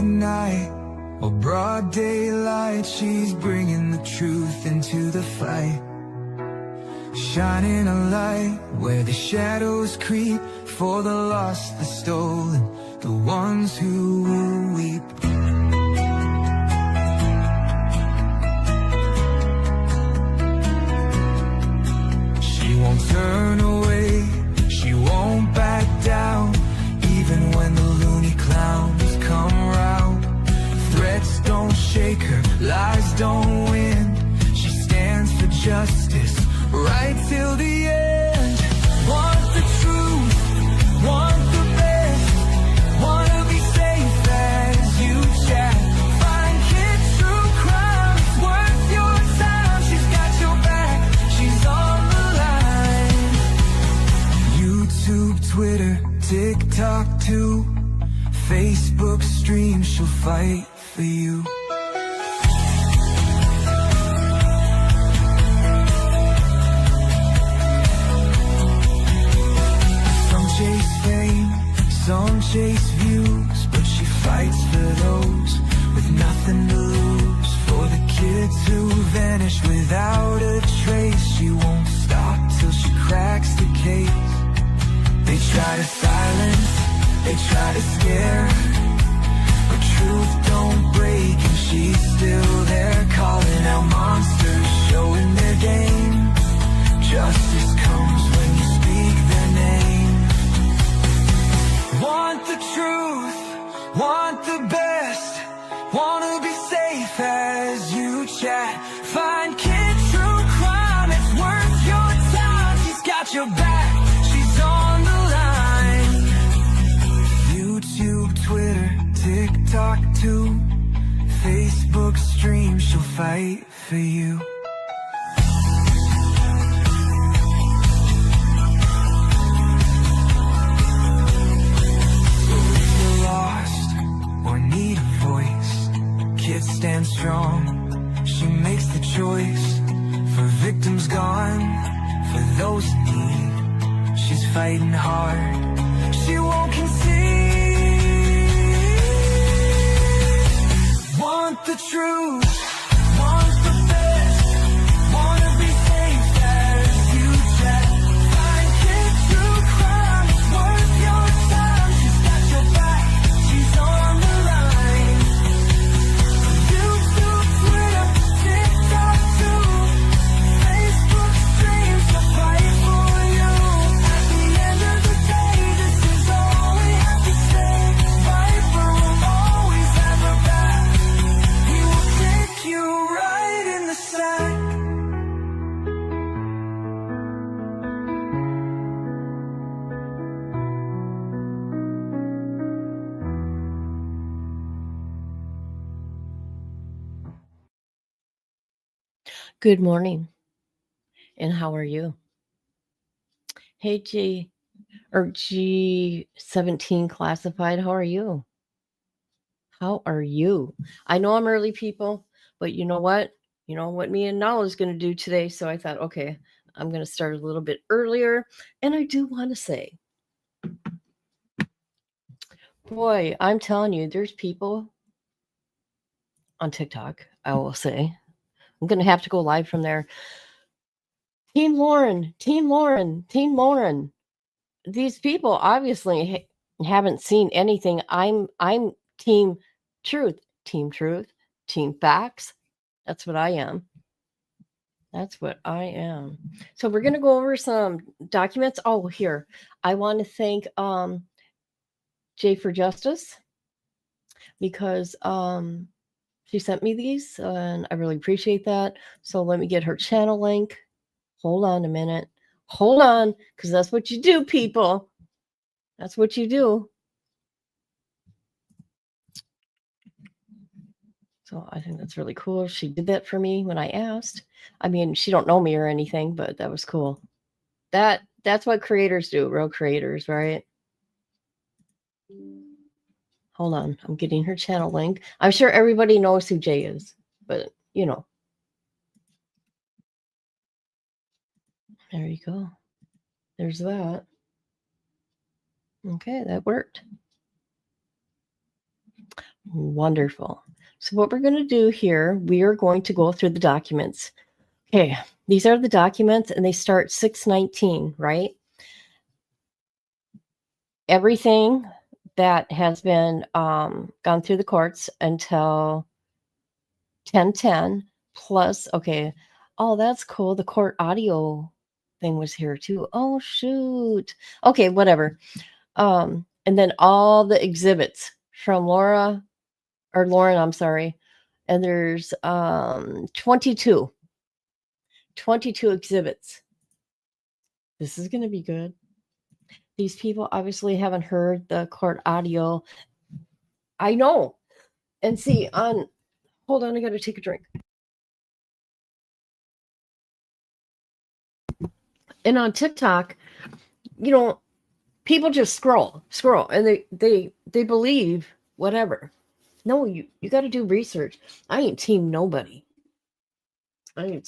night or broad daylight, she's bringing the truth into the fight. Shining a light where the shadows creep, for the lost, the stolen, the ones who will weep. She won't turn away, she won't back down, even when the loony clowns come round. Threats don't shake her, lies don't win. She stands for justice, right till the end. Want the truth, want the best, wanna be safe as you chat. Find kids true crime, it's worth your time. She's got your back, she's on the line. YouTube, Twitter, TikTok too, Facebook stream, she'll fight for you. Chase fame, some chase views, but she fights for those with nothing to lose. For the kids who vanish without a trace, she won't stop till she cracks the case. They try to silence, they try to scare, but truth don't break and she's still there, calling out monsters, showing their game. Justice comes when you speak their name. Want the truth, want the best, wanna be safe as you chat. Find kid true crime, it's worth your time. She's got your back, she's on the line. YouTube, Twitter, TikTok too, Facebook stream, she'll fight for you. Kids stand strong, she makes the choice. For victims gone, for those in need, she's fighting hard, she won't concede. Want the truth, want the best, wanna be safe as you chat. Find kids true crime, it's worth your time. She's got your back, she's on the line. YouTube, Twitter, TikTok too, Facebook streams, she'll fight for you. At the end of the day, this is all we have to say. Fight for them, always have her back. We will take you right in the sack. Good morning, and how are you? Hey, G17 classified, how are you? How are you? I know I'm early, people, but you know what? You know what me and Nala is going to do today, so I thought, okay, I'm going to start a little bit earlier, and I do want to say, boy, I'm telling you, there's people on TikTok, I will say. I'm going to have to go live from there. Team Lauren. These people obviously haven't seen anything. I'm Team Truth, Team Facts. That's what I am. So we're going to go over some documents. Oh, here. I want to thank Jay for Justice because she sent me these and I really appreciate that. So let me get her channel link. Hold on a minute. Hold on, because that's what you do, people. That's what you do. So I think that's really cool. She did that for me when I asked. I mean, she don't know me or anything, but that was cool. That's what creators do, real creators, right? Hold on. I'm getting her channel link. I'm sure everybody knows who Jay is, but you know. There you go. There's that. Okay, that worked. Wonderful. So what we're going to do here, we are going to go through the documents. Okay, these are the documents, and they start 619, right? Everything that has been gone through the courts until 1010 plus, okay. Oh, that's cool. The court audio thing was here too. Oh, shoot. Okay, whatever. And then all the exhibits from Lauren, I'm sorry. And there's 22 exhibits. This is going to be good. These people obviously haven't heard the court audio. I know. And see, hold on, I got to take a drink. And on TikTok, people just scroll, and they believe whatever. No, you got to do research. I ain't team nobody. I'm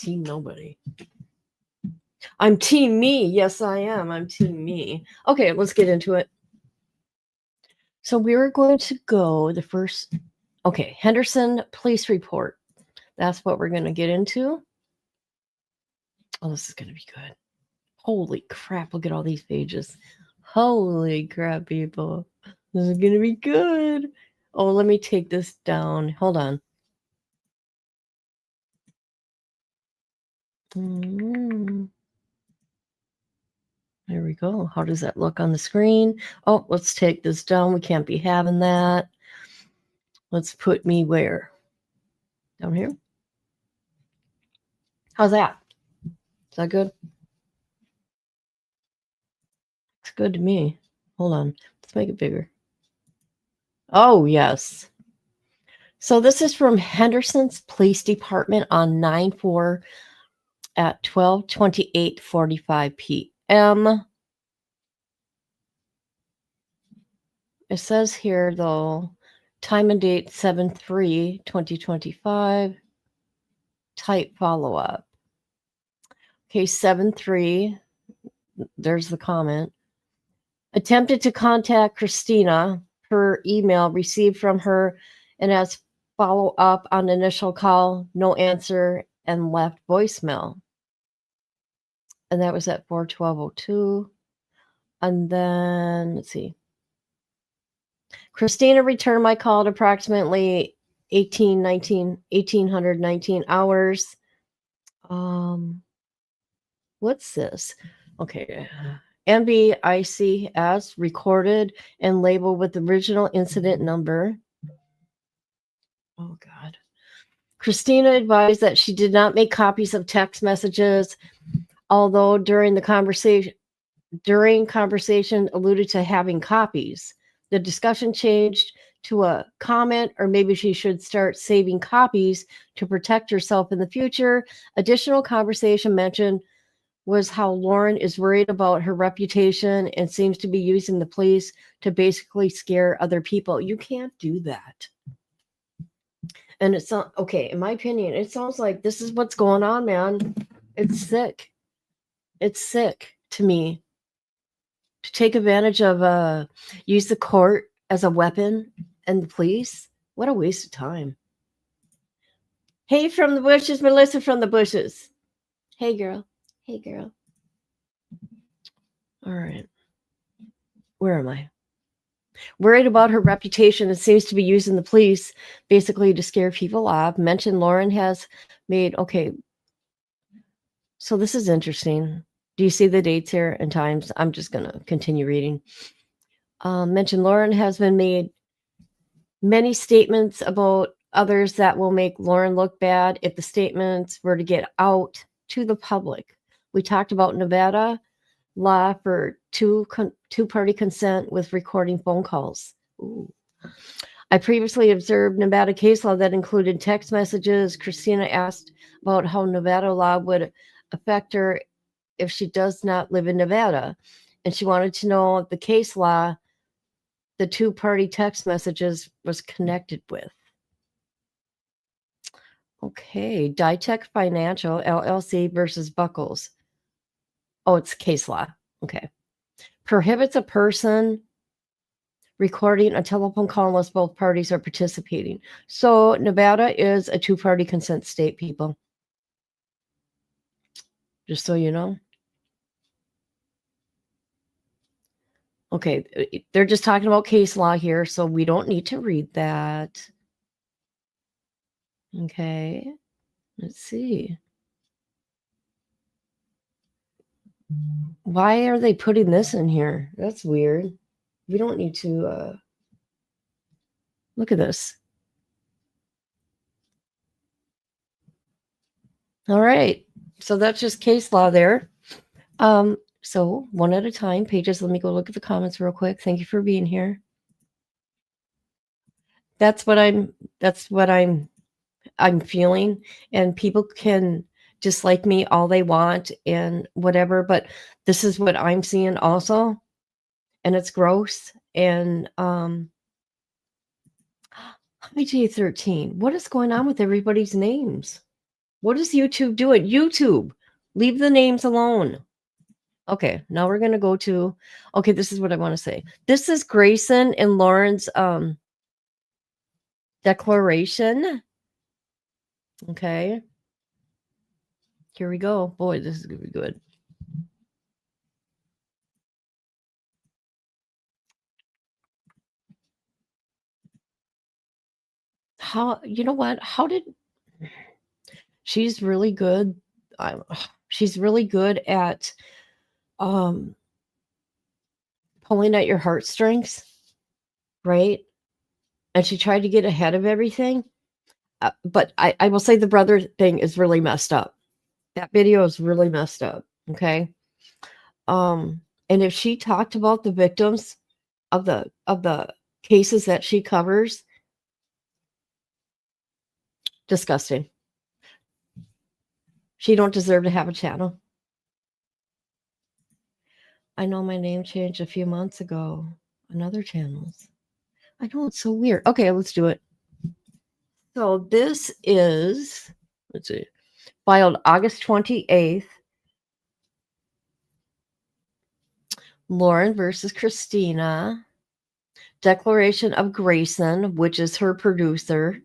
team me. Yes, I am. I'm team me. Okay, let's get into it. So we're going to go the first. Okay, Henderson Police Report. That's what we're going to get into. Oh, this is going to be good. Holy crap, look at all these pages. Holy crap, people. This is going to be good. Oh, let me take this down. Hold on. There we go. How does that look on the screen? Oh, let's take this down. We can't be having that. Let's put me where? Down here? How's that? Is that good? It's good to me. Hold on. Let's make it bigger. Oh, yes. So this is from Henderson's Police Department on 9/4 at 12:28:45 p.m. It says here, though, time and date 7/3/2025. Type follow-up. Okay, 7/3. There's the comment. Attempted to contact Christina per email received from her and as follow-up on initial call, no answer, and left voicemail. And that was at 4/12:02. And then, let's see. Christina returned my call at approximately 1819 hours. What's this? Okay. NBIC as recorded and labeled with the original incident number. Oh, God. Christina advised that she did not make copies of text messages, although during conversation alluded to having copies. The discussion changed to a comment, or maybe she should start saving copies to protect herself in the future. Additional conversation mentioned was how Lauren is worried about her reputation and seems to be using the police to basically scare other people. You can't do that. And it's not okay. In my opinion, it sounds like this is what's going on, man. It's sick. It's sick to me to take advantage of, use the court as a weapon and the police. What a waste of time. Hey, from the bushes, Melissa from the bushes. Hey, girl. Hey, girl. All right. Where am I? Worried about her reputation and seems to be using the police basically to scare people off. Mentioned Lauren has made, okay. So this is interesting. Do you see the dates here and times? I'm just going to continue reading. Mentioned Lauren has been made many statements about others that will make Lauren look bad if the statements were to get out to the public. We talked about Nevada law for two-party consent with recording phone calls. Ooh. I previously observed Nevada case law that included text messages. Christina asked about how Nevada law would affect her if she does not live in Nevada. And she wanted to know if the case law the two-party text messages was connected with. Okay, Ditech Financial, LLC versus Buckles. Oh, it's case law. Okay. Prohibits a person recording a telephone call unless both parties are participating. So Nevada is a two-party consent state, people. Just so you know. Okay, they're just talking about case law here, so we don't need to read that. Okay, let's see. Why are they putting this in here? That's weird. We don't need to look at this. All right, so that's just case law there. So one at a time, pages. Let me go look at the comments real quick. Thank you for being here. That's what I'm feeling, and people can dislike me all they want and whatever, but this is what I'm seeing also, and it's gross. And IJ13, what is going on with everybody's names? What is YouTube doing? YouTube, leave the names alone. Okay, now we're going to go to, okay, this is what I want to say. This is Grayson and Lauren's declaration. Okay. Here we go. Boy, this is going to be good. How, you know what? How did, she's really good. She's really good at pulling at your heartstrings, right? And she tried to get ahead of everything. But I will say the brother thing is really messed up. That video is really messed up. Okay. And if she talked about the victims of the cases that she covers, disgusting. She don't deserve to have a channel. I know my name changed a few months ago on other channels. I know, it's so weird. Okay, let's do it. So this is, let's see, filed August 28th. Lauren versus Christina. Declaration of Grayson, which is her producer.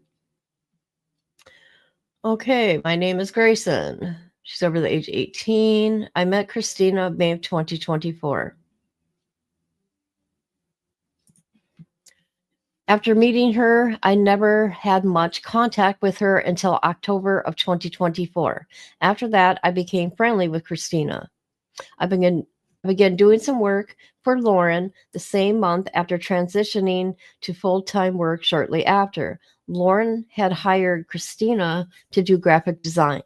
Okay, my name is Grayson. She's over the age 18. I met Christina May of 2024. After meeting her, I never had much contact with her until October of 2024. After that, I became friendly with Christina. I began doing some work for Lauren the same month after transitioning to full-time work shortly after. Lauren had hired Christina to do graphic design,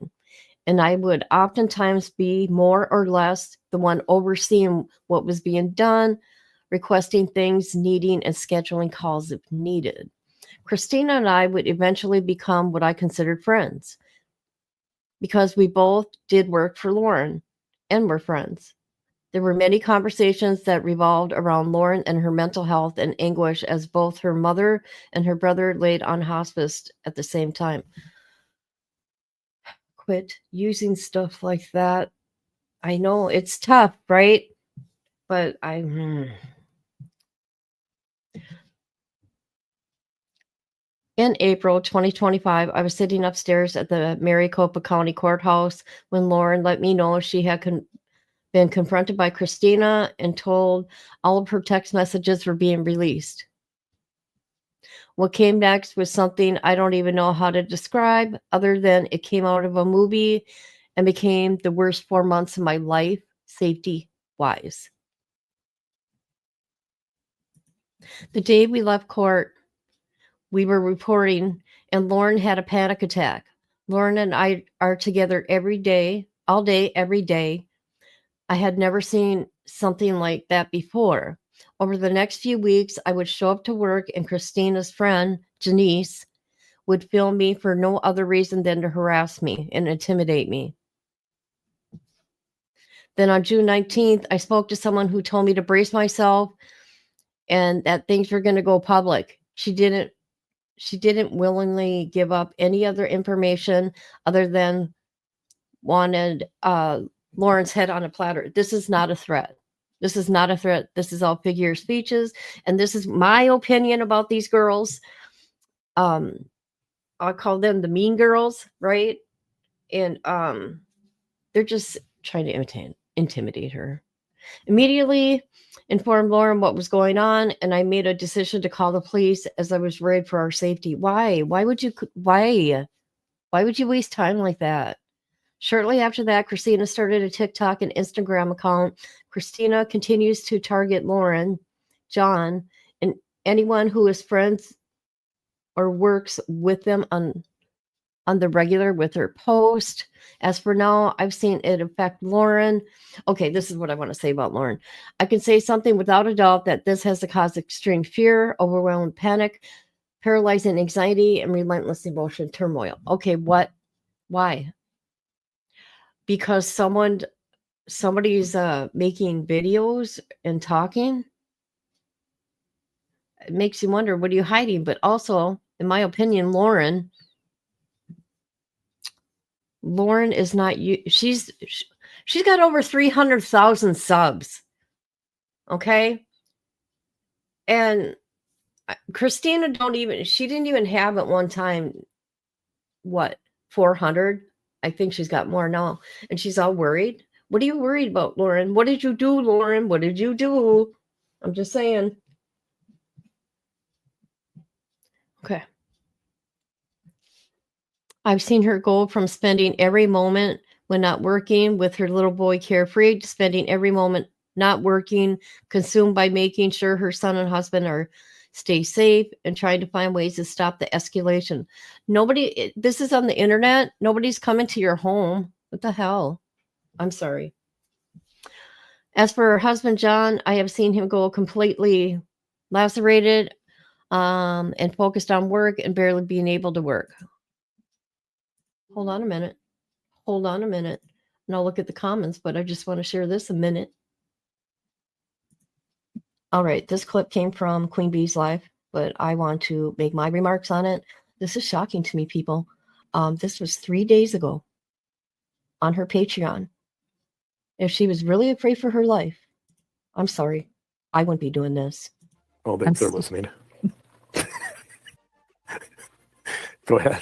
and I would oftentimes be more or less the one overseeing what was being done, requesting things, needing, and scheduling calls if needed. Christina and I would eventually become what I considered friends because we both did work for Lauren and were friends. There were many conversations that revolved around Lauren and her mental health and anguish as both her mother and her brother laid on hospice at the same time. Quit using stuff like that. I know it's tough, right? But In April 2025, I was sitting upstairs at the Maricopa County Courthouse when Lauren let me know she had been confronted by Christina and told all of her text messages were being released. What came next was something I don't even know how to describe other than it came out of a movie and became the worst 4 months of my life, safety-wise. The day we left court, we were reporting, and Lauren had a panic attack. Lauren and I are together every day, all day, every day. I had never seen something like that before. Over the next few weeks, I would show up to work, and Christina's friend, Janice, would film me for no other reason than to harass me and intimidate me. Then on June 19th, I spoke to someone who told me to brace myself and that things were going to go public. She didn't willingly give up any other information other than wanted Lauren's head on a platter. This is not a threat. This is not a threat. This is all figure of speeches. And this is my opinion about these girls. I'll call them the mean girls, right? And they're just trying to intimidate her. Immediately informed Lauren what was going on, and I made a decision to call the police as I was worried for our safety. Why? Why would you waste time like that? Shortly after that, Christina started a TikTok and Instagram account. Christina continues to target Lauren, John, and anyone who is friends or works with them on the regular with her post. As for now, I've seen it affect Lauren. Okay, this is what I want to say about Lauren. I can say something without a doubt that this has caused extreme fear, overwhelming panic, paralyzing anxiety, and relentless emotion turmoil. Okay, what? Why? Because somebody's making videos and talking. It makes you wonder, what are you hiding? But also, in my opinion, Lauren is not you. She's got over 300,000 subs. Okay. And Christina she didn't even have at one time, 400? I think she's got more now. And she's all worried. What are you worried about, Lauren? What did you do, Lauren? What did you do? I'm just saying. Okay. I've seen her go from spending every moment when not working with her little boy carefree to spending every moment not working, consumed by making sure her son and husband stay safe and trying to find ways to stop the escalation. This is on the internet. Nobody's coming to your home. What the hell? I'm sorry. As for her husband, John, I have seen him go completely lacerated and focused on work and barely being able to work. Hold on a minute. And I'll look at the comments, but I just want to share this a minute. All right, this clip came from Queen Bee's live, but I want to make my remarks on it. This is shocking to me, people. This was 3 days ago on her Patreon. If she was really afraid for her life, I'm sorry, I wouldn't be doing this. Oh, they're listening. Go ahead.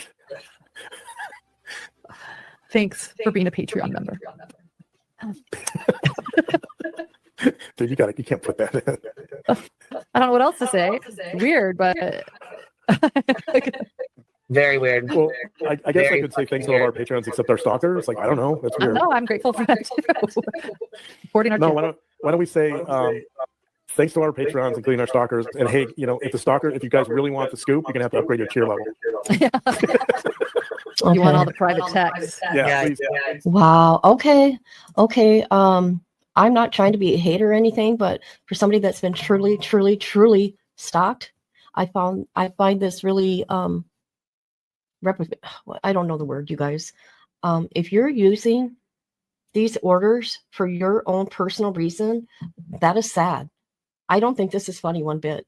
Thanks for being a Patreon member. Dude, you can't put that in. I don't know what else to say. Weird, but very weird. Well, I guess I could say thanks to all of our patrons except our stalkers. Like, I don't know. That's weird. No, I'm grateful for that too. Supporting our why don't we say thanks to our patrons, including our stalkers. And hey, if you guys really want the scoop, you're gonna have to upgrade your tier level. You want all the private text. Yeah, please. Wow. Okay. I'm not trying to be a hater or anything, but for somebody that's been truly, truly, truly stalked, I find this really I don't know the word, you guys. If you're using these orders for your own personal reason, that is sad. I don't think this is funny one bit.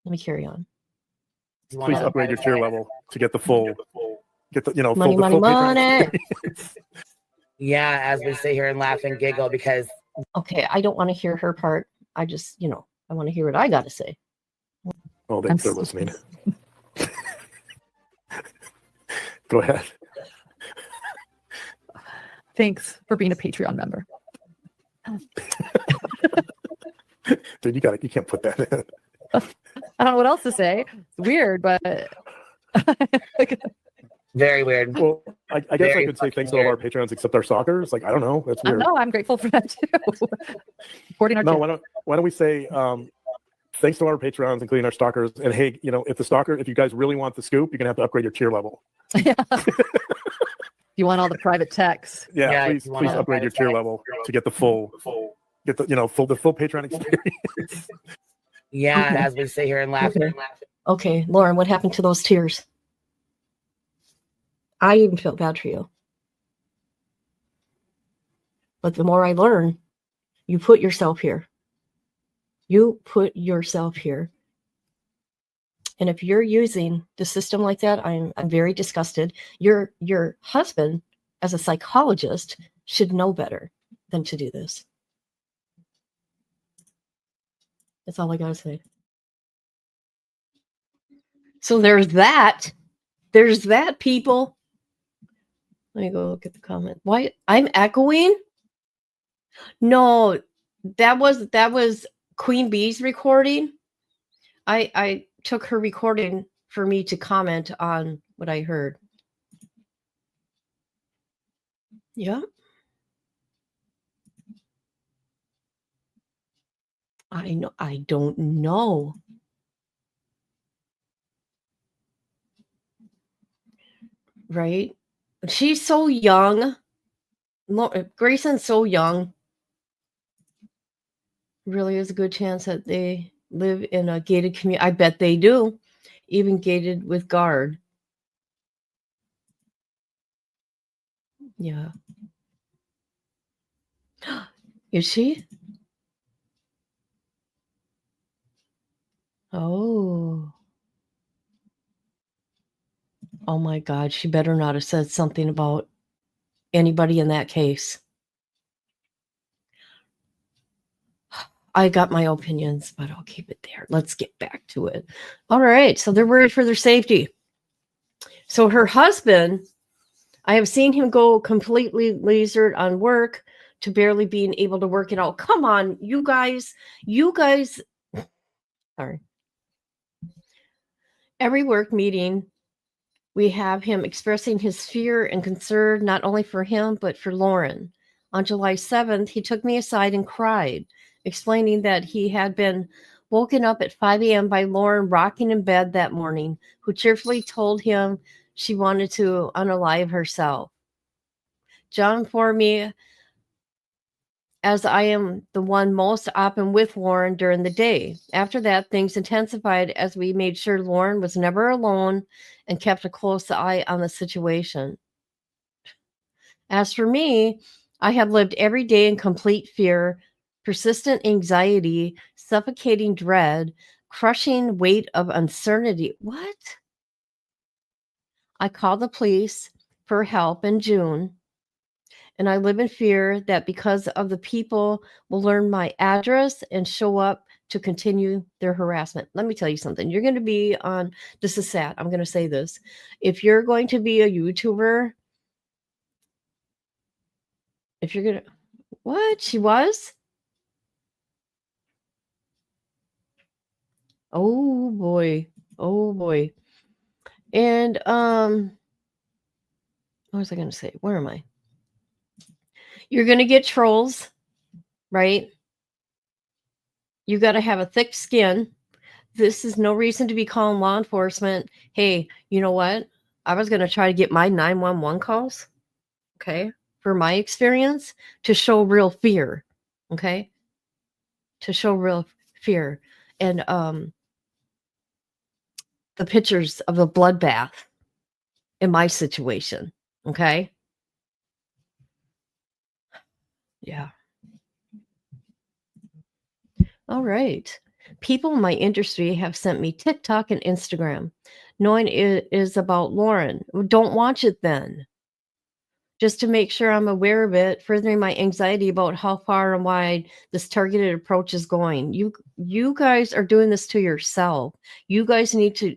Let me carry on. Please upgrade your tier level to get the full, money. Yeah, as we sit here and laugh and giggle because. Okay, I don't want to hear her part. I just, I want to hear what I got to say. Oh, they're listening. Go ahead. Thanks for being a Patreon member. Dude, you can't put that in. I don't know what else to say. It's weird, but very weird. Well, I guess I could say thanks to all of our patrons except our stalkers. Like, I don't know. That's weird. No, I'm grateful for that too. Supporting our why don't we say thanks to our patrons, including our stalkers. And hey, if you guys really want the scoop, you're gonna have to upgrade your tier level. Yeah. You want all the private text. Yeah, please upgrade your tier level to get the full Patreon experience. Yeah, Okay. as we sit here and laugh and laugh. Okay, Lauren, what happened to those tears? I even feel bad for you. But the more I learn, you put yourself here. And if you're using the system like that, I'm very disgusted. Your husband, as a psychologist, should know better than to do this. That's all I gotta say. So there's that. There's that, people. Let me go look at the comment. Why I'm echoing? No, that was Queen Bee's recording. I took her recording for me to comment on what I heard. Yeah. I know. I don't know. Right? She's so young. Grayson's so young. Really is a good chance that they live in a gated community. I bet they do. Even gated with guard. Yeah. Is she? Oh. Oh my God. She better not have said something about anybody in that case. I got my opinions, but I'll keep it there. Let's get back to it. All right. So they're worried for their safety. So her husband, I have seen him go completely lasered on work to barely being able to work it out. Come on, you guys. Sorry. Every work meeting, we have him expressing his fear and concern, not only for him, but for Lauren. On July 7th, he took me aside and cried, explaining that he had been woken up at 5 a.m. by Lauren rocking in bed that morning, who cheerfully told him she wanted to unalive herself. John informed me, as I am the one most often with Lauren during the day. After that, things intensified as we made sure Lauren was never alone and kept a close eye on the situation. As for me, I have lived every day in complete fear, persistent anxiety, suffocating dread, crushing weight of uncertainty. What? I called the police for help in June, and I live in fear that because of the people will learn my address and show up to continue their harassment. Let me tell you something. You're going to be on, this is sad. I'm going to say this. If you're going to be a YouTuber, if you're going to, what? She was? Oh boy. Oh boy. And what was I going to say? Where am I? You're going to get trolls, right? You got to have a thick skin. This is no reason to be calling law enforcement. Hey, you know what? I was going to try to get my 911 calls, okay, for my experience, to show real fear, okay? To show real fear. And the pictures of the bloodbath in my situation, okay? Yeah. All right. People in my industry have sent me TikTok and Instagram, knowing it is about Lauren. Don't watch it then. Just to make sure I'm aware of it, furthering my anxiety about how far and wide this targeted approach is going. You guys are doing this to yourself. You guys need to,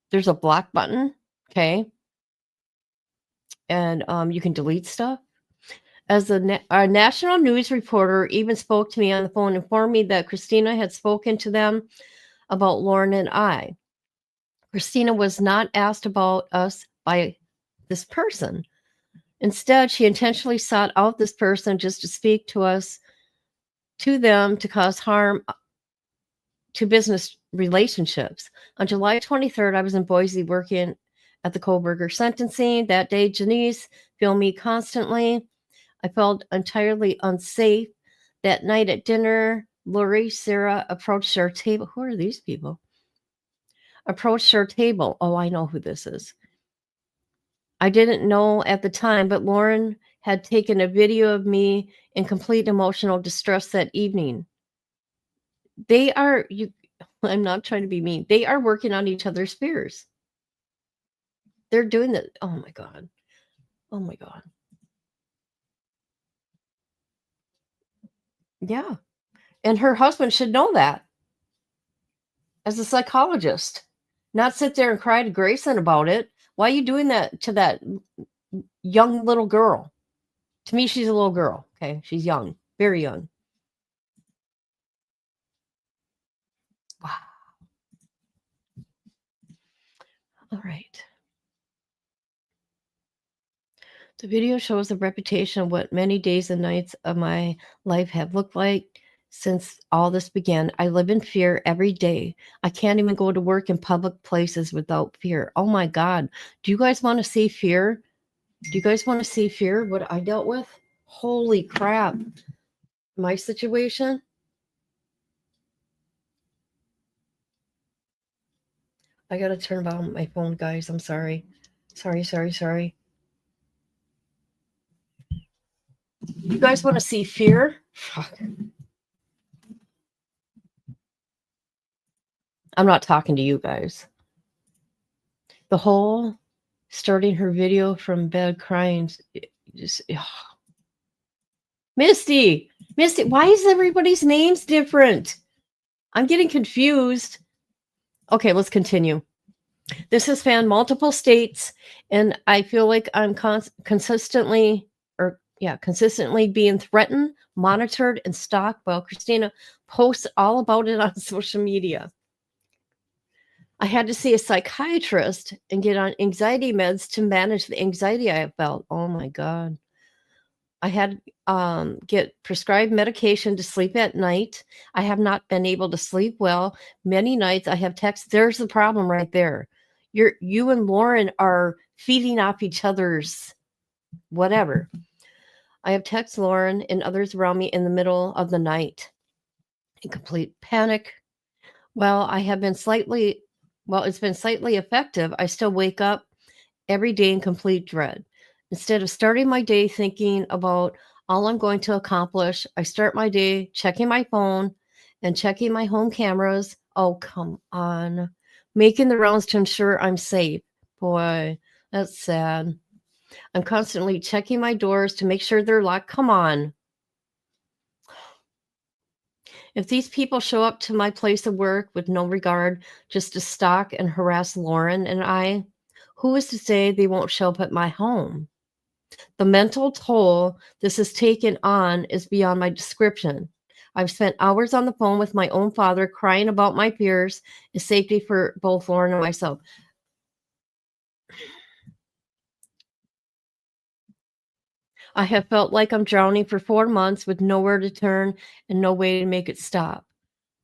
there's a block button, okay? And you can delete stuff. As a national news reporter even spoke to me on the phone, informed me that Christina had spoken to them about Lauren and I. Christina was not asked about us by this person. Instead, she intentionally sought out this person just to speak to us, to them, to cause harm to business relationships. On July 23rd, I was in Boise working at the Kohlberger sentencing. That day, Janice filmed me constantly. I felt entirely unsafe. That night at dinner, Lori, Sarah approached our table. Who are these people? Approached our table. Oh, I know who this is. I didn't know at the time, but Lauren had taken a video of me in complete emotional distress that evening. They are, I'm not trying to be mean. They are working on each other's fears. They're doing that. Oh my God. Oh my God. Yeah. And her husband should know that as a psychologist, not sit there and cry to Grayson about it. Why are you doing that to that young little girl? To me, she's a little girl. Okay. She's young, very young. Wow. All right. The video shows the reputation of what many days and nights of my life have looked like since all this began. I live in fear every day. I can't even go to work in public places without fear. Oh my God. Do you guys want to see fear? Do you guys want to see fear? What I dealt with? Holy crap. My situation? I got to turn on my phone, guys. I'm sorry. Sorry. You guys want to see fear? Fuck. I'm not talking to you guys. The whole starting her video from bed crying. Just, ugh. Misty, why is everybody's names different? I'm getting confused. Okay, let's continue. This has spanned multiple states, and I feel like I'm consistently being threatened, monitored, and stalked while Christina posts all about it on social media. I had to see a psychiatrist and get on anxiety meds to manage the anxiety I felt. Oh my God. I had get prescribed medication to sleep at night. I have not been able to sleep well. Many nights I have texts. There's the problem right there. You and Lauren are feeding off each other's whatever. I have texted Lauren and others around me in the middle of the night in complete panic. Well, it's been slightly effective. I still wake up every day in complete dread. Instead of starting my day thinking about all I'm going to accomplish, I start my day checking my phone and checking my home cameras. Oh, come on. Making the rounds to ensure I'm safe. Boy, that's sad. I'm constantly checking my doors to make sure they're locked. Come on. If these people show up to my place of work with no regard, just to stalk and harass Lauren and I, who is to say they won't show up at my home? The mental toll this has taken on is beyond my description. I've spent hours on the phone with my own father crying about my fears and safety for both Lauren and myself. I have felt like I'm drowning for 4 months with nowhere to turn and no way to make it stop.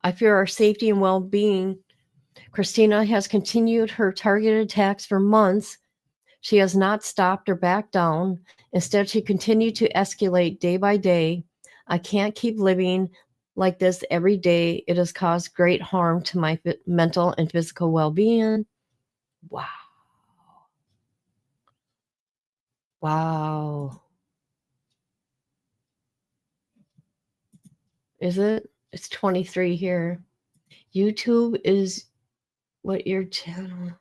I fear our safety and well-being. Christina has continued her targeted attacks for months. She has not stopped or backed down. Instead, she continued to escalate day by day. I can't keep living like this every day. It has caused great harm to my mental and physical well-being. Wow. Is it? It's 23 here. YouTube is what your channel.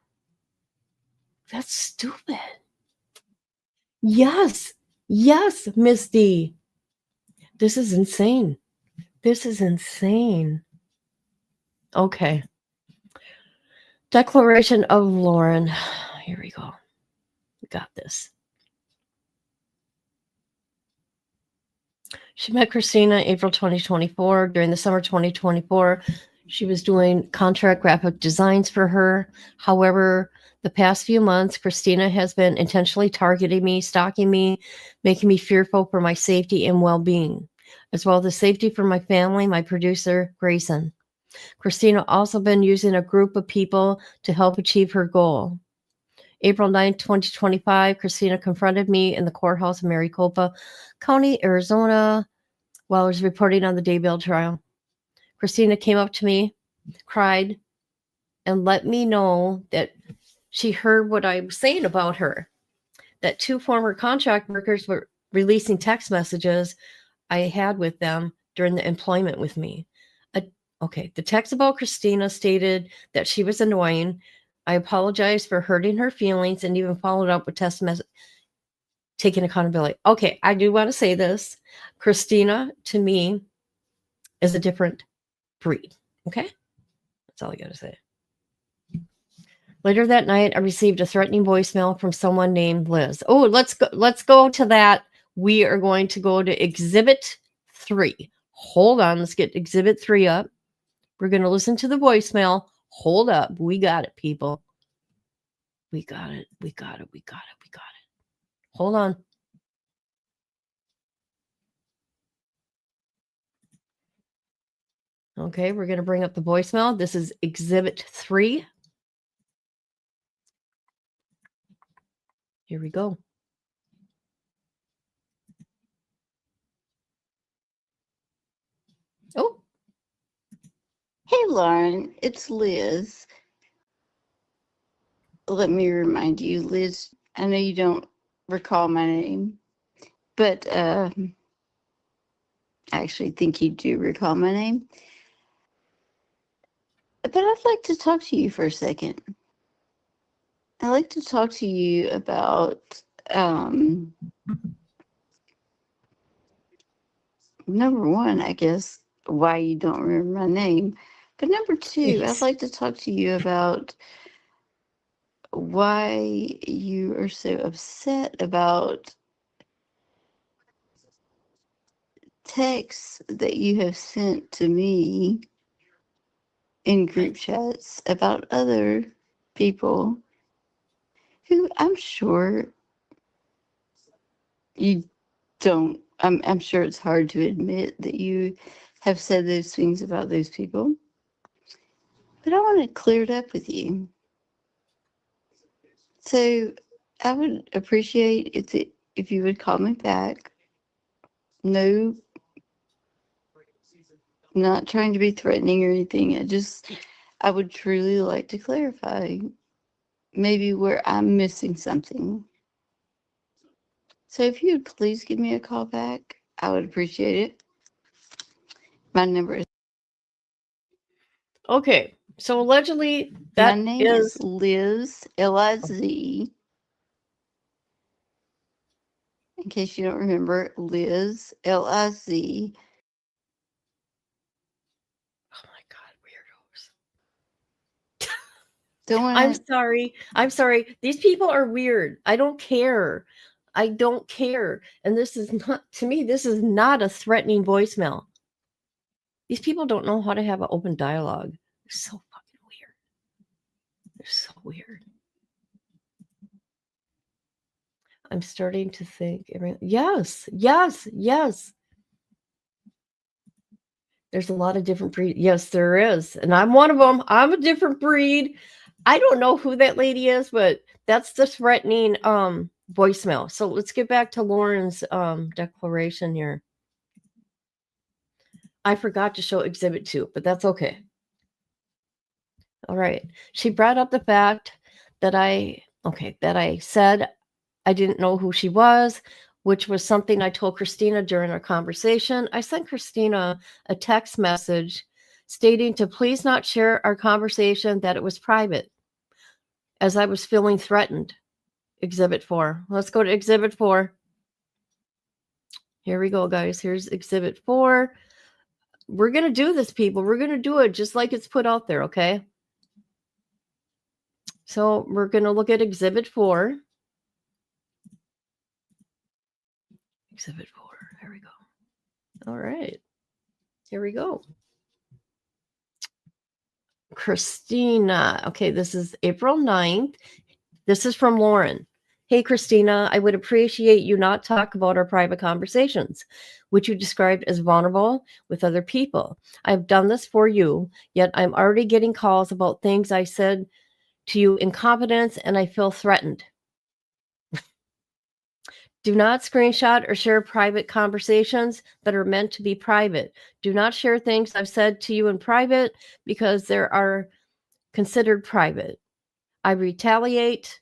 That's stupid. Yes, Miss D. This is insane. Okay. Declaration of Lauren. Here we go. We got this. She met Christina in April 2024. During the summer 2024, she was doing contract graphic designs for her. However, the past few months, Christina has been intentionally targeting me, stalking me, making me fearful for my safety and well-being, as well as the safety for my family, my producer, Grayson. Christina also been using a group of people to help achieve her goal. April 9, 2025, Christina confronted me in the courthouse in Maricopa County, Arizona, while I was reporting on the Daybell trial. Christina came up to me, cried, and let me know that she heard what I was saying about her, that 2 former contract workers were releasing text messages I had with them during the employment with me. Okay, the text about Christina stated that she was annoying. I apologized for hurting her feelings and even followed up with text message, taking accountability. Okay, I do want to say this. Christina, to me, is a different breed. Okay? That's all I got to say. Later that night, I received a threatening voicemail from someone named Liz. Oh, let's go to that. We are going to go to Exhibit 3. Hold on, let's get Exhibit 3 up. We're going to listen to the voicemail. Hold up. We got it, people. We got it. We got it. We got it. We got it. Hold on. Okay, we're going to bring up the voicemail. This is Exhibit 3. Here we go. Oh, Hey, Lauren, it's Liz. Let me remind you, Liz, I know you don't recall my name, but I actually think you do recall my name. But I'd like to talk to you for a second. I'd like to talk to you about number one, I guess, why you don't remember my name. But number two, yes. I'd like to talk to you about why you are so upset about texts that you have sent to me in group chats about other people who I'm sure you don't. I'm sure it's hard to admit that you have said those things about those people, but I want to clear it up with you. So I would appreciate if you would call me back. No, not trying to be threatening or anything. I would truly like to clarify maybe where I'm missing something. So if you would please give me a call back, I would appreciate it. My number is Okay. So allegedly my that name is is Liz, Liz. In case you don't remember, Liz, Liz. oh my God, weirdos. Don't I'm want sorry. I'm sorry. These people are weird. I don't care. I don't care. And this is not, to me, this is not a threatening voicemail. These people don't know how to have an open dialogue. They're so fucking weird. They're so weird. I'm starting to think. Yes. There's a lot of different breeds. Yes, there is. And I'm one of them. I'm a different breed. I don't know who that lady is, but that's the threatening voicemail. So let's get back to Lauren's declaration here. I forgot to show Exhibit 2, but that's okay. All right. She brought up the fact that I said I didn't know who she was, which was something I told Christina during our conversation. I sent Christina a text message stating to please not share our conversation, that it was private, as I was feeling threatened. Exhibit 4. Let's go to Exhibit 4. Here we go, guys. Here's Exhibit 4. We're going to do this, people. We're going to do it just like it's put out there, okay? So we're going to look at Exhibit 4. Exhibit 4. There we go. All right. Here we go. Christina. Okay, this is April 9th. This is from Lauren. Hey, Christina, I would appreciate you not talk about our private conversations, which you described as vulnerable with other people. I've done this for you, yet I'm already getting calls about things I said to you in confidence, and I feel threatened. Do not screenshot or share private conversations that are meant to be private. Do not share things I've said to you in private because they are considered private. I retaliate.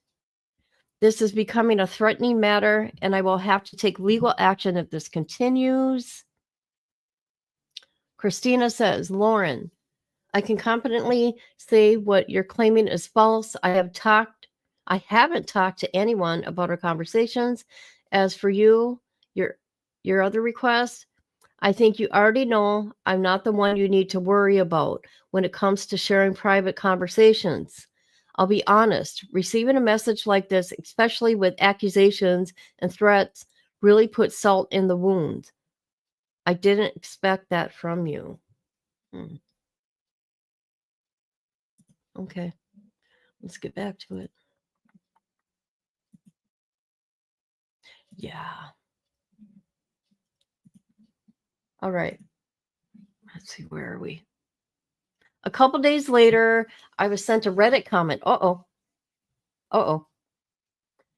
This is becoming a threatening matter, and I will have to take legal action if this continues. Christina says, Lauren, I can confidently say what you're claiming is false. I haven't talked to anyone about our conversations. As for you, your other request, I think you already know I'm not the one you need to worry about when it comes to sharing private conversations. I'll be honest, receiving a message like this, especially with accusations and threats, really puts salt in the wound. I didn't expect that from you. Okay, let's get back to it. Yeah. All right. Let's see, where are we? A couple days later, I was sent a Reddit comment. Uh-oh.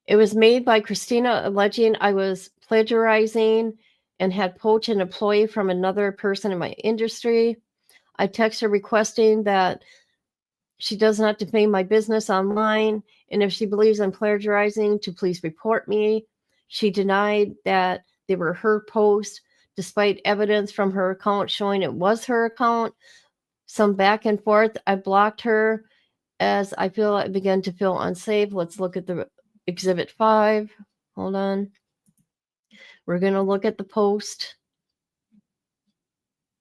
It was made by Christina alleging I was plagiarizing and had poached an employee from another person in my industry. I text her requesting that she does not defame my business online, and if she believes I'm plagiarizing, to please report me. She denied that they were her posts, despite evidence from her account showing it was her account. Some back and forth. I blocked her as I began to feel unsafe. Let's look at the Exhibit 5. Hold on. We're going to look at the post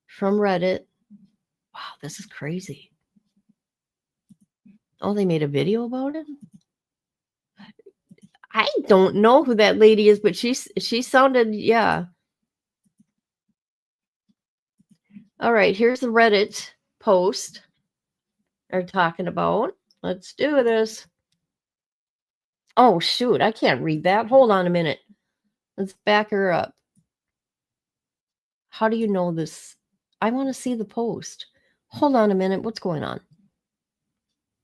from Reddit. Wow, this is crazy. Oh, they made a video about it? I don't know who that lady is, but she sounded, yeah. All right, here's the Reddit post they're talking about. Let's do this. Oh, shoot, I can't read that. Hold on a minute. Let's back her up. How do you know this? I want to see the post. Hold on a minute. What's going on?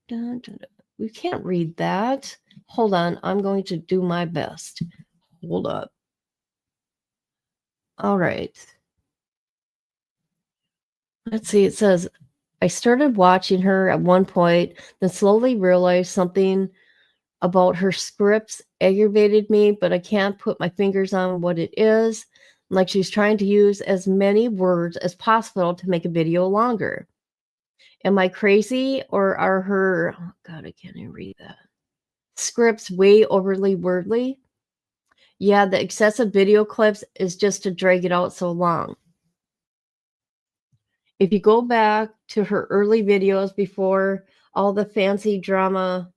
Dun, dun, dun. We can't read that. Hold on. I'm going to do my best. Hold up. All right. Let's see. It says, I started watching her at one point, then slowly realized something about her scripts aggravated me, but I can't put my fingers on what it is. Like she's trying to use as many words as possible to make a video longer. Am I crazy, or are her, oh God, I can't even read that, scripts way overly wordly? Yeah, the excessive video clips is just to drag it out so long. If you go back to her early videos before all the fancy drama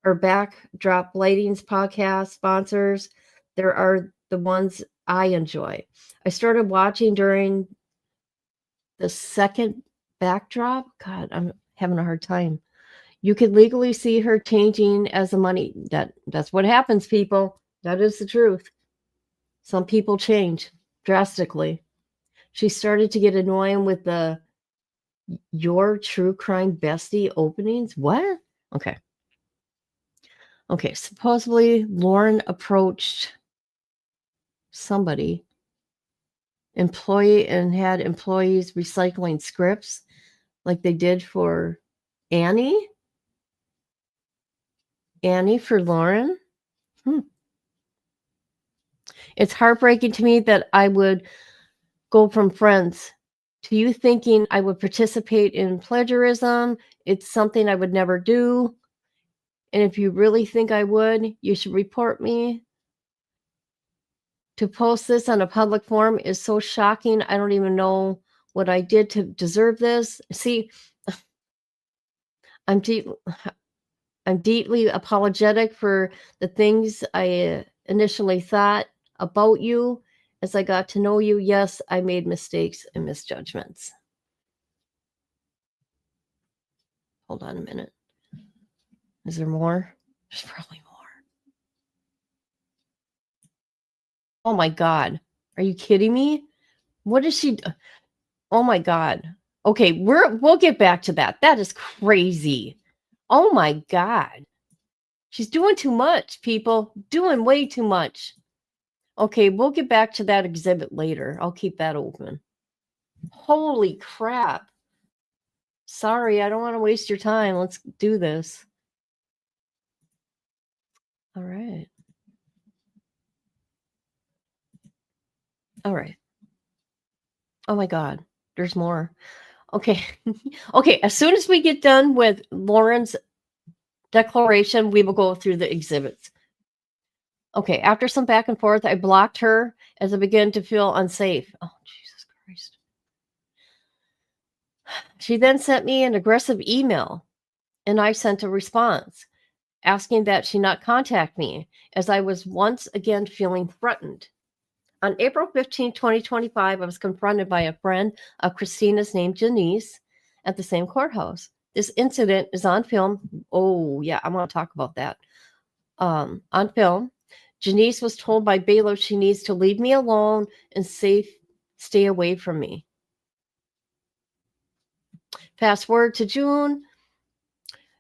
or backdrop lightings podcast sponsors, there are the ones I enjoy. I started watching during the second backdrop. God, I'm having a hard time. You could legally see her changing as the money. That's what happens, people. That is the truth. Some people change drastically. She started to get annoying with the your true crime bestie openings. What? Okay. Supposedly Lauren approached somebody, employee, and had employees recycling scripts like they did for Annie for Lauren. It's heartbreaking to me that I would go from friends to you thinking I would participate in plagiarism. It's something I would never do. And if you really think I would, you should report me. To post this on a public forum is so shocking. I don't even know what I did to deserve this. See, I'm deeply apologetic for the things I initially thought about you as I got to know you. Yes, I made mistakes and misjudgments. Hold on a minute. Is there more? There's probably more. Oh my God. Are you kidding me? What is she? Oh my God. Okay, we'll get back to that. That is crazy. Oh my God. She's doing too much, people. Doing way too much. Okay, we'll get back to that exhibit later. I'll keep that open. Holy crap. Sorry, I don't want to waste your time. Let's do this. All right. All right. Oh my God, there's more. Okay. Okay, as soon as we get done with Lauren's declaration, we will go through the exhibits. Okay, after some back and forth, I blocked her as I began to feel unsafe. Oh, Jesus She then sent me an aggressive email, and I sent a response asking that she not contact me, as I was once again feeling threatened. On April 15, 2025, I was confronted by a friend of Christina's named Janice at the same courthouse. This incident is on film. Oh, yeah, I want to talk about that. On film, Janice was told by bailiff she needs to leave me alone and stay away from me. Fast forward to June.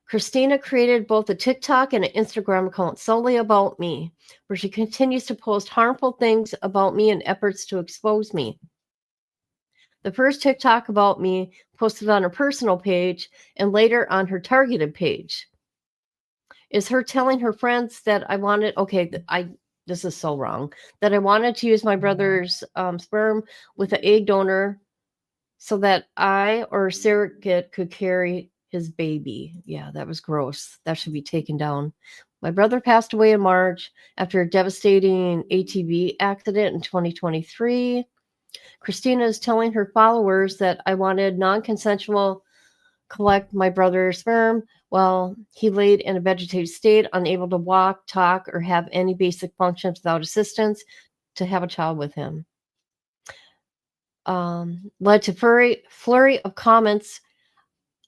Christina created both a TikTok and an Instagram account solely about me, where she continues to post harmful things about me in efforts to expose me. The first TikTok about me posted on her personal page and later on her targeted page is her telling her friends that I wanted, this is so wrong, that I wanted to use my brother's sperm with an egg donor so that I or a surrogate could carry his baby. Yeah, that was gross. That should be taken down. My brother passed away in March after a devastating ATV accident in 2023. Christina is telling her followers that I wanted non-consensual collect my brother's sperm while he laid in a vegetative state, unable to walk, talk, or have any basic functions without assistance, to have a child with him. Led to flurry of comments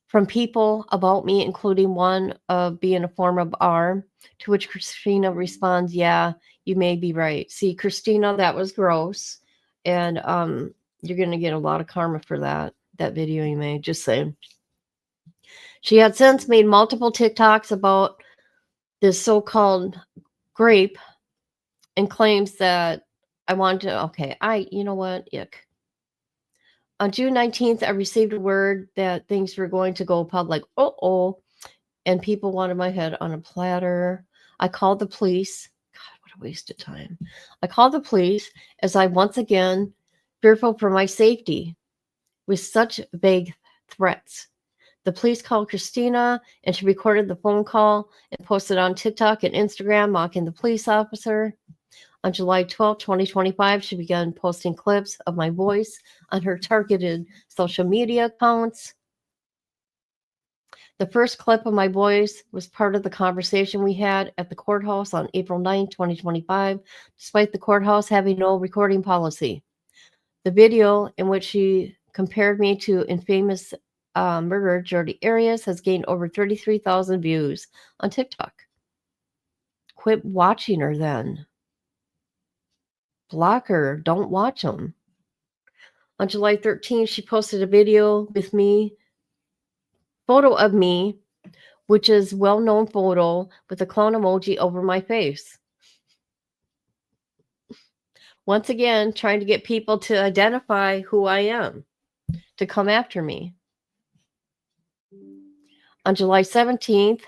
from people about me, including one of being a form of R, to which Christina responds, yeah, you may be right. See, Christina, that was gross. And you're going to get a lot of karma for that video you made, just saying. She had since made multiple TikToks about this so-called grape and claims that I want to, you know what, ick. On June 19th, I received a word that things were going to go public. And people wanted my head on a platter. I called the police. God, what a waste of time. I called the police as I once again, fearful for my safety, with such vague threats. The police called Christina, and she recorded the phone call and posted on TikTok and Instagram, mocking the police officer. On July 12, 2025, she began posting clips of my voice on her targeted social media accounts. The first clip of my voice was part of the conversation we had at the courthouse on April 9, 2025, despite the courthouse having no recording policy. The video, in which she compared me to infamous murderer Jodi Arias, has gained over 33,000 views on TikTok. Quit watching her then. Block her. Don't watch them. On July 13th, she posted a video with me, photo of me, which is well-known photo with a clown emoji over my face. Once again, trying to get people to identify who I am, to come after me. On July 17th,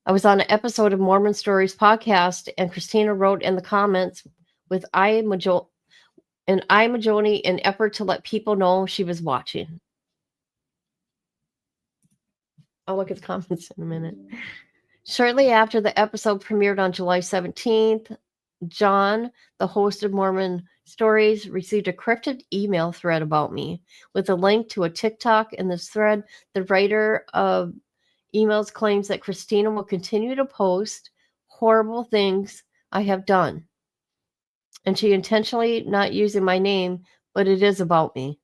I was on an episode of Mormon Stories podcast, and Christina wrote in the comments with I Majoni in effort to let people know she was watching. I'll look at the comments in a minute. Shortly after the episode premiered on July 17th, John, the host of Mormon Stories, received a cryptic email thread about me with a link to a TikTok. In this thread, the writer of emails claims that Christina will continue to post horrible things I have done. And she intentionally not using my name, but it is about me.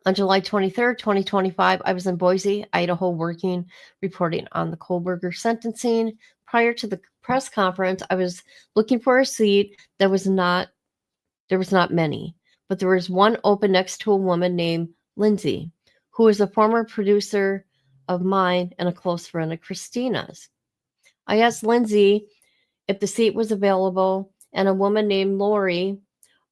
On July 23rd, 2025, I was in Boise, Idaho, reporting on the Kohlberger sentencing. Prior to the press conference, I was looking for a seat. There was not many, but there was one open next to a woman named Lindsay, who is a former producer of mine and a close friend of Christina's. I asked Lindsay if the seat was available, and a woman named Lori,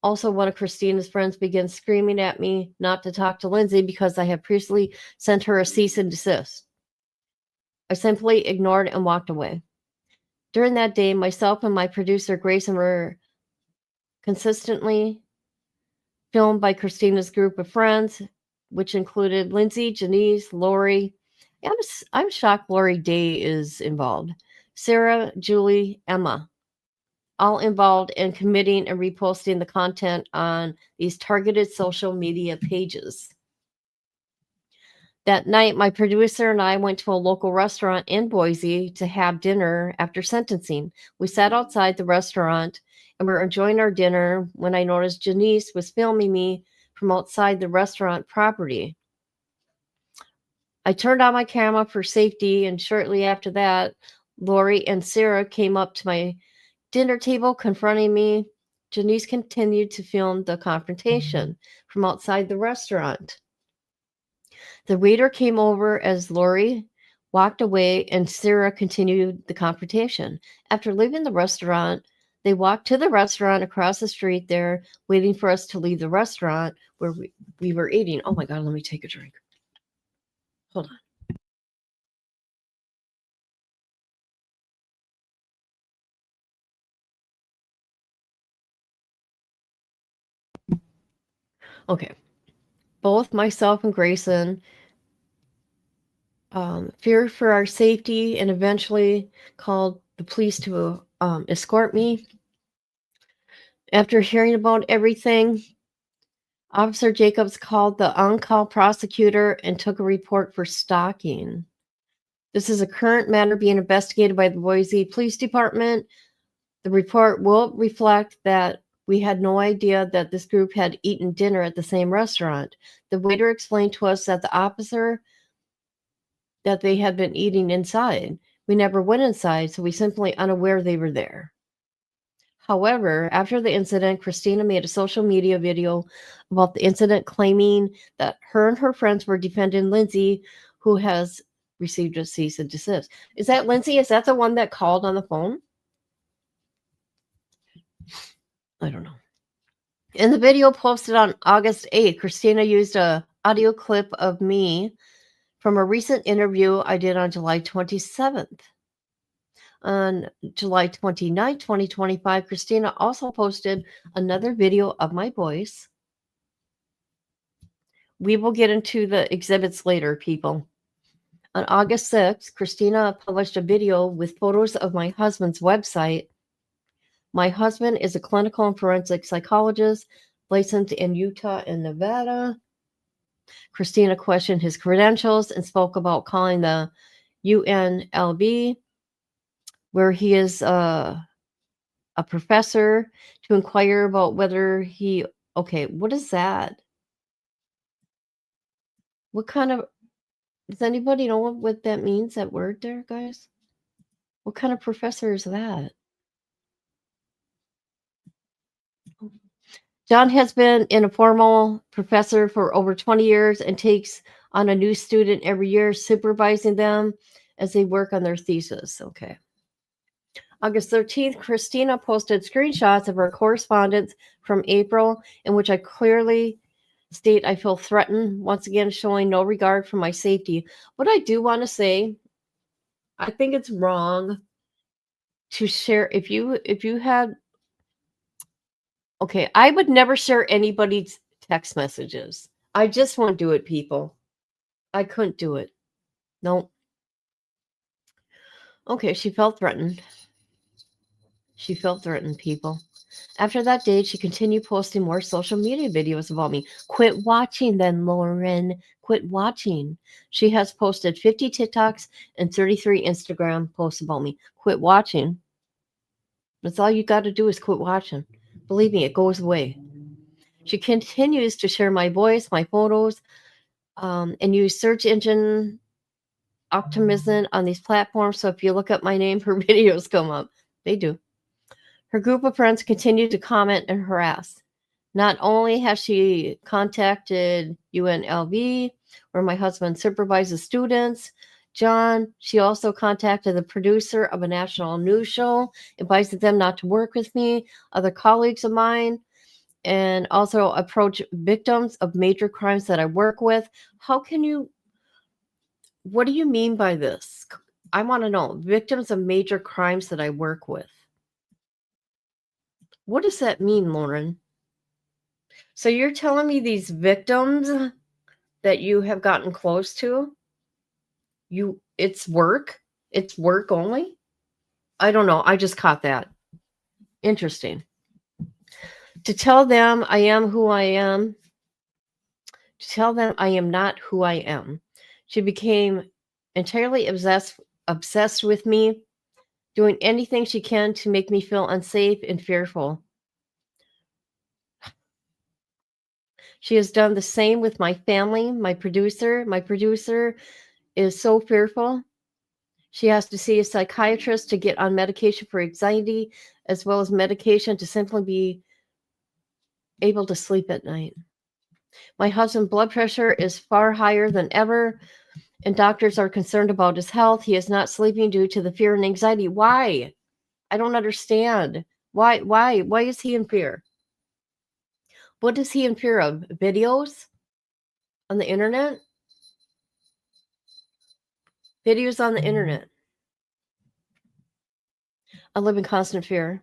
also one of Christina's friends, began screaming at me not to talk to Lindsay because I had previously sent her a cease and desist. I simply ignored and walked away. During that day, myself and my producer, Grayson, were consistently filmed by Christina's group of friends, which included Lindsay, Janice, Lori. I'm shocked Lori Day is involved. Sarah, Julie, Emma, all involved in committing and reposting the content on these targeted social media pages. That night, my producer and I went to a local restaurant in Boise to have dinner after sentencing. We sat outside the restaurant and were enjoying our dinner when I noticed Janice was filming me from outside the restaurant property. I turned on my camera for safety, and shortly after that, Lori and Sarah came up to my dinner table confronting me. Janice continued to film the confrontation from outside the restaurant. The waiter came over as Lori walked away, and Sarah continued the confrontation. After leaving the restaurant, they walked to the restaurant across the street there, waiting for us to leave the restaurant where we were eating. Oh my God, let me take a drink. Hold on. Okay. Both myself and Grayson feared for our safety and eventually called the police to escort me. After hearing about everything, Officer Jacobs called the on-call prosecutor and took a report for stalking. This is a current matter being investigated by the Boise Police Department. The report will reflect that we had no idea that this group had eaten dinner at the same restaurant. The waiter explained to us that the officer that they had been eating inside. We never went inside, so we simply unaware they were there. However, after the incident, Christina made a social media video about the incident, claiming that her and her friends were defending Lindsay, who has received a cease and desist. Is that Lindsay? Is that the one that called on the phone? I don't know. In the video posted on August 8th, Christina used a audio clip of me from a recent interview I did on July 27th. On July 29, 2025, Christina also posted another video of my voice. We will get into the exhibits later, people. On August 6th, Christina published a video with photos of my husband's website. My husband is a clinical and forensic psychologist licensed in Utah and Nevada. Christina questioned his credentials and spoke about calling the UNLV, where he is a professor, to inquire about whether he... Okay, what is that? What kind of... Does anybody know what that means, that word there, guys? What kind of professor is that? John has been an informal professor for over 20 years and takes on a new student every year, supervising them as they work on their thesis. Okay. August 13th, Christina posted screenshots of our correspondence from April, in which I clearly state I feel threatened, once again showing no regard for my safety. What I do want to say, I think it's wrong to share. If you had... Okay, I would never share anybody's text messages. I just won't do it, people. I couldn't do it. Nope. Okay, she felt threatened. She felt threatened, people. After that date, she continued posting more social media videos about me. Quit watching then, Lauren. Quit watching. She has posted 50 TikToks and 33 Instagram posts about me. Quit watching. That's all you got to do is quit watching. Believe me, it goes away. She continues to share my voice, my photos, and use search engine optimism on these platforms. So if you look up my name, her videos come up. They do. Her group of friends continue to comment and harass. Not only has she contacted UNLV, where my husband supervises students, John, she also contacted the producer of a national news show, advised them not to work with me, other colleagues of mine, and also approach victims of major crimes that I work with. How can you... What do you mean by this? I want to know. Victims of major crimes that I work with. What does that mean, Lauren? So you're telling me these victims that you have gotten close to, it's work? It's work only? I don't know. I just caught that. Interesting. To tell them I am who I am. To tell them I am not who I am. She became entirely obsessed with me, doing anything she can to make me feel unsafe and fearful. She has done the same with my family, my producer. My producer is so fearful. She has to see a psychiatrist to get on medication for anxiety, as well as medication to simply be able to sleep at night. My husband's blood pressure is far higher than ever, and doctors are concerned about his health. He is not sleeping due to the fear and anxiety. Why? I don't understand. Why is he in fear? What is he in fear of? Videos on the internet? Videos on the internet. I live in constant fear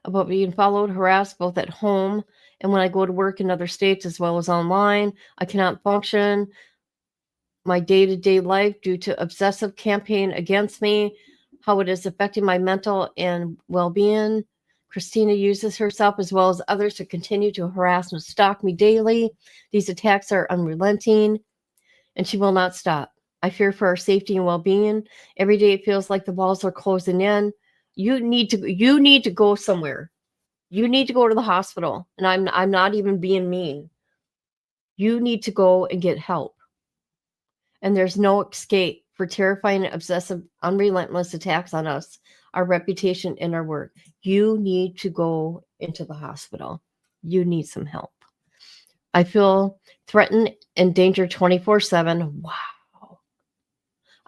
about being followed, harassed, both at home and when I go to work in other states as well as online. I cannot function my day-to-day life due to obsessive campaign against me, how it is affecting my mental and well-being. Christina uses herself as well as others to continue to harass and stalk me daily. These attacks are unrelenting, and she will not stop. I fear for our safety and well-being. Every day it feels like the walls are closing in. You need to go somewhere. You need to go to the hospital. And I'm not even being mean. You need to go and get help. And there's no escape for terrifying, obsessive, unrelentless attacks on us, our reputation, and our work. You need to go into the hospital. You need some help. I feel threatened and danger 24/7. Wow.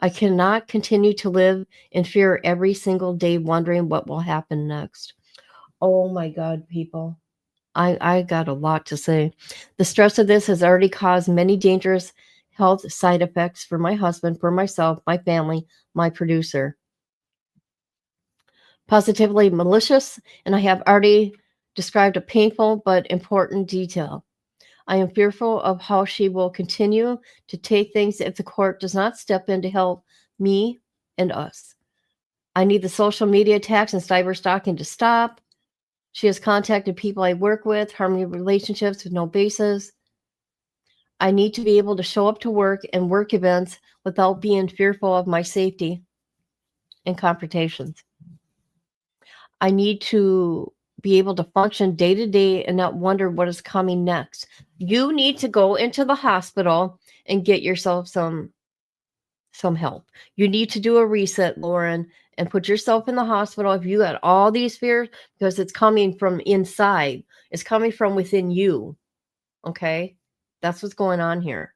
I cannot continue to live in fear every single day, wondering what will happen next. Oh my God, people. I got a lot to say. The stress of this has already caused many dangerous health side effects for my husband, for myself, my family, my producer. Positively malicious, and I have already described a painful but important detail. I am fearful of how she will continue to take things if the court does not step in to help me and us. I need the social media attacks and cyber stalking to stop. She has contacted people I work with, harming relationships with no basis. I need to be able to show up to work and work events without being fearful of my safety and confrontations. I need to be able to function day to day and not wonder what is coming next. You need to go into the hospital and get yourself some help. You need to do a reset, Lauren, and put yourself in the hospital if you got all these fears, because it's coming from inside. It's coming from within you. Okay? That's what's going on here.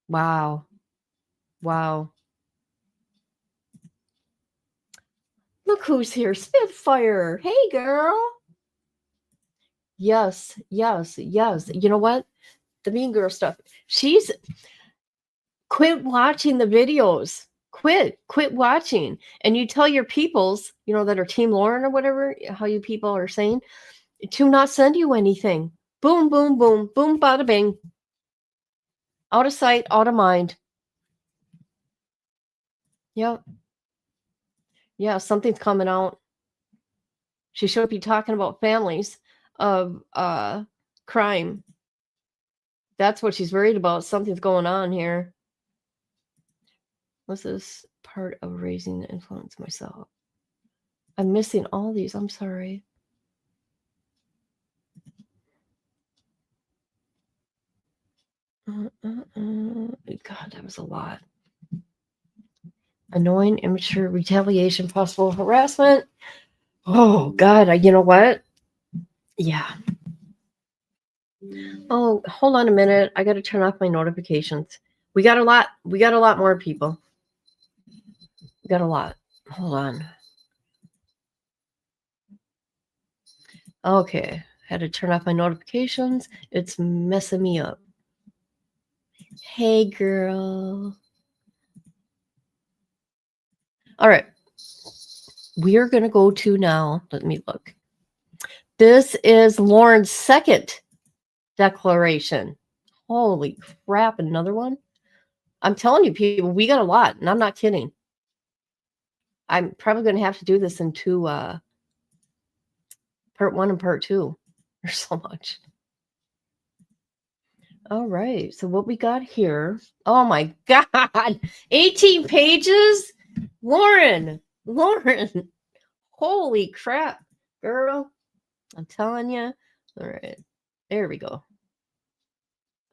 Wow. Wow. Look who's here. Spitfire. Hey, girl. Yes, yes, yes. You know what? The Mean Girl stuff. She's quit watching the videos. Quit watching. And you tell your peoples, that are Team Lauren or whatever, how you people are saying, to not send you anything. Boom, boom, boom, boom, bada bing. Out of sight, out of mind. Yep. Yeah, something's coming out. She should be talking about families of crime. That's what she's worried about. Something's going on here. This is part of raising the influence myself. I'm missing all these. I'm sorry. God, that was a lot. Annoying, immature, retaliation, possible harassment. Oh, God. You know what? Yeah. Oh, hold on a minute. I got to turn off my notifications. We got a lot more people. We got a lot. Hold on. Okay. Had to turn off my notifications. It's messing me up. Hey, girl. All right. We are going to go to now. Let me look. This is Lauren's second declaration. Holy crap. Another one. I'm telling you, people, we got a lot, and I'm not kidding. I'm probably going to have to do this in two, part 1 and part 2. There's so much. All right. So what we got here? Oh my God. 18 pages? Lauren. Holy crap, girl. I'm telling you. All right. There we go.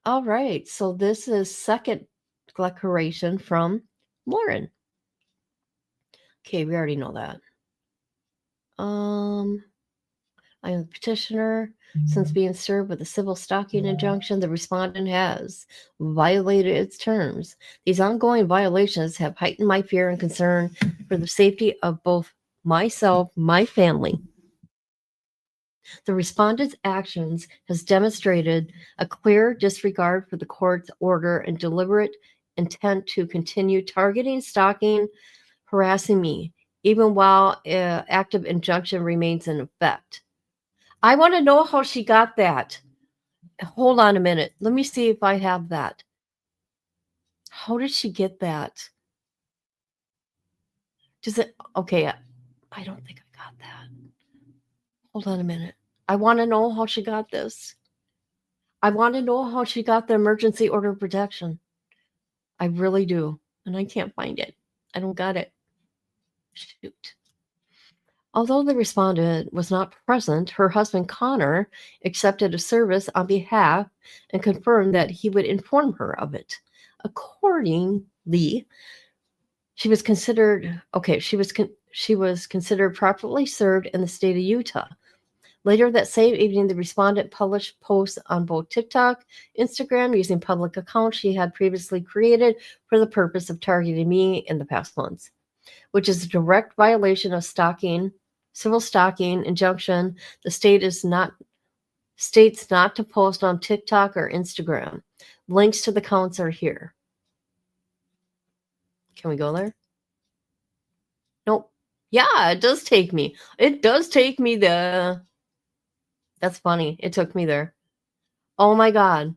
All right. So this is second declaration from Lauren. Okay, we already know that. I am the petitioner. Since being served with a civil stalking injunction, the respondent has violated its terms. These ongoing violations have heightened my fear and concern for the safety of both myself, my family. The respondent's actions has demonstrated a clear disregard for the court's order and deliberate intent to continue targeting, stalking, harassing me, even while active injunction remains in effect. I want to know how she got that. Hold on a minute. Let me see if I have that. How did she get that? Does it? Okay, I don't think I got that. Hold on a minute. I want to know how she got this. I want to know how she got the emergency order of protection. I really do. And I can't find it. I don't got it. Shoot. Although the respondent was not present, her husband Connor accepted a service on behalf and confirmed that he would inform her of it. Accordingly, she was considered properly served in the state of Utah. Later that same evening, the respondent published posts on both TikTok, Instagram, using public accounts she had previously created for the purpose of targeting me in the past months, which is a direct violation of civil stalking injunction. The state states not to post on TikTok or Instagram. Links to the accounts are here. Can we go there? Nope. Yeah, it does take me. It does take me there. That's funny. It took me there. Oh my God.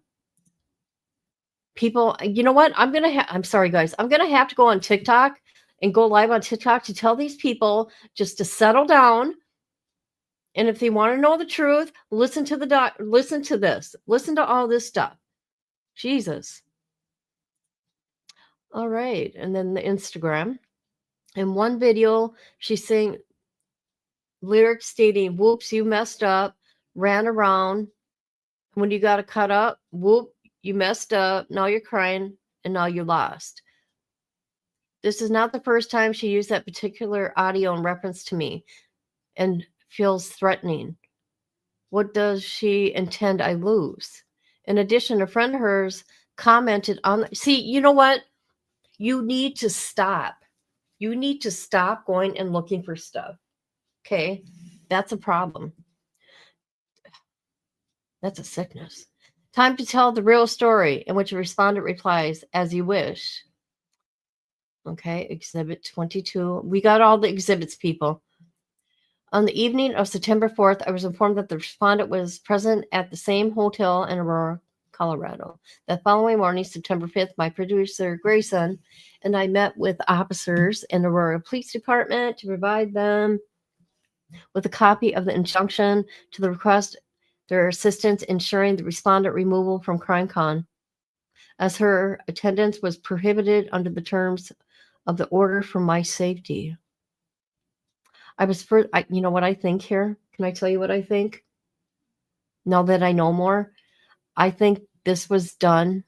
People, you know what? I'm sorry, guys. I'm going to have to go on TikTok and go live on TikTok to tell these people just to settle down. And if they want to know the truth, listen to this. Listen to all this stuff. Jesus. All right. And then the Instagram. In one video, she sang lyrics stating, "Whoops, you messed up, ran around. When you got to cut up, whoop, you messed up. Now you're crying and now you lost." This is not the first time she used that particular audio in reference to me and feels threatening. What does she intend I lose? In addition, a friend of hers commented on, see, you know what? You need to stop. You need to stop going and looking for stuff. Okay? That's a problem. That's a sickness. Time to tell the real story, in which a respondent replies, "As you wish." Okay, Exhibit 22. We got all the exhibits, people. On the evening of September 4th, I was informed that the respondent was present at the same hotel in Aurora, Colorado. The following morning, September 5th, my producer, Grayson, and I met with officers in the Aurora Police Department to provide them with a copy of the injunction to the request their assistance ensuring the respondent removal from CrimeCon, as her attendance was prohibited under the terms of the order for my safety. You know what I think here? Can I tell you what I think? Now that I know more, I think this was done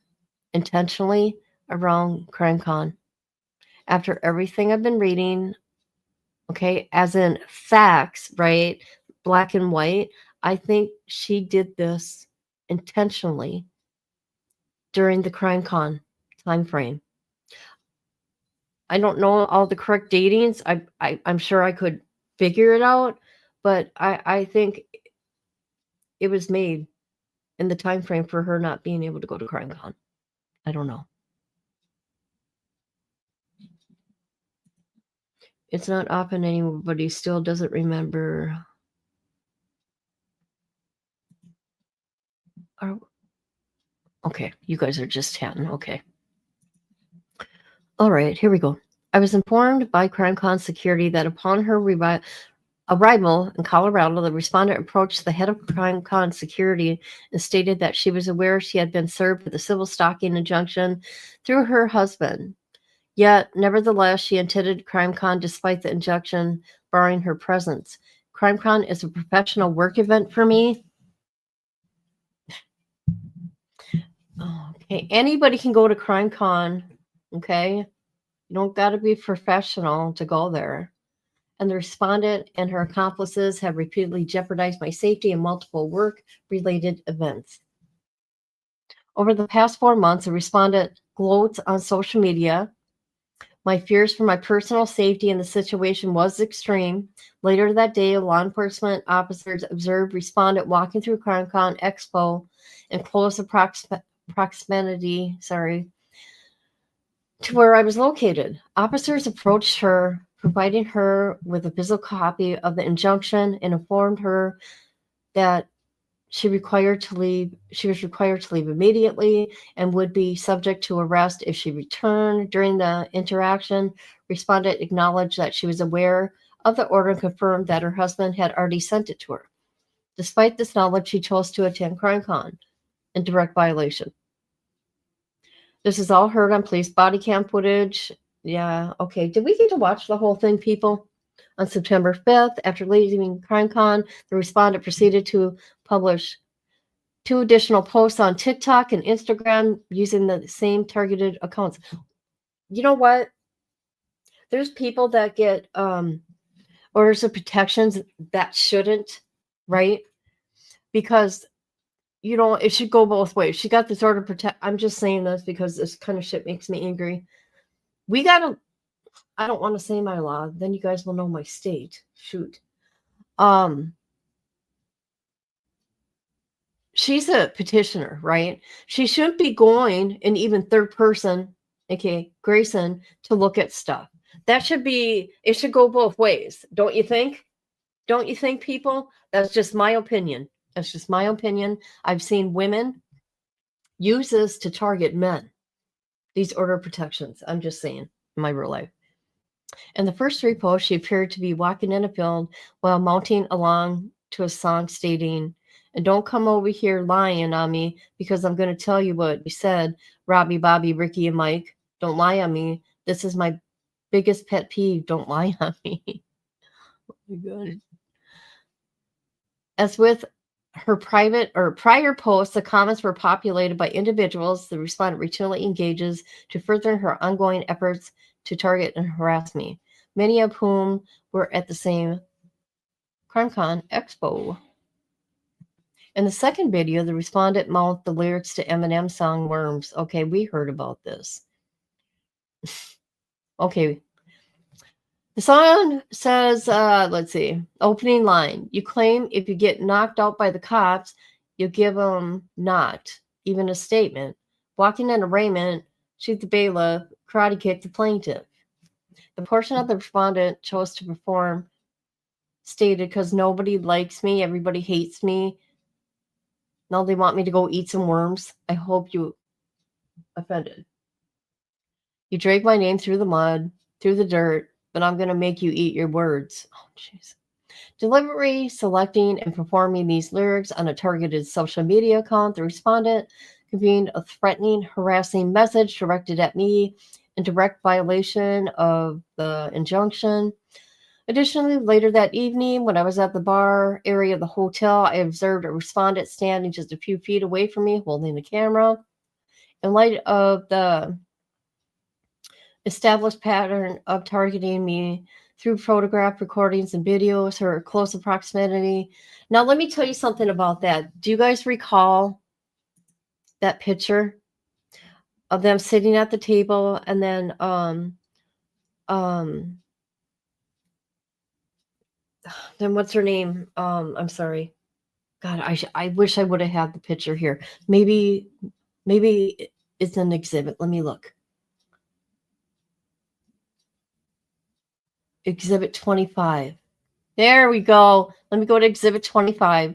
intentionally around CrimeCon. After everything I've been reading, okay, as in facts, right? Black and white, I think she did this intentionally during the CrimeCon time frame. I don't know all the correct datings. I'm sure I could figure it out, but I think it was made in the time frame for her not being able to go to CrimeCon. I don't know. It's not often anybody still doesn't remember. Okay, you guys are just chatting. Okay. All right, here we go. I was informed by CrimeCon security that upon her arrival in Colorado, the respondent approached the head of CrimeCon security and stated that she was aware she had been served with a civil stalking injunction through her husband. Yet, nevertheless, she attended CrimeCon despite the injunction barring her presence. CrimeCon is a professional work event for me. Okay, anybody can go to CrimeCon, okay? You don't got to be professional to go there. And the respondent and her accomplices have repeatedly jeopardized my safety in multiple work-related events. Over the past 4 months, the respondent gloats on social media. My fears for my personal safety in the situation was extreme. Later that day, law enforcement officers observed respondent walking through CrimeCon Expo in close proximity, to where I was located. Officers approached her, providing her with a physical copy of the injunction, and informed her that she was required to leave immediately and would be subject to arrest if she returned. During the interaction, respondent acknowledged that she was aware of the order and confirmed that her husband had already sent it to her. Despite this knowledge, she chose to attend CrimeCon in direct violation. This is all heard on police body cam footage. Yeah, okay. Did we get to watch the whole thing, people? On September 5th, after leaving CrimeCon, the respondent proceeded to publish 2 additional posts on TikTok and Instagram using the same targeted accounts. You know what? There's people that get orders of protections that shouldn't, right? Because, you know, it should go both ways. She got this order of protect. I'm just saying this because this kind of shit makes me angry. We got to, I don't want to say my law. Then you guys will know my state. Shoot. She's a petitioner, right? She shouldn't be going in even third person, aka Grayson, to look at stuff. That should be, it should go both ways. Don't you think? Don't you think, people? That's just my opinion. That's just my opinion. I've seen women use this to target men. These order protections. I'm just saying, in my real life. In the first 3 posts, she appeared to be walking in a field while mounting along to a song stating, "And don't come over here lying on me because I'm going to tell you what you said, Robbie, Bobby, Ricky, and Mike. Don't lie on me. This is my biggest pet peeve. Don't lie on me." Oh my God. As with her prior posts, the comments were populated by individuals the respondent routinely engages to further her ongoing efforts to target and harass me, many of whom were at the same CrimeCon Expo. In the second video, the respondent mouthed the lyrics to Eminem's song Worms. Okay, we heard about this. Okay. The song says, let's see, opening line. You claim if you get knocked out by the cops, you give them not even a statement. Walking in arraignment, shoot the bailiff, karate kick the plaintiff. The portion of the respondent chose to perform stated, because nobody likes me, everybody hates me. Now they want me to go eat some worms. I hope you offended. You drag my name through the mud, through the dirt, but I'm going to make you eat your words. Oh, jeez. Deliberately selecting and performing these lyrics on a targeted social media account, the respondent convened a threatening, harassing message directed at me in direct violation of the injunction. Additionally, later that evening, when I was at the bar area of the hotel, I observed a respondent standing just a few feet away from me, holding the camera. In light of the established pattern of targeting me through photograph recordings and videos, her close proximity. Now, let me tell you something about that. Do you guys recall that picture of them sitting at the table and then then what's her name? I'm sorry. God, I wish I would have had the picture here. Maybe it's an exhibit. Let me look. Exhibit 25. There we go. Let me go to Exhibit 25.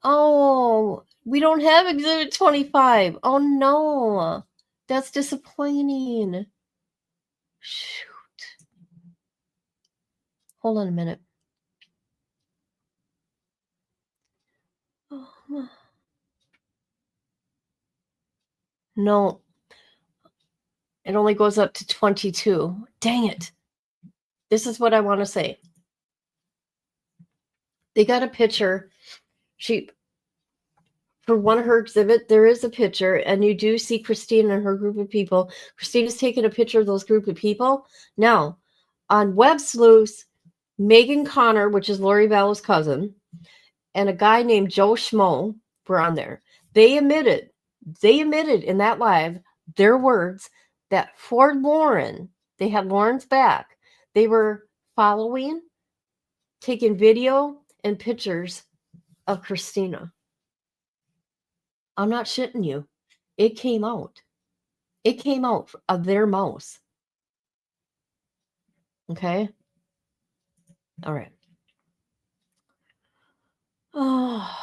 Oh, we don't have Exhibit 25. Oh, no. That's disappointing. Shoot. Hold on a minute. Oh, no, it only goes up to 22. Dang it. This is what I want to say. They got a picture. For one of her exhibit, there is a picture, and you do see Christine and her group of people. Christina's taking a picture of those group of people. Now, on Web Sleuths, Megan Connor, which is Lori Vallow's cousin, and a guy named Joe Schmo were on there. They admitted in that live their words that for Lauren, they had Lauren's back. They were following, taking video and pictures of Christina. I'm not shitting you. It came out. It came out of their mouths. Okay? All right. Oh.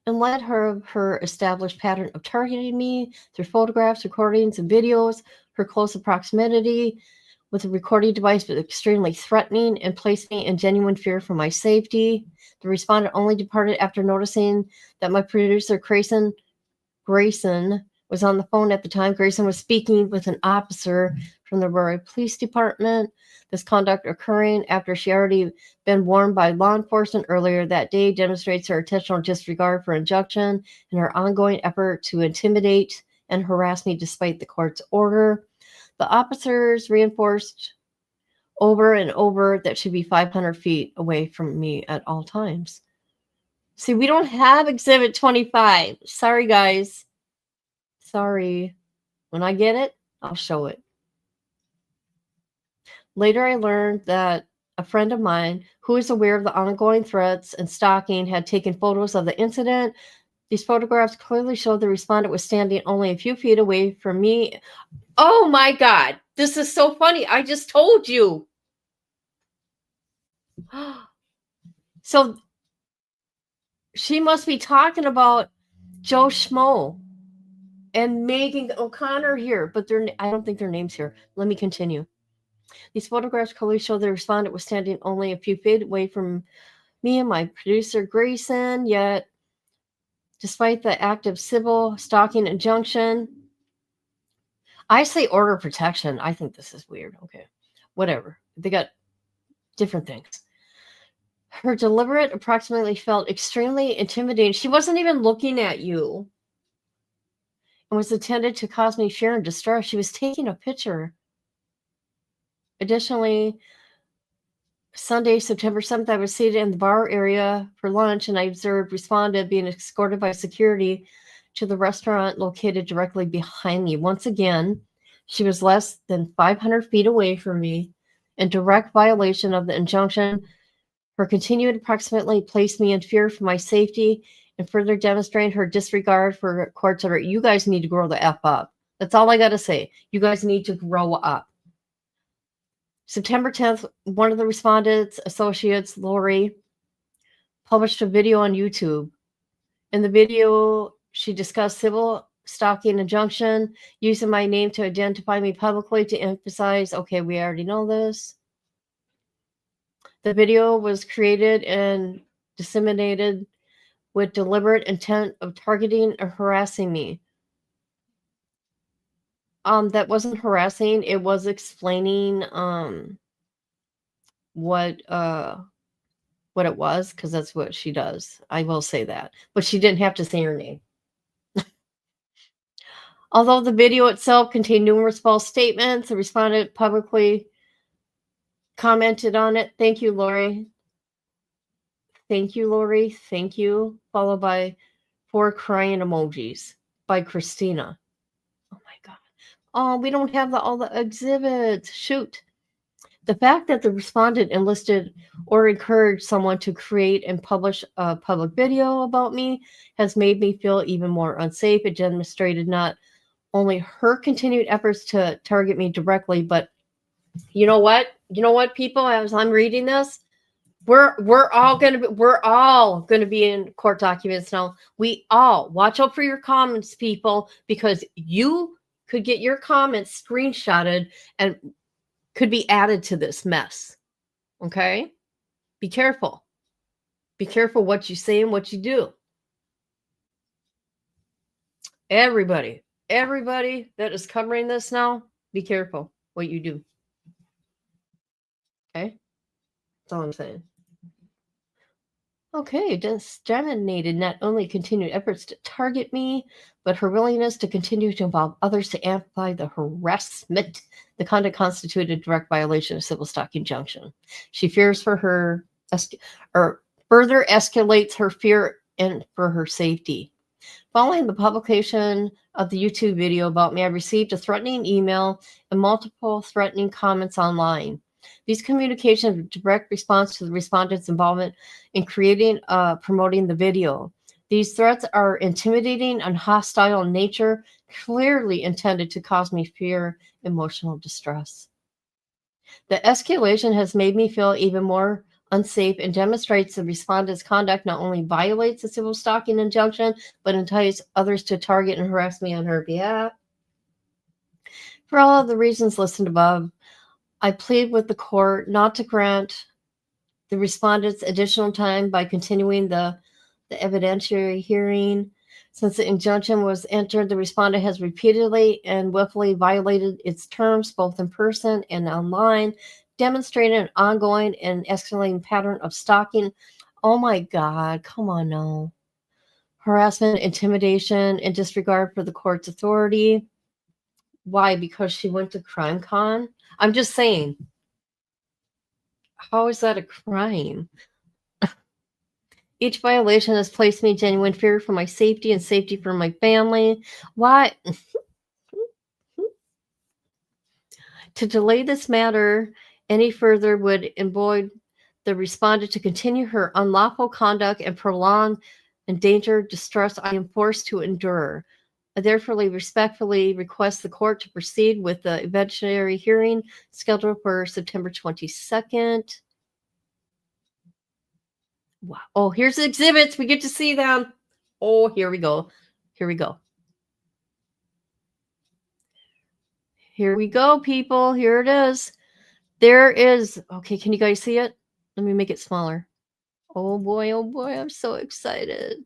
And led her established pattern of targeting me through photographs, recordings, and videos. Her close proximity with a recording device was extremely threatening and placed me in genuine fear for my safety. The respondent only departed after noticing that my producer, Grayson, was on the phone at the time. Grayson was speaking with an officer from the Aurora Police Department. This conduct occurring after she already been warned by law enforcement earlier that day demonstrates her intentional disregard for injunction and her ongoing effort to intimidate and harass me despite the court's order. The officers reinforced over and over that she'd be 500 feet away from me at all times. See, we don't have Exhibit 25. Sorry, guys. Sorry. When I get it, I'll show it. Later, I learned that a friend of mine who is aware of the ongoing threats and stalking had taken photos of the incident. These photographs clearly showed the respondent was standing only a few feet away from me. Oh my God, this is so funny. I just told you. So she must be talking about Joe Schmo and Megan O'Connor here, but I don't think their names here. Let me continue. These photographs clearly show the respondent was standing only a few feet away from me and my producer, Grayson, yet despite the active civil stalking injunction, I say order of protection. I think this is weird. Okay, whatever. They got different things. Her deliberate approximately felt extremely intimidating. She wasn't even looking at you and was intended to cause me fear and distress. She was taking a picture. Additionally, Sunday, September 7th, I was seated in the bar area for lunch, and I observed respondent being escorted by security to the restaurant located directly behind me. Once again, she was less than 500 feet away from me in direct violation of the injunction. Her continued approximately placed me in fear for my safety and further demonstrated her disregard for court's order. You guys need to grow the F up. That's all I got to say. You guys need to grow up. September 10th, one of the respondents' associates, Lori, published a video on YouTube. In the video, she discussed civil stalking injunction, using my name to identify me publicly to emphasize, okay, we already know this. The video was created and disseminated with deliberate intent of targeting or harassing me. That wasn't harassing. It was explaining what it was, because that's what she does. I will say that. But she didn't have to say her name. Although the video itself contained numerous false statements, the respondent publicly commented on it. Thank you, Lori. Thank you, Lori. Thank you. Followed by 4 crying emojis by Christina. Oh my God. Oh, we don't have all the exhibits. Shoot. The fact that the respondent enlisted or encouraged someone to create and publish a public video about me has made me feel even more unsafe. It demonstrated not only her continued efforts to target me directly, but you know what? You know what, people? As I'm reading this, we're all gonna be in court documents now. We all watch out for your comments, people, because you could get your comments screenshotted and could be added to this mess. Okay? Be careful. Be careful what you say and what you do. Everybody that is covering this now, be careful what you do. Okay? That's all I'm saying. Okay, dominated not only continued efforts to target me, but her willingness to continue to involve others to amplify the harassment. The conduct constituted a direct violation of civil stock injunction. She fears for her, or further escalates her fear and for her safety. Following the publication of the YouTube video about me, I received a threatening email and multiple threatening comments online. These communications were direct response to the respondents' involvement in creating, promoting the video. These threats are intimidating and hostile in nature, clearly intended to cause me fear, emotional distress. The escalation has made me feel even more unsafe and demonstrates the respondent's conduct not only violates the civil stalking injunction, but entices others to target and harass me on her behalf. For all of the reasons listed above, I plead with the court not to grant the respondents additional time by continuing the evidentiary hearing. Since the injunction was entered, the respondent has repeatedly and willfully violated its terms, both in person and online, demonstrating an ongoing and escalating pattern of stalking. Oh my God, come on now. Harassment, intimidation, and disregard for the court's authority. Why? Because she went to CrimeCon? I'm just saying. How is that a crime? Each violation has placed me in genuine fear for my safety and safety for my family. Why? To delay this matter any further would avoid the respondent to continue her unlawful conduct and prolong and danger distress I am forced to endure. I therefore respectfully request the court to proceed with the evidentiary hearing scheduled for September 22nd. Wow. Oh, here's the exhibits. We get to see them. Oh, here we go. Here we go. Here we go, people. Here it is. There is. Okay, can you guys see it? Let me make it smaller. Oh boy, I'm so excited.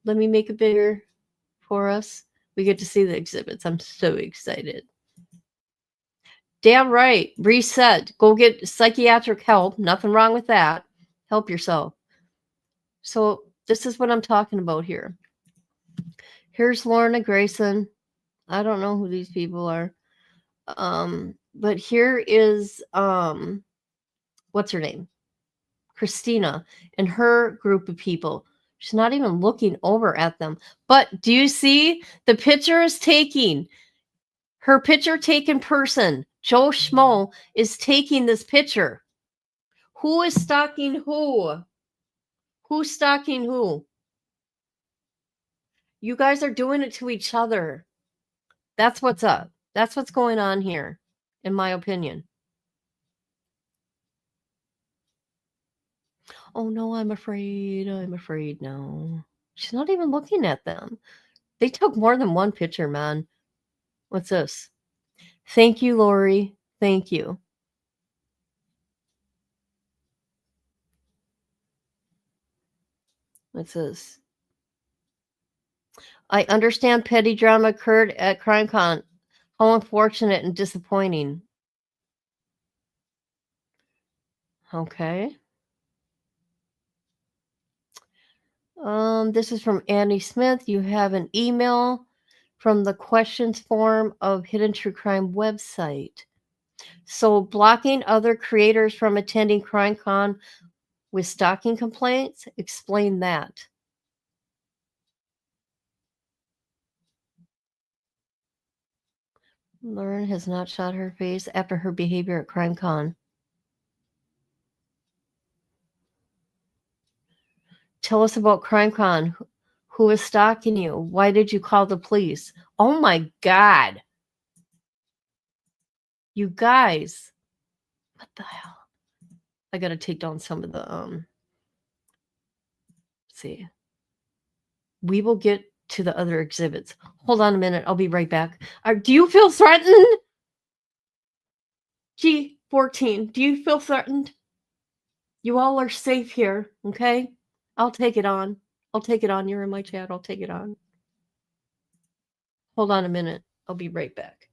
Let me make it bigger for us. We get to see the exhibits. I'm so excited. Damn right. Reset. Go get psychiatric help. Nothing wrong with that. Help yourself. So this is what I'm talking about here. Here's Lorna Grayson. I don't know who these people are. But here is what's her name? Christina and her group of people. She's not even looking over at them. But do you see the picture is taking her picture taken person? Joe Schmo is taking this picture. Who is stalking who? Who's stalking who? You guys are doing it to each other. That's what's up. That's what's going on here, in my opinion. Oh no, I'm afraid. I'm afraid now. She's not even looking at them. They took more than one picture, man. What's this? Thank you, Lori. Thank you. What's this? I understand petty drama occurred at CrimeCon. How unfortunate and disappointing. Okay. This is from Annie Smith. You have an email from the questions form of Hidden True Crime website. So blocking other creators from attending CrimeCon with stalking complaints? Explain that. Lauren has not shot her face after her behavior at CrimeCon. Tell us about CrimeCon. Who is stalking you? Why did you call the police? Oh my God. You guys. What the hell? I got to take down some of the, let's see. We will get to the other exhibits. Hold on a minute. I'll be right back. Do you feel threatened? G14, do you feel threatened? You all are safe here, okay? I'll take it on. I'll take it on. You're in my chat. I'll take it on. Hold on a minute. I'll be right back.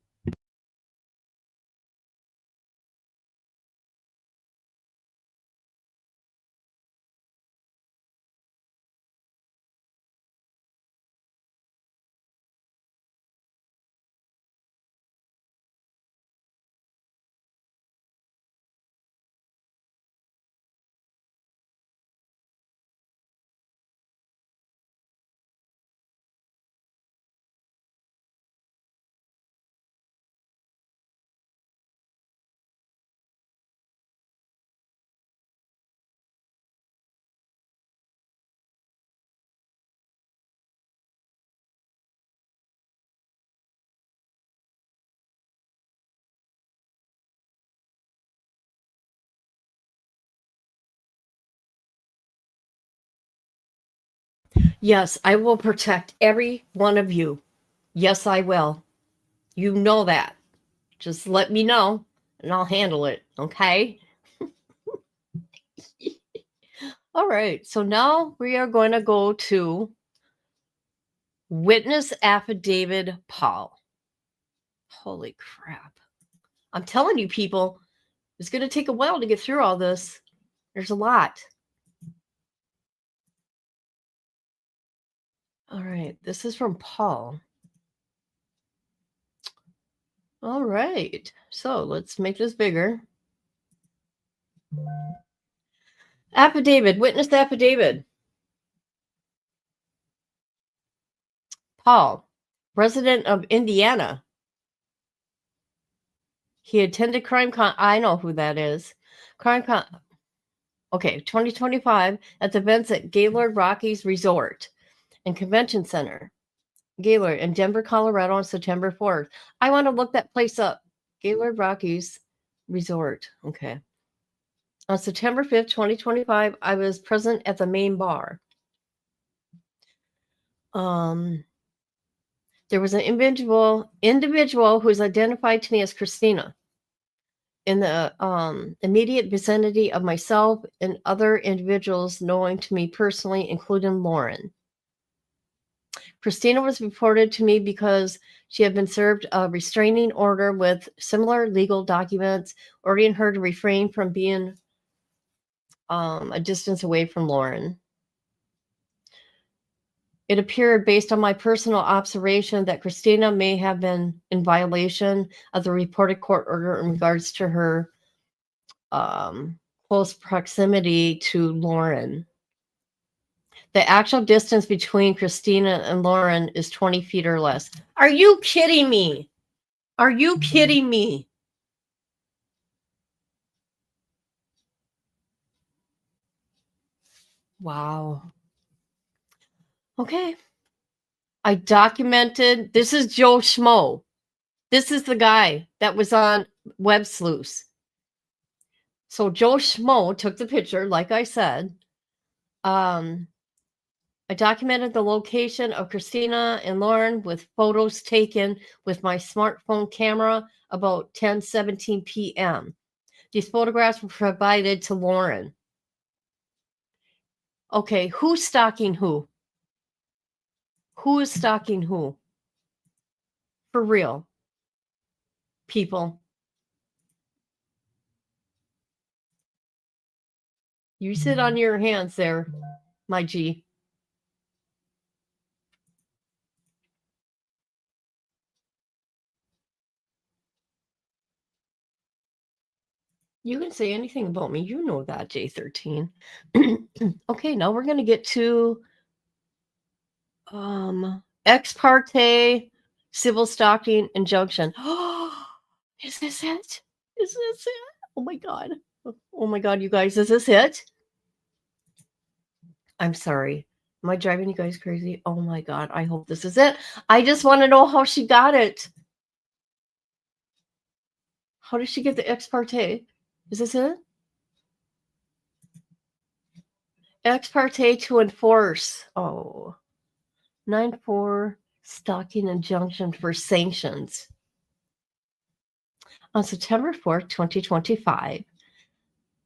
Yes, I will protect every one of you. Yes, I will. You know that. Just let me know and I'll handle it, okay? All right, so now we are going to go to witness affidavit Paul. Holy crap. I'm telling you, people, it's going to take a while to get through all this. There's a lot. All right, this is from Paul. All right, so let's make this bigger. Affidavit, witness affidavit. Paul, resident of Indiana. He attended CrimeCon. I know who that is. CrimeCon. Okay, 2025 at the events at Gaylord Rockies Resort and Convention Center. Gaylord in Denver, Colorado on September 4th. I want to look that place up. Gaylord Rockies Resort. Okay. On September 5th, 2025, I was present at the main bar. There was an individual who was identified to me as Christina in the immediate vicinity of myself and other individuals known to me personally, including Lauren. Christina was reported to me because she had been served a restraining order with similar legal documents, ordering her to refrain from being a distance away from Lauren. It appeared, based on my personal observation, that Christina may have been in violation of the reported court order in regards to her close proximity to Lauren. The actual distance between Christina and Lauren is 20 feet or less. Are you kidding me? Are you kidding me? Wow. Okay. I documented. This is Joe Schmo. This is the guy that was on Web Sleuths. So Joe Schmo took the picture, like I said. I documented the location of Christina and Lauren with photos taken with my smartphone camera about 10:17 p.m. These photographs were provided to Lauren. Okay, who's stalking who? Who is stalking who? For real, people. You sit on your hands there, my G. You can say anything about me. You know that, J13. Okay, now we're going to get to ex parte civil stalking injunction. Is this it? Is this it? Oh my God. Oh my God, you guys, is this it? I'm sorry. Am I driving you guys crazy? Oh my God, I hope this is it. I just want to know how she got it. How did she get the ex parte? Is this it? Ex parte to enforce. Oh. 9-4 stalking injunction for sanctions. On September 4th, 2025,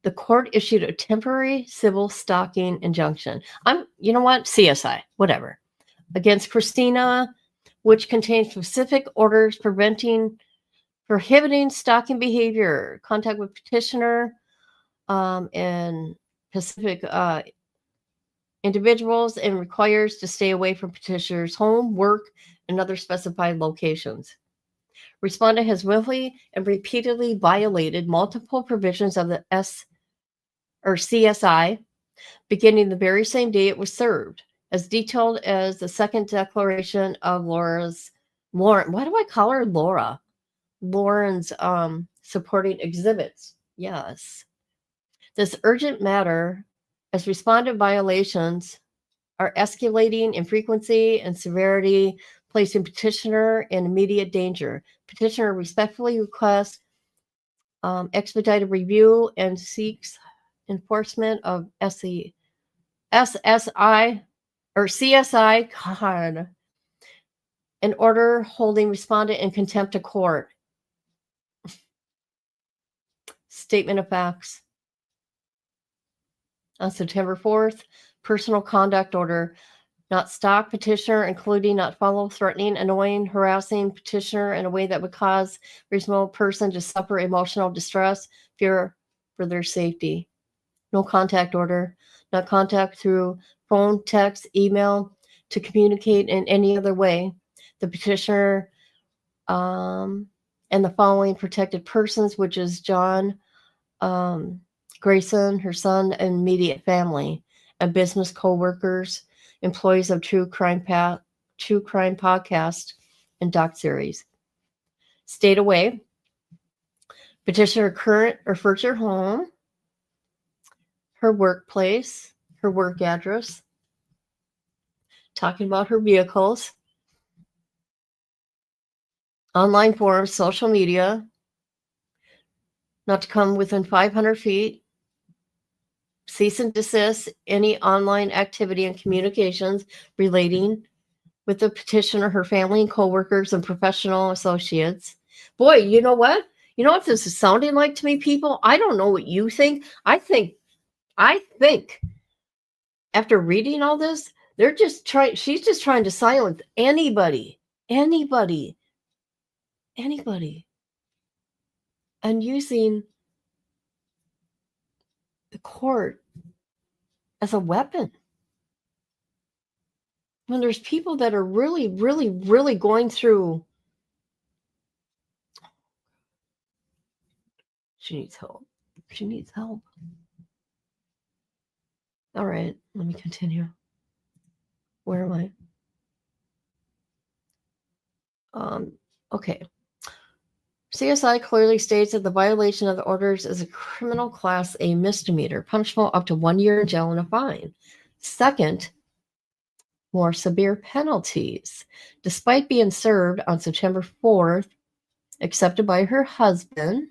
the court issued a temporary civil stalking injunction. You know what? CSI, whatever. Against Christina, which contains specific orders prohibiting stalking behavior, contact with petitioner, and specific individuals, and requires to stay away from petitioner's home, work, and other specified locations. Respondent has willfully and repeatedly violated multiple provisions of the CSI, beginning the very same day it was served, as detailed as the second declaration of Lauren. Why do I call her Laura? Lauren's supporting exhibits. Yes. This urgent matter, as respondent violations are escalating in frequency and severity, placing petitioner in immediate danger. Petitioner respectfully requests expedited review and seeks enforcement of CSI, God, an order holding respondent in contempt of court. Statement of facts. On September 4th, personal conduct order. Not stalk petitioner, including not follow, threatening, annoying, harassing petitioner in a way that would cause reasonable person to suffer emotional distress, fear for their safety. No contact order. Not contact through phone, text, email, to communicate in any other way. The petitioner and the following protected persons, which is John Grayson, her son, and immediate family, and business co-workers, employees of True Crime Podcast and Doc Series. Stayed away. Petitioner current or future home, her workplace, her work address, talking about her vehicles, online forums, social media, not to come within 500 feet, cease and desist any online activity and communications relating with the petitioner, her family and coworkers and professional associates. Boy, you know what? You know what this is sounding like to me, people? I don't know what you think. I think after reading all this, she's just trying to silence anybody, and using the court as a weapon. When there's people that are really, really, really going through. She needs help. All right, let me continue. Where am I? Okay. CSI clearly states that the violation of the orders is a criminal class A misdemeanor, punishable up to 1 year in jail and a fine. Second, more severe penalties. Despite being served on September 4th, accepted by her husband,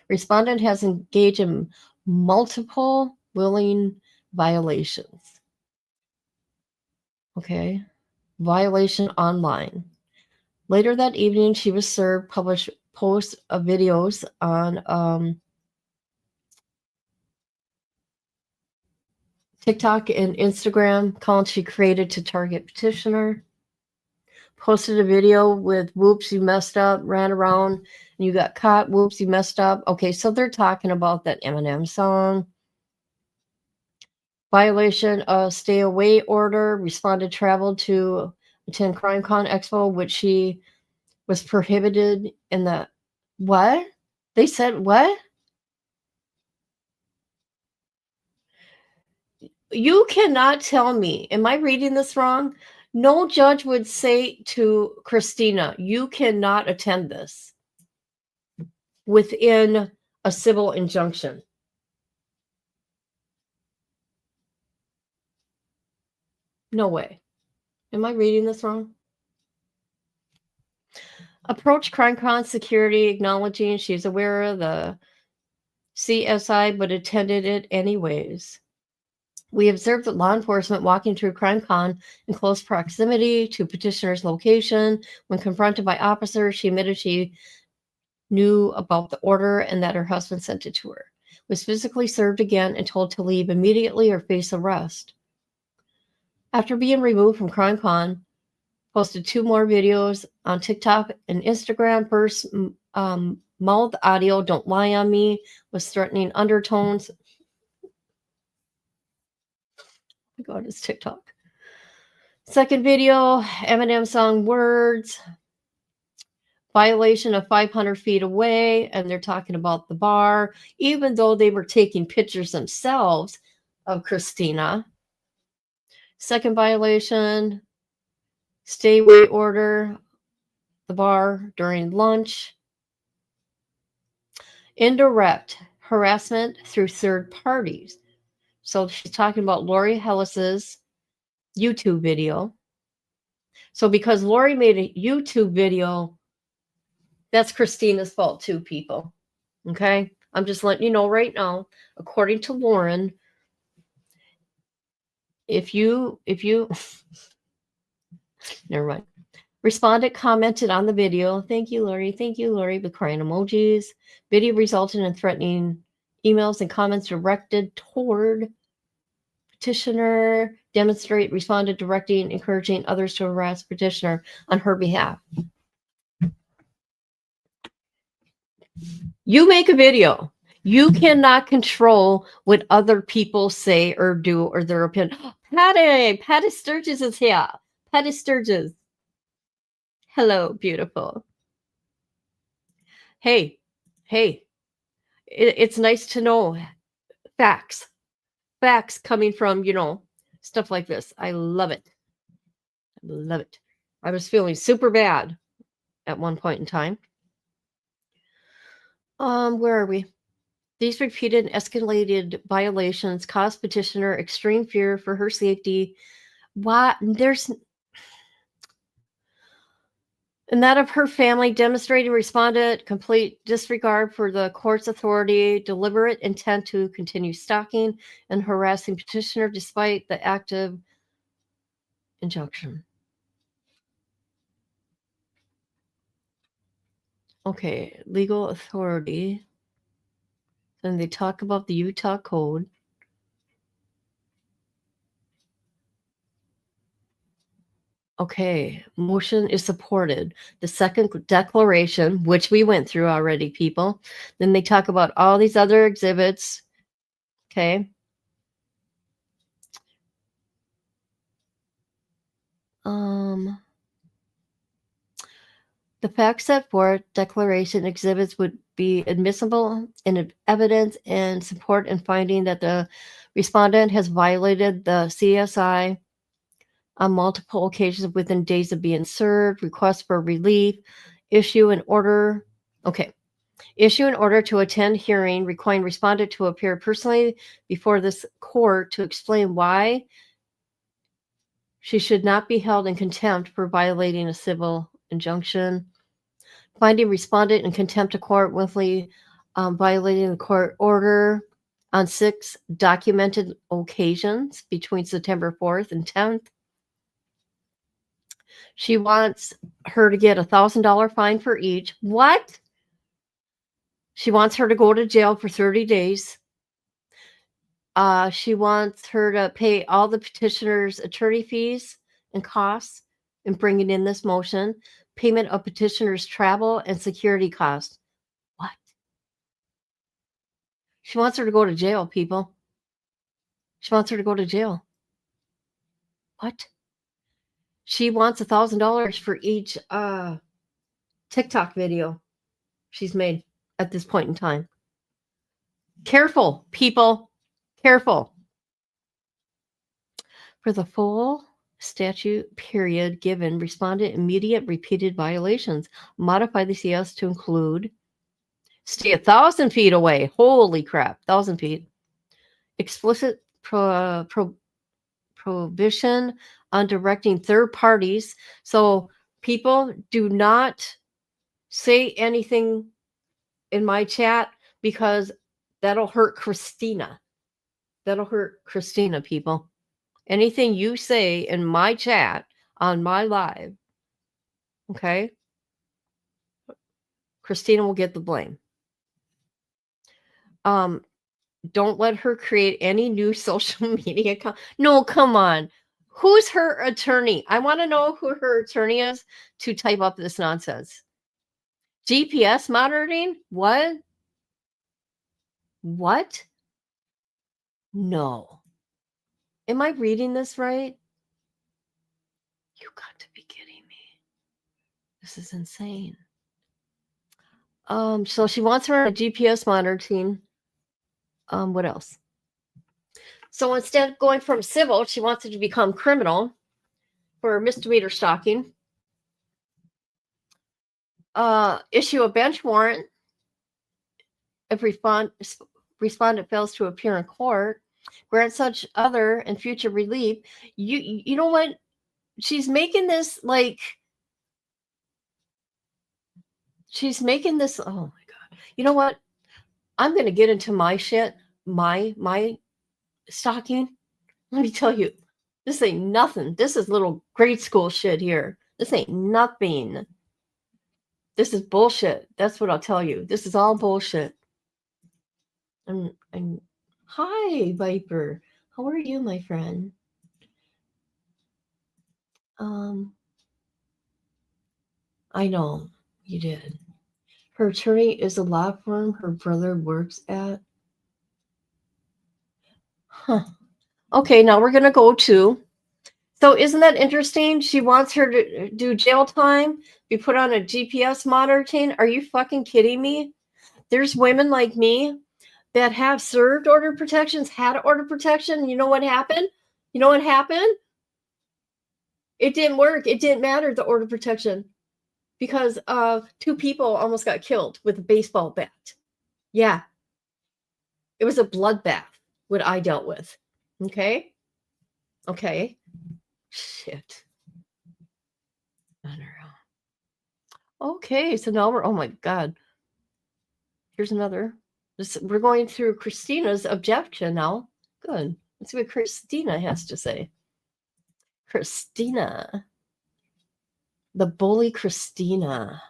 respondent has engaged in multiple willing violations. Okay. Violation online. Later that evening, she was served published posts of videos on TikTok and Instagram accounts she created to target petitioner. Posted a video with whoops, you messed up, ran around and you got caught, whoops, you messed up. Okay, so they're talking about that Eminem song. Violation of stay away order. Responded traveled to attend CrimeCon Expo, which she was prohibited in the what? They said what? You cannot tell me. Am I reading this wrong? No judge would say to Christina, you cannot attend this within a civil injunction. No way. Am I reading this wrong? Approached CrimeCon security, acknowledging she's aware of the CSI, but attended it anyways. We observed that law enforcement walking through CrimeCon in close proximity to petitioner's location. When confronted by officers, she admitted she knew about the order and that her husband sent it to her. was physically served again and told to leave immediately or face arrest. After being removed from CrimeCon, posted 2 more videos on TikTok and Instagram. First, mouth audio, "Don't lie on me," was threatening undertones. Oh my God, it's TikTok. Second video, Eminem song "Words," violation of 500 feet away, and they're talking about the bar, even though they were taking pictures themselves of Christina. Second violation, stay away order, the bar during lunch. Indirect harassment through third parties. So she's talking about Lori Hellis's YouTube video. So because Lori made a YouTube video, that's Christina's fault too, people. Okay? I'm just letting you know right now, according to Lauren, if you never mind. Respondent commented on the video. Thank you, Lori, with crying emojis. Video resulted in threatening emails and comments directed toward petitioner. Demonstrate responded directing, encouraging others to harass petitioner on her behalf. You make a video. You cannot control what other people say or do or their opinion. Patty Sturgis is here. Patty Sturgis. Hello, beautiful. Hey, it's nice to know facts coming from, stuff like this. I love it. I was feeling super bad at one point in time. Where are we? These repeated and escalated violations caused petitioner extreme fear for her safety. And that of her family, demonstrating responded complete disregard for the court's authority, deliberate intent to continue stalking and harassing petitioner despite the active injunction. Okay, legal authority. And they talk about the Utah Code. Okay, motion is supported. The second declaration, which we went through already, people. Then they talk about all these other exhibits. Okay. The facts set forth declaration exhibits would be admissible in evidence and support in finding that the respondent has violated the CSI on multiple occasions within days of being served, request for relief, issue an order. Okay. Issue an order to attend hearing requiring respondent to appear personally before this court to explain why she should not be held in contempt for violating a civil injunction. Finding respondent in contempt of court willfully violating the court order on 6 documented occasions between September 4th and 10th. She wants her to get $1,000 fine for each. What? She wants her to go to jail for 30 days. She wants her to pay all the petitioner's attorney fees and costs in bringing in this motion. Payment of petitioner's travel and security costs. What? She wants her to go to jail, people. She wants her to go to jail. What? She wants $1,000 for each TikTok video she's made at this point in time. Careful, people. Careful. For the full statute period given, respondent immediate repeated violations. Modify the CS to include stay 1,000 feet away. Holy crap, 1,000 feet. Explicit prohibition on directing third parties. So people, do not say anything in my chat because that'll hurt Christina. That'll hurt Christina, people. Anything you say in my chat on my live, okay, Christina will get the blame. don't let her create any new social media account. No, come on. Who's her attorney? I want to know who her attorney is to type up this nonsense. GPS monitoring? What? What? No. Am I reading this right? You got to be kidding me. This is insane. So she wants her on a GPS monitoring. What else? So instead of going from civil, she wants it to become criminal for misdemeanor stalking. Issue a bench warrant if respondent fails to appear in court. Grant such other and future relief. You know what? She's making this like. She's making this. Oh my God! You know what? I'm gonna get into my shit. My stalking. Let me tell you, this ain't nothing. This is little grade school shit here. This ain't nothing. This is bullshit. That's what I'll tell you. This is all bullshit. And hi, Viper. How are you, my friend? I know you did. Her attorney is a law firm her brother works at. Huh. Okay, now we're gonna go to. So isn't that interesting? She wants her to do jail time, be put on a GPS monitoring. Are you fucking kidding me? There's women like me that have served order protections, had order protection. You know what happened? You know what happened? It didn't work. It didn't matter, the order protection, because 2 people almost got killed with a baseball bat. Yeah. It was a bloodbath, what I dealt with. Okay? Okay. Shit. I don't know. Okay, so now we're, oh my God. Here's another. We're going through Christina's objection now. Good. Let's see what Christina has to say. Christina. The bully Christina.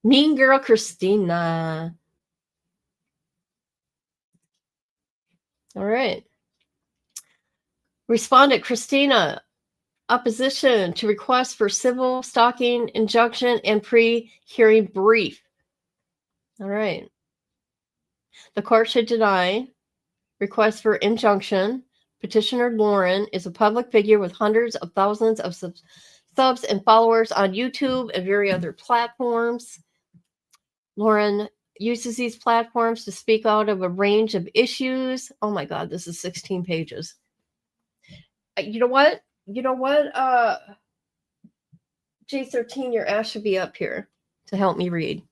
Mean girl Christina. All right. Respondent Christina. Opposition to request for civil stalking injunction and pre-hearing brief. All right. The court should deny request for injunction. Petitioner Lauren is a public figure with hundreds of thousands of subs and followers on YouTube and various other platforms. Lauren uses these platforms to speak out of a range of issues. Oh my God, this is 16 pages. You know what? J13, your ass should be up here to help me read.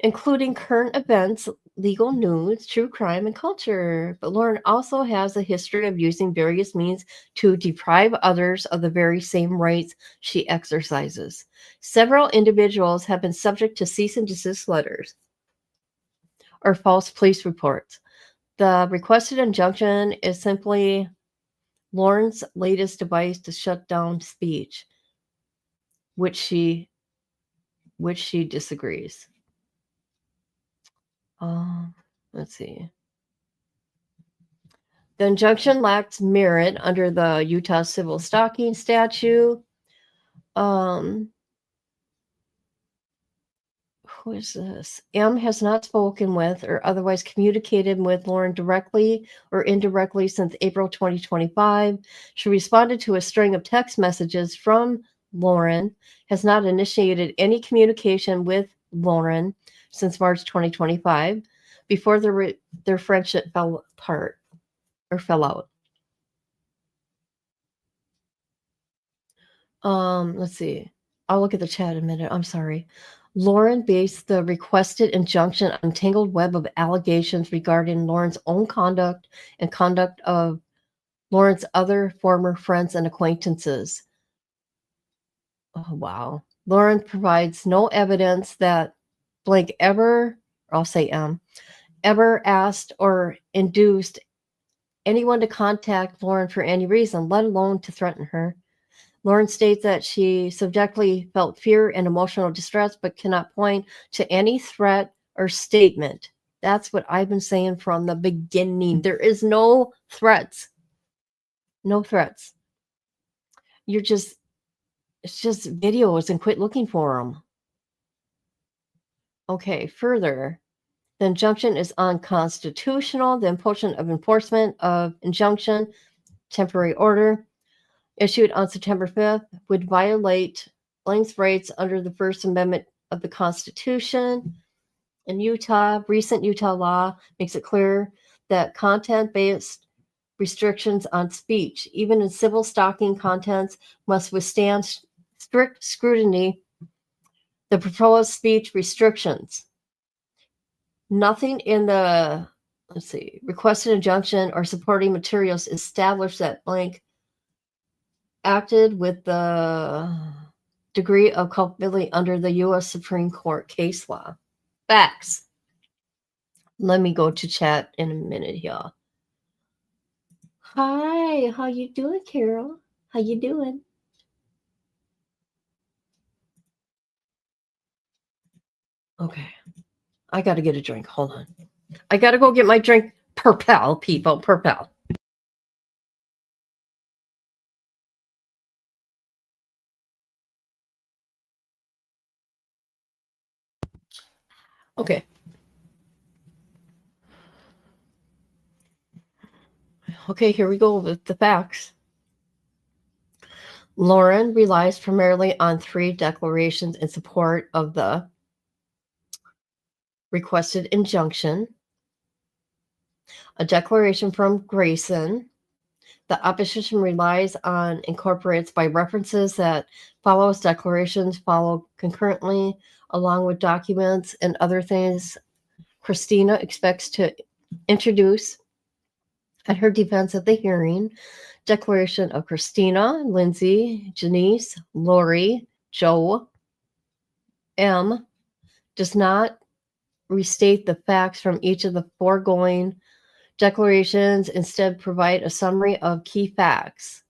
Including current events, legal news, true crime, and culture. But Lauren also has a history of using various means to deprive others of the very same rights she exercises. Several individuals have been subject to cease and desist letters or false police reports. The requested injunction is simply Lauren's latest device to shut down speech, which she disagrees. Let's see. The injunction lacks merit under the Utah Civil Stalking Statute. Who is this? M has not spoken with or otherwise communicated with Lauren directly or indirectly since April 2025. She responded to a string of text messages from Lauren, has not initiated any communication with Lauren since March 2025, before their friendship fell apart or fell out. Let's see. I'll look at the chat in a minute. I'm sorry. Lauren based the requested injunction on a tangled web of allegations regarding Lauren's own conduct and conduct of Lauren's other former friends and acquaintances. Oh, wow. Lauren provides no evidence that blank ever, I'll say ever asked or induced anyone to contact Lauren for any reason, let alone to threaten her. Lauren states that she subjectively felt fear and emotional distress, but cannot point to any threat or statement That's what I've been saying from the beginning. There is no threats. No threats. It's just videos and quit looking for them. Okay, further, the injunction is unconstitutional. The imposition of enforcement of injunction, temporary order, issued on September 5th would violate Blank's rights under the First Amendment of the Constitution. In Utah, recent Utah law makes it clear that content-based restrictions on speech, even in civil stalking contents, must withstand strict scrutiny. The proposed speech restrictions. Nothing in the, requested injunction or supporting materials establish that Blank acted with the degree of culpability under the U.S. Supreme Court case law. Facts. Let me go to chat in a minute here. Hi, how you doing, Carol? How you doing? Okay. I got to get a drink. Hold on. I got to go get my drink. Purpell, people. Purpell. Okay. Okay, here we go with the facts. Lauren relies primarily on 3 declarations in support of the requested injunction. A declaration from Grayson. The opposition relies on incorporates by references that follows declarations follow concurrently along with documents and other things Christina expects to introduce at her defense at the hearing. Declaration of Christina, Lindsay, Janice, Lori, Joe, M. does not restate the facts from each of the foregoing declarations, instead provide a summary of key facts.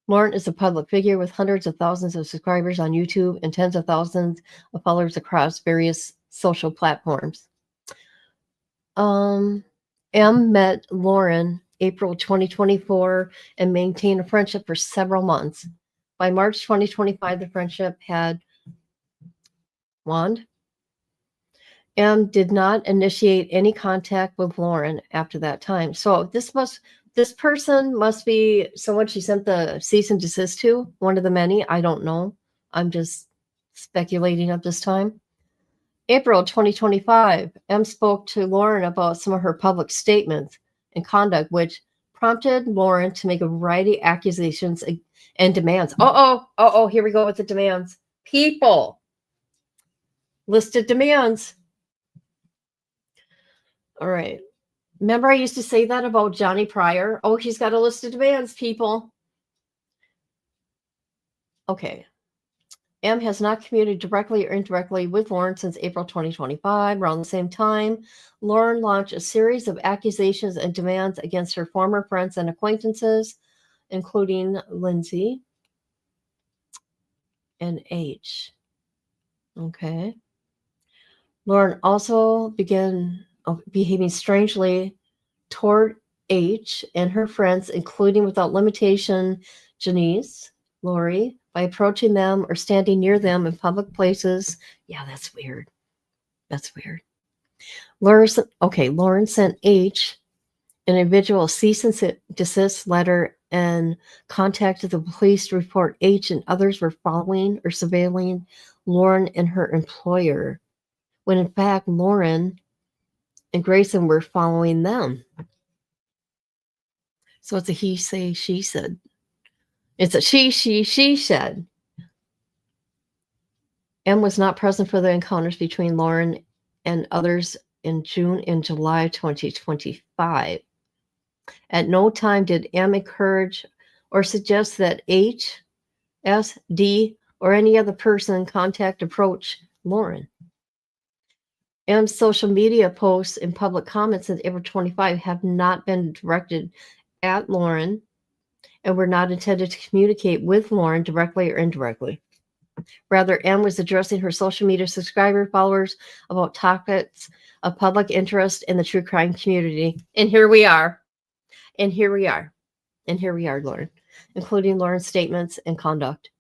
Lauren is a public figure with hundreds of thousands of subscribers on YouTube and tens of thousands of followers across various social platforms. M met Lauren April 2024 and maintained a friendship for several months. By March 2025, the friendship had waned. M did not initiate any contact with Lauren after that time. So this person must be someone she sent the cease and desist to, one of the many. I don't know. I'm just speculating at this time. April 2025, M spoke to Lauren about some of her public statements and conduct, which prompted Lauren to make a variety of accusations and demands. Here we go with the demands. People. Listed demands. All right. Remember I used to say that about Johnny Pryor? Oh, he's got a list of demands, people. Okay. M has not communicated directly or indirectly with Lauren since April 2025. Around the same time, Lauren launched a series of accusations and demands against her former friends and acquaintances, including Lindsay and H. Okay. Lauren also began behaving strangely toward H and her friends, including without limitation Janice, Lori, by approaching them or standing near them in public places. Yeah, that's weird. That's weird. Lauren sent H an individual cease and desist letter and contacted the police to report H and others were following or surveilling Lauren and her employer, when in fact Lauren and Grayson were following them. So it's a he say, she said. It's a she said. M was not present for the encounters between Lauren and others in June and July 2025. At no time did M encourage or suggest that H, S, D, or any other person approach Lauren. M's social media posts and public comments in April 25 have not been directed at Lauren and were not intended to communicate with Lauren directly or indirectly. Rather, M was addressing her social media subscriber followers about topics of public interest in the true crime community. And here we are. And here we are. And here we are, Lauren, including Lauren's statements and conduct.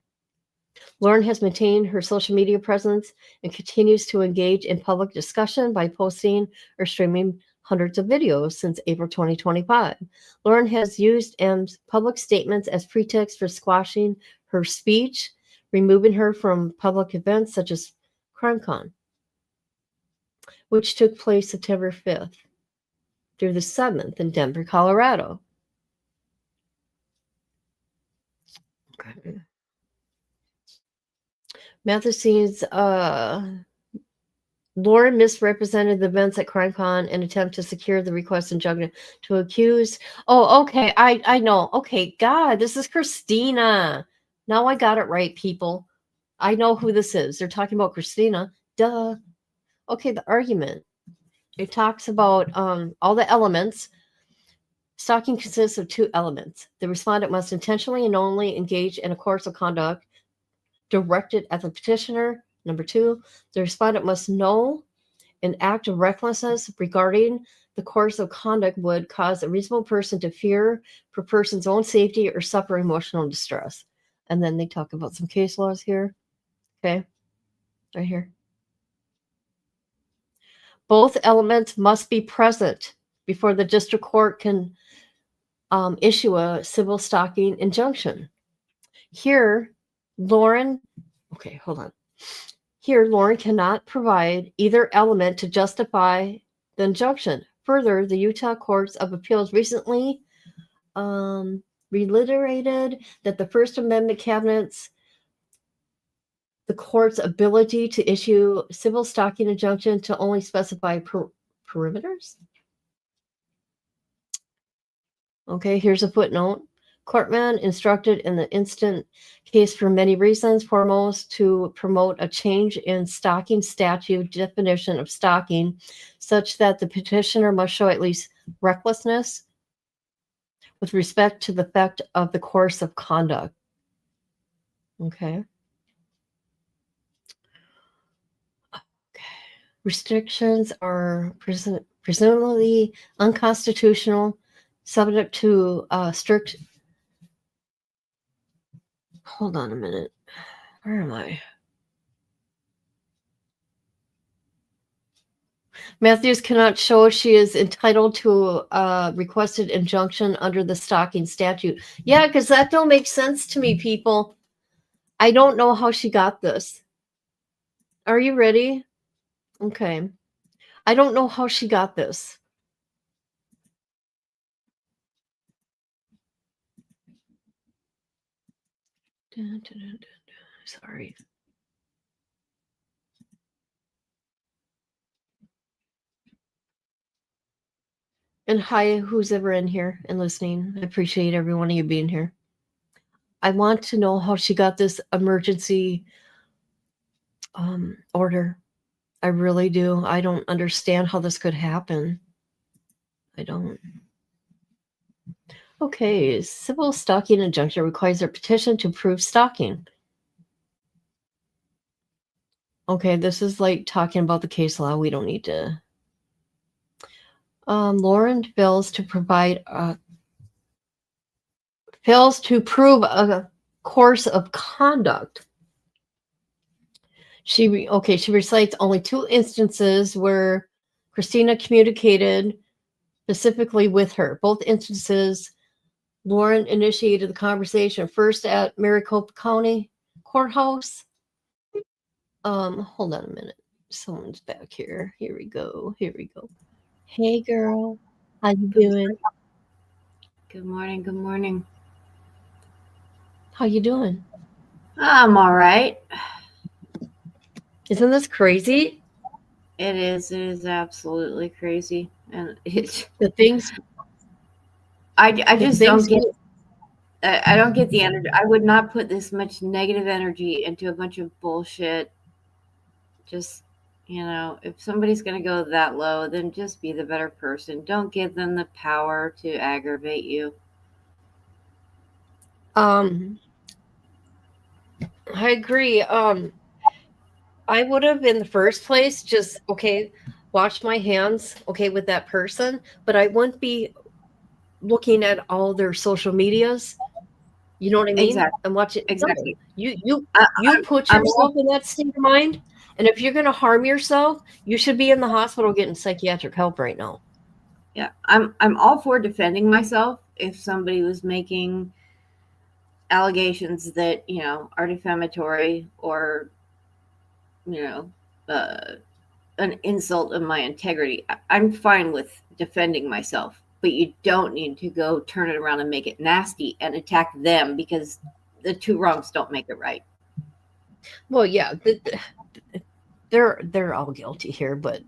Lauren has maintained her social media presence and continues to engage in public discussion by posting or streaming hundreds of videos since April 2025. Lauren has used M's public statements as pretext for squashing her speech, removing her from public events such as CrimeCon, which took place September 5th through the 7th in Denver, Colorado. Okay. Matheson's Lauren misrepresented the events at CrimeCon in an attempt to secure the request injunction to accuse. Oh, okay. I know. Okay, God, this is Christina. Now I got it right, people. I know who this is. They're talking about Christina. Duh. Okay, the argument. It talks about all the elements. Stalking consists of two elements. The respondent must intentionally and knowingly engage in a course of conduct directed at the petitioner. Number two, the respondent must know an act of recklessness regarding the course of conduct would cause a reasonable person to fear for person's own safety or suffer emotional distress. And then they talk about some case laws here. Okay, right here. Both elements must be present before the district court can issue a civil stalking injunction. Here, Lauren, okay, hold on. Here, Lauren cannot provide either element to justify the injunction. Further, the Utah Courts of Appeals recently reiterated that the First Amendment cabinets the court's ability to issue civil stalking injunction to only specify perimeters. Okay, here's a footnote. Courtman instructed in the instant case for many reasons, foremost to promote a change in stalking statute definition of stalking, such that the petitioner must show at least recklessness with respect to the effect of the course of conduct. Okay. Restrictions are presumably unconstitutional, subject to strict. Hold on a minute. Where am I? Matthews cannot show she is entitled to a requested injunction under the stalking statute. Yeah, because that don't make sense to me, people. I don't know how she got this. Are you ready? Okay. I don't know how she got this. Dun, dun, dun, dun. Sorry. And hi, who's ever in here and listening. I appreciate every one of you being here. I want to know how she got this emergency order. I really do. I don't understand how this could happen. I don't. Okay, civil stalking injunction requires a petition to prove stalking. Okay, this is like talking about the case law. We don't need to. Lauren fails to prove a course of conduct. She recites only two instances where Christina communicated specifically with her. Both instances, Lauren initiated the conversation first at Maricopa County Courthouse. Hold on a minute. Someone's back here. Here we go. Hey, girl. How you doing? Good morning. Good morning. How you doing? I'm all right. Isn't this crazy? It is. It is absolutely crazy, and it's The things I the just don't things get. I don't get the energy. I would not put this much negative energy into a bunch of bullshit. Just, if somebody's going to go that low, then just be the better person. Don't give them the power to aggravate you. I agree. I would have in the first place just washed my hands, with that person, but I wouldn't be looking at all their social medias. You know what I mean? Exactly. And watching. No, Exactly. you I, put I'm yourself in that state of mind, and if you're going to harm yourself, you should be in the hospital getting psychiatric help right now. Yeah, I'm all for defending myself if somebody was making allegations that are defamatory or an insult of my integrity. I'm fine with defending myself, but you don't need to go turn it around and make it nasty and attack them because the two wrongs don't make it right. Well, yeah, they're all guilty here, but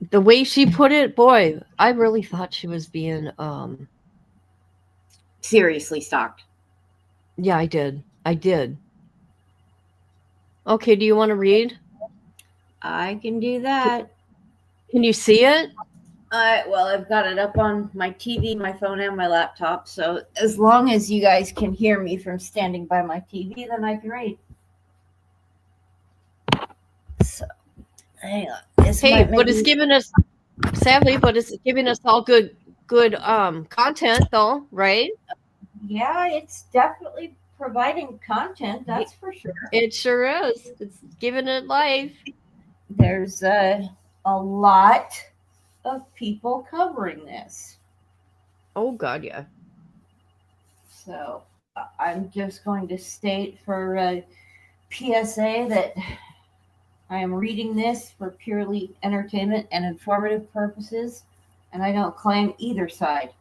the way she put it, boy, I really thought she was being Seriously stalked. yeah, I did. Okay, do you want to read? I can do that. Can you see it? Well, I've got it up on my TV, my phone, and my laptop. So as long as you guys can hear me from standing by my TV, then I can read. So, hang on. Hey, but it's giving us, sadly, but it's giving us all good content, though, right? Yeah, it's definitely providing content. That's for sure. It sure is. It's giving it life. There's a lot of people covering this. Oh God, yeah. So I'm just going to state for PSA that I am reading this for purely entertainment and informative purposes, and I don't claim either side.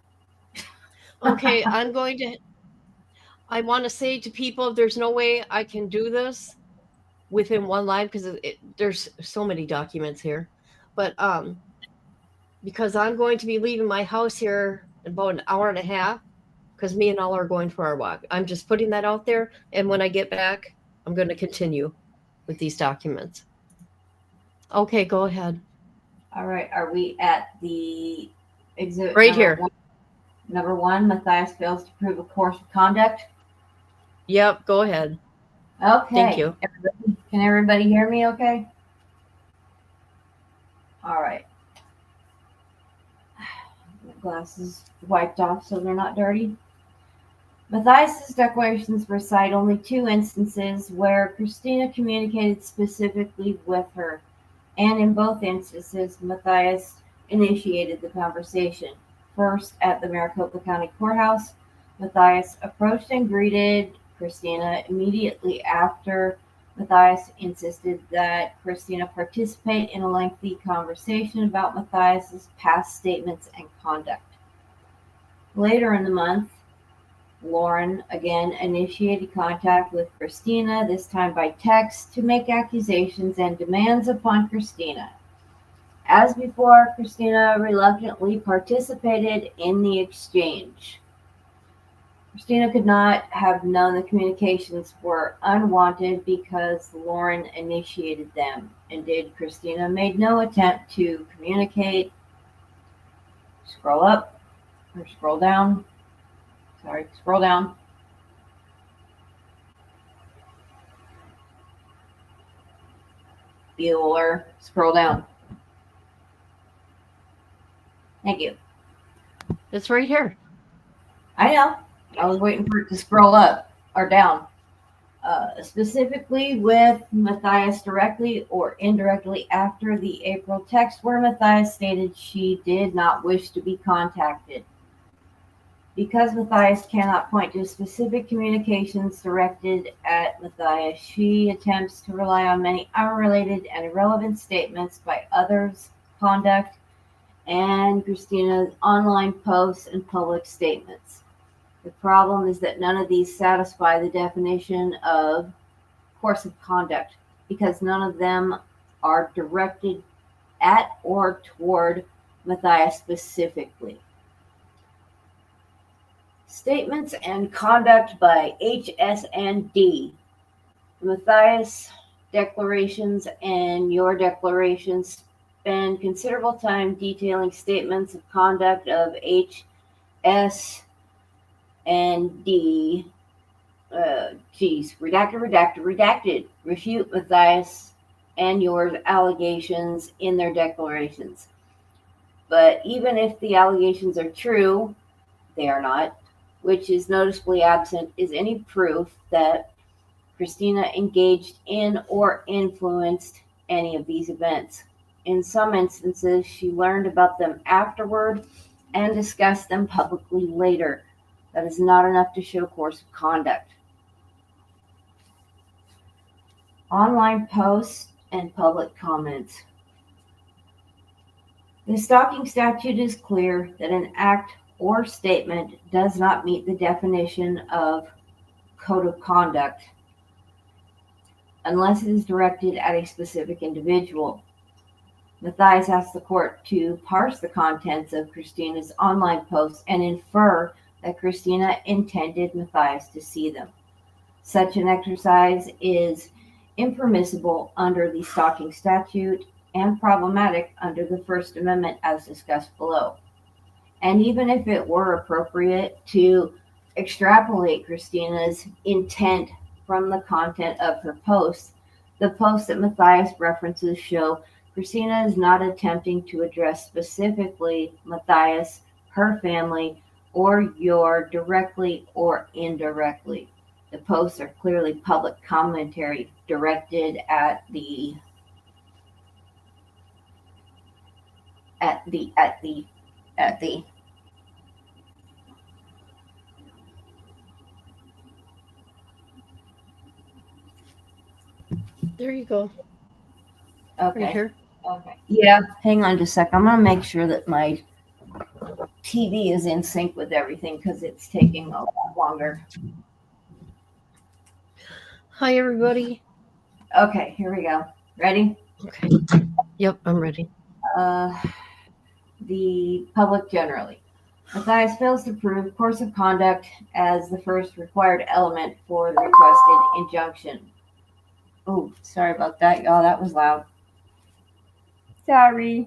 Okay, I want to say to people, there's no way I can do this within one live because there's so many documents here, but because I'm going to be leaving my house here in about an hour and a half because me and all are going for our walk. I'm just putting that out there, and when I get back, I'm going to continue with these documents. Okay, go ahead. All right, are we at the exhibit Right here. Number one, Matthias fails to prove a course of conduct. Yep, go ahead. Okay. Thank you. Can everybody hear me okay? All right. My glasses wiped off so they're not dirty. Matthias's declarations recite only 2 instances where Christina communicated specifically with her, and in both instances, Matthias initiated the conversation. First, at the Maricopa County Courthouse, Matthias approached and greeted Christina. Immediately after, Matthias insisted that Christina participate in a lengthy conversation about Matthias's past statements and conduct. Later in the month, Lauren again initiated contact with Christina, this time by text, to make accusations and demands upon Christina. As before, Christina reluctantly participated in the exchange. Christina could not have known the communications were unwanted because Lauren initiated them. Indeed, Christina made no attempt to communicate. Scroll up or scroll down. Sorry, scroll down. Bueller, scroll down. Thank you. It's right here. I know. I was waiting for it to scroll up or down. Specifically with Matthias directly or indirectly after the April text where Matthias stated she did not wish to be contacted. Because Matthias cannot point to specific communications directed at Matthias, she attempts to rely on many unrelated and irrelevant statements by others' conduct and Christina's online posts and public statements. The problem is that none of these satisfy the definition of course of conduct because none of them are directed at or toward Matthias specifically. Statements and conduct by HS and D. Matthias' declarations and your declarations spend considerable time detailing statements of conduct of HS and D redacted. Refute Matthias and yours allegations in their declarations. But even if the allegations are true, they are not, which is noticeably absent is any proof that Christina engaged in or influenced any of these events. In some instances, she learned about them afterward and discussed them publicly later. That is not enough to show course of conduct. Online posts and public comments. The stalking statute is clear that an act or statement does not meet the definition of code of conduct unless it is directed at a specific individual. Matthias asked the court to parse the contents of Christina's online posts and infer that Christina intended Matthias to see them. Such an exercise is impermissible under the stalking statute and problematic under the First Amendment as discussed below. And even if it were appropriate to extrapolate Christina's intent from the content of her posts, the posts that Matthias references show Christina is not attempting to address specifically Matthias, her family, or your directly or indirectly. The posts are clearly public commentary directed at the There you go. okay. Right here. Okay. Yeah, hang on just a sec. I'm gonna make sure that my TV is in sync with everything because it's taking a lot longer. Hi, everybody. Okay, here we go. Ready? Okay. Yep, I'm ready. The public generally. Matthias fails to prove course of conduct as the first required element for the requested injunction. Oh, sorry about that, y'all. That was loud. Sorry.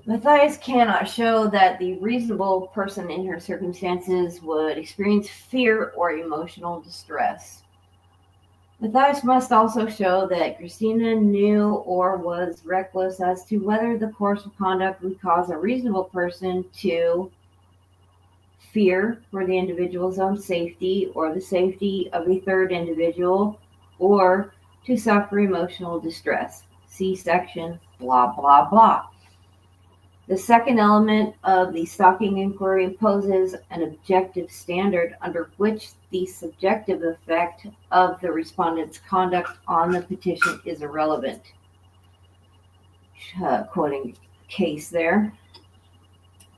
Matthias cannot show that the reasonable person in her circumstances would experience fear or emotional distress. Matthias must also show that Christina knew or was reckless as to whether the course of conduct would cause a reasonable person to fear for the individual's own safety or the safety of a third individual, or to suffer emotional distress. See section blah, blah, blah. The second element of the stalking inquiry imposes an objective standard under which the subjective effect of the respondent's conduct on the petition is irrelevant. Quoting case there.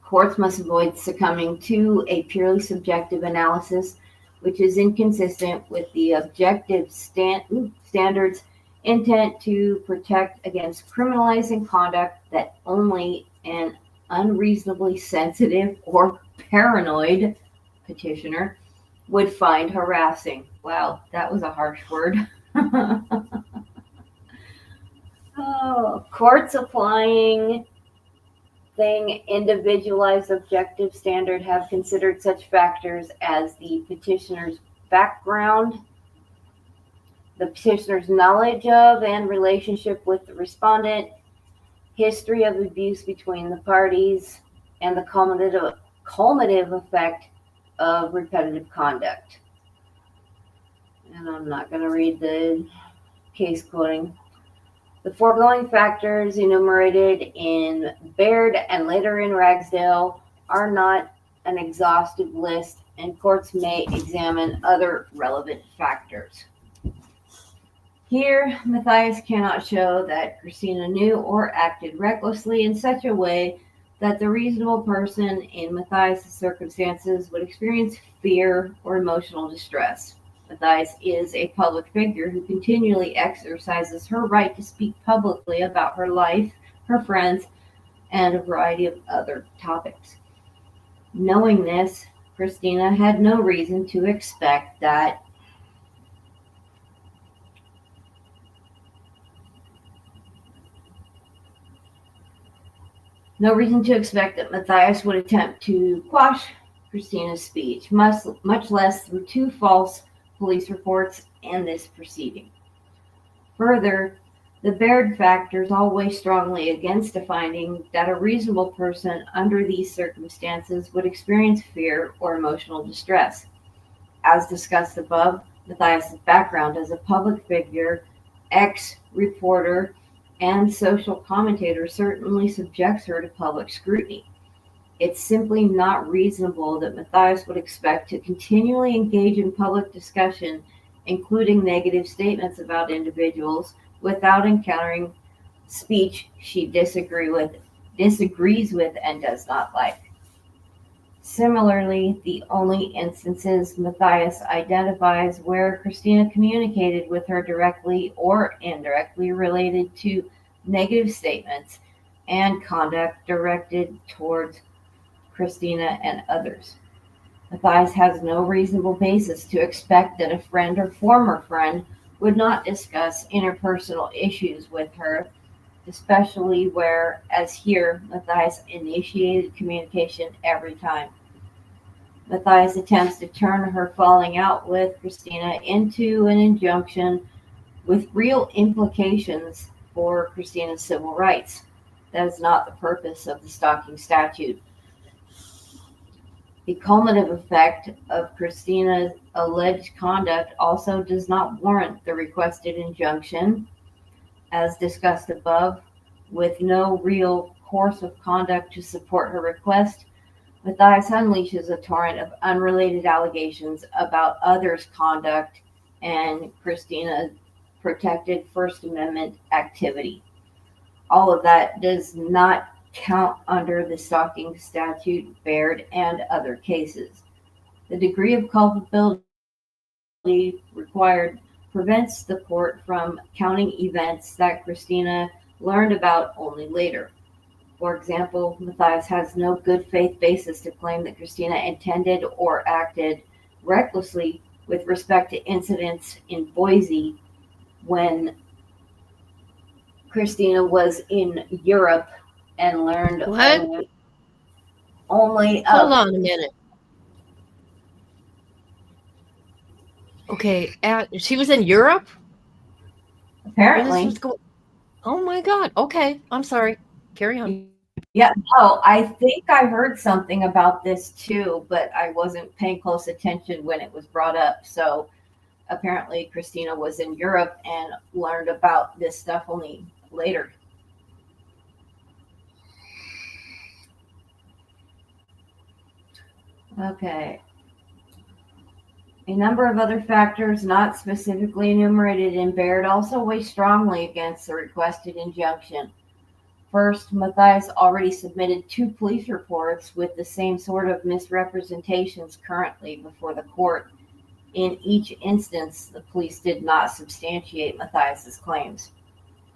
Courts must avoid succumbing to a purely subjective analysis, which is inconsistent with the objective standards intent to protect against criminalizing conduct that only an unreasonably sensitive or paranoid petitioner would find harassing. Wow, that was a harsh word. Oh, courts applying individualized objective standard have considered such factors as the petitioner's background, the petitioner's knowledge of and relationship with the respondent, history of abuse between the parties, and the cumulative effect of repetitive conduct. And I'm not going to read the case quoting. The foregoing factors enumerated in Baird and later in Ragsdale are not an exhaustive list, and courts may examine other relevant factors. Here, Matthias cannot show that Christina knew or acted recklessly in such a way that the reasonable person in Matthias' circumstances would experience fear or emotional distress. Matthias is a public figure who continually exercises her right to speak publicly about her life, her friends, and a variety of other topics. Knowing this, Christina had no reason to expect that Matthias would attempt to quash Christina's speech, much less through 2 false police reports and this proceeding. Further, the Baird factors all weigh strongly against a finding that a reasonable person under these circumstances would experience fear or emotional distress. As discussed above, Matthias' background as a public figure, ex-reporter, and social commentator certainly subjects her to public scrutiny. It's simply not reasonable that Matthias would expect to continually engage in public discussion, including negative statements about individuals, without encountering speech she disagrees with, and does not like. Similarly, the only instances Matthias identifies where Christina communicated with her directly or indirectly related to negative statements and conduct directed towards Christina and others. Matthias has no reasonable basis to expect that a friend or former friend would not discuss interpersonal issues with her, especially where, as here, Matthias initiated communication every time. Matthias attempts to turn her falling out with Christina into an injunction with real implications for Christina's civil rights. That is not the purpose of the stalking statute. The cumulative effect of Christina's alleged conduct also does not warrant the requested injunction. As discussed above, with no real course of conduct to support her request, Matthias unleashes a torrent of unrelated allegations about others' conduct and Christina's protected First Amendment activity. All of that does not count under the stalking statute, Baird, and other cases. The degree of culpability required prevents the court from counting events that Christina learned about only later. For example, Matthias has no good faith basis to claim that Christina intended or acted recklessly with respect to incidents in Boise when Christina was in Europe and learned What? only Hold on a minute. Okay, she was in Europe? apparently. Oh my God. Okay, I'm sorry. Carry on. Yeah, no, I think I heard something about this too, but I wasn't paying close attention when it was brought up. So apparently Christina was in Europe and learned about this stuff only later. Okay. A number of other factors not specifically enumerated in Baird also weigh strongly against the requested injunction. First, Matthias already submitted 2 police reports with the same sort of misrepresentations currently before the court. In each instance, the police did not substantiate Matthias's claims.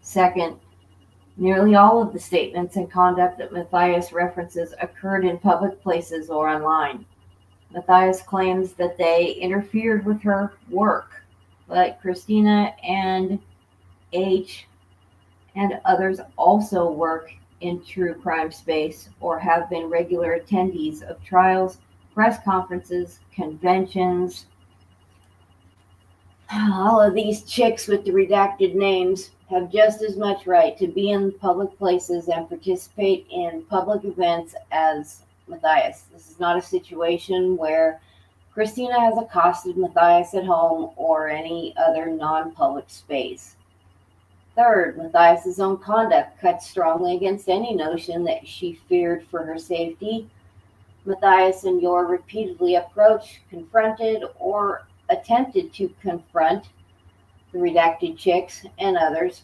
Second, nearly all of the statements and conduct that Matthias references occurred in public places or online. Matthias claims that they interfered with her work, but Christina and H and others also work in true crime space or have been regular attendees of trials, press conferences, conventions. All of these chicks with the redacted names have just as much right to be in public places and participate in public events as Matthias. This is not a situation where Christina has accosted Matthias at home or any other non-public space. Third, Matthias's own conduct cuts strongly against any notion that she feared for her safety. Matthias and Yor repeatedly approached, confronted, or attempted to confront the redacted chicks and others.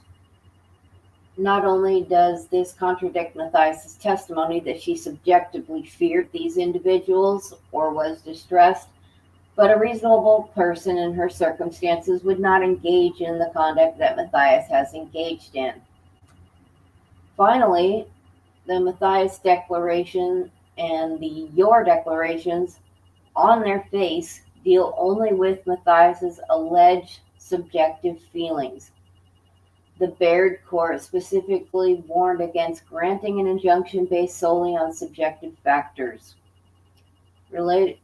Not only does this contradict Matthias's testimony that she subjectively feared these individuals or was distressed, but a reasonable person in her circumstances would not engage in the conduct that Matthias has engaged in. Finally, the Matthias declaration and the Yor declarations on their face deal only with Matthias's alleged subjective feelings. The Baird court specifically warned against granting an injunction based solely on subjective factors. Relatedly,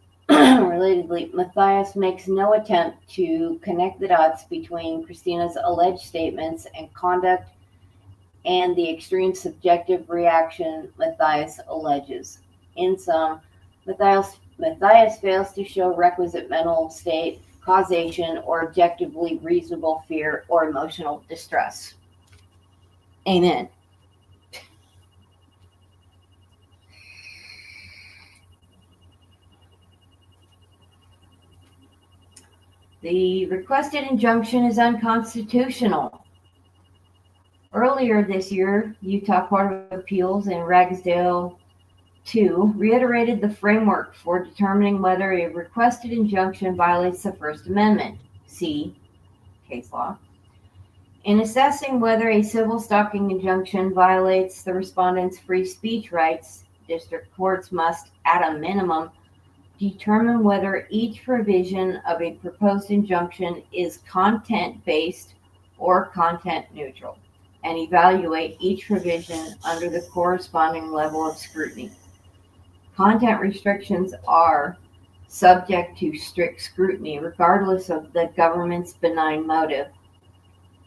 Matthias makes no attempt to connect the dots between Christina's alleged statements and conduct and the extreme subjective reaction Matthias alleges. In sum, Matthias fails to show requisite mental state, causation, or objectively reasonable fear or emotional distress. Amen. The requested injunction is unconstitutional. Earlier this year, Utah Court of Appeals in Ragsdale 2 reiterated the framework for determining whether a requested injunction violates the First Amendment. See case law. In assessing whether a civil stalking injunction violates the respondent's free speech rights, district courts must, at a minimum, determine whether each provision of a proposed injunction is content-based or content-neutral, and evaluate each provision under the corresponding level of scrutiny. Content restrictions are subject to strict scrutiny regardless of the government's benign motive,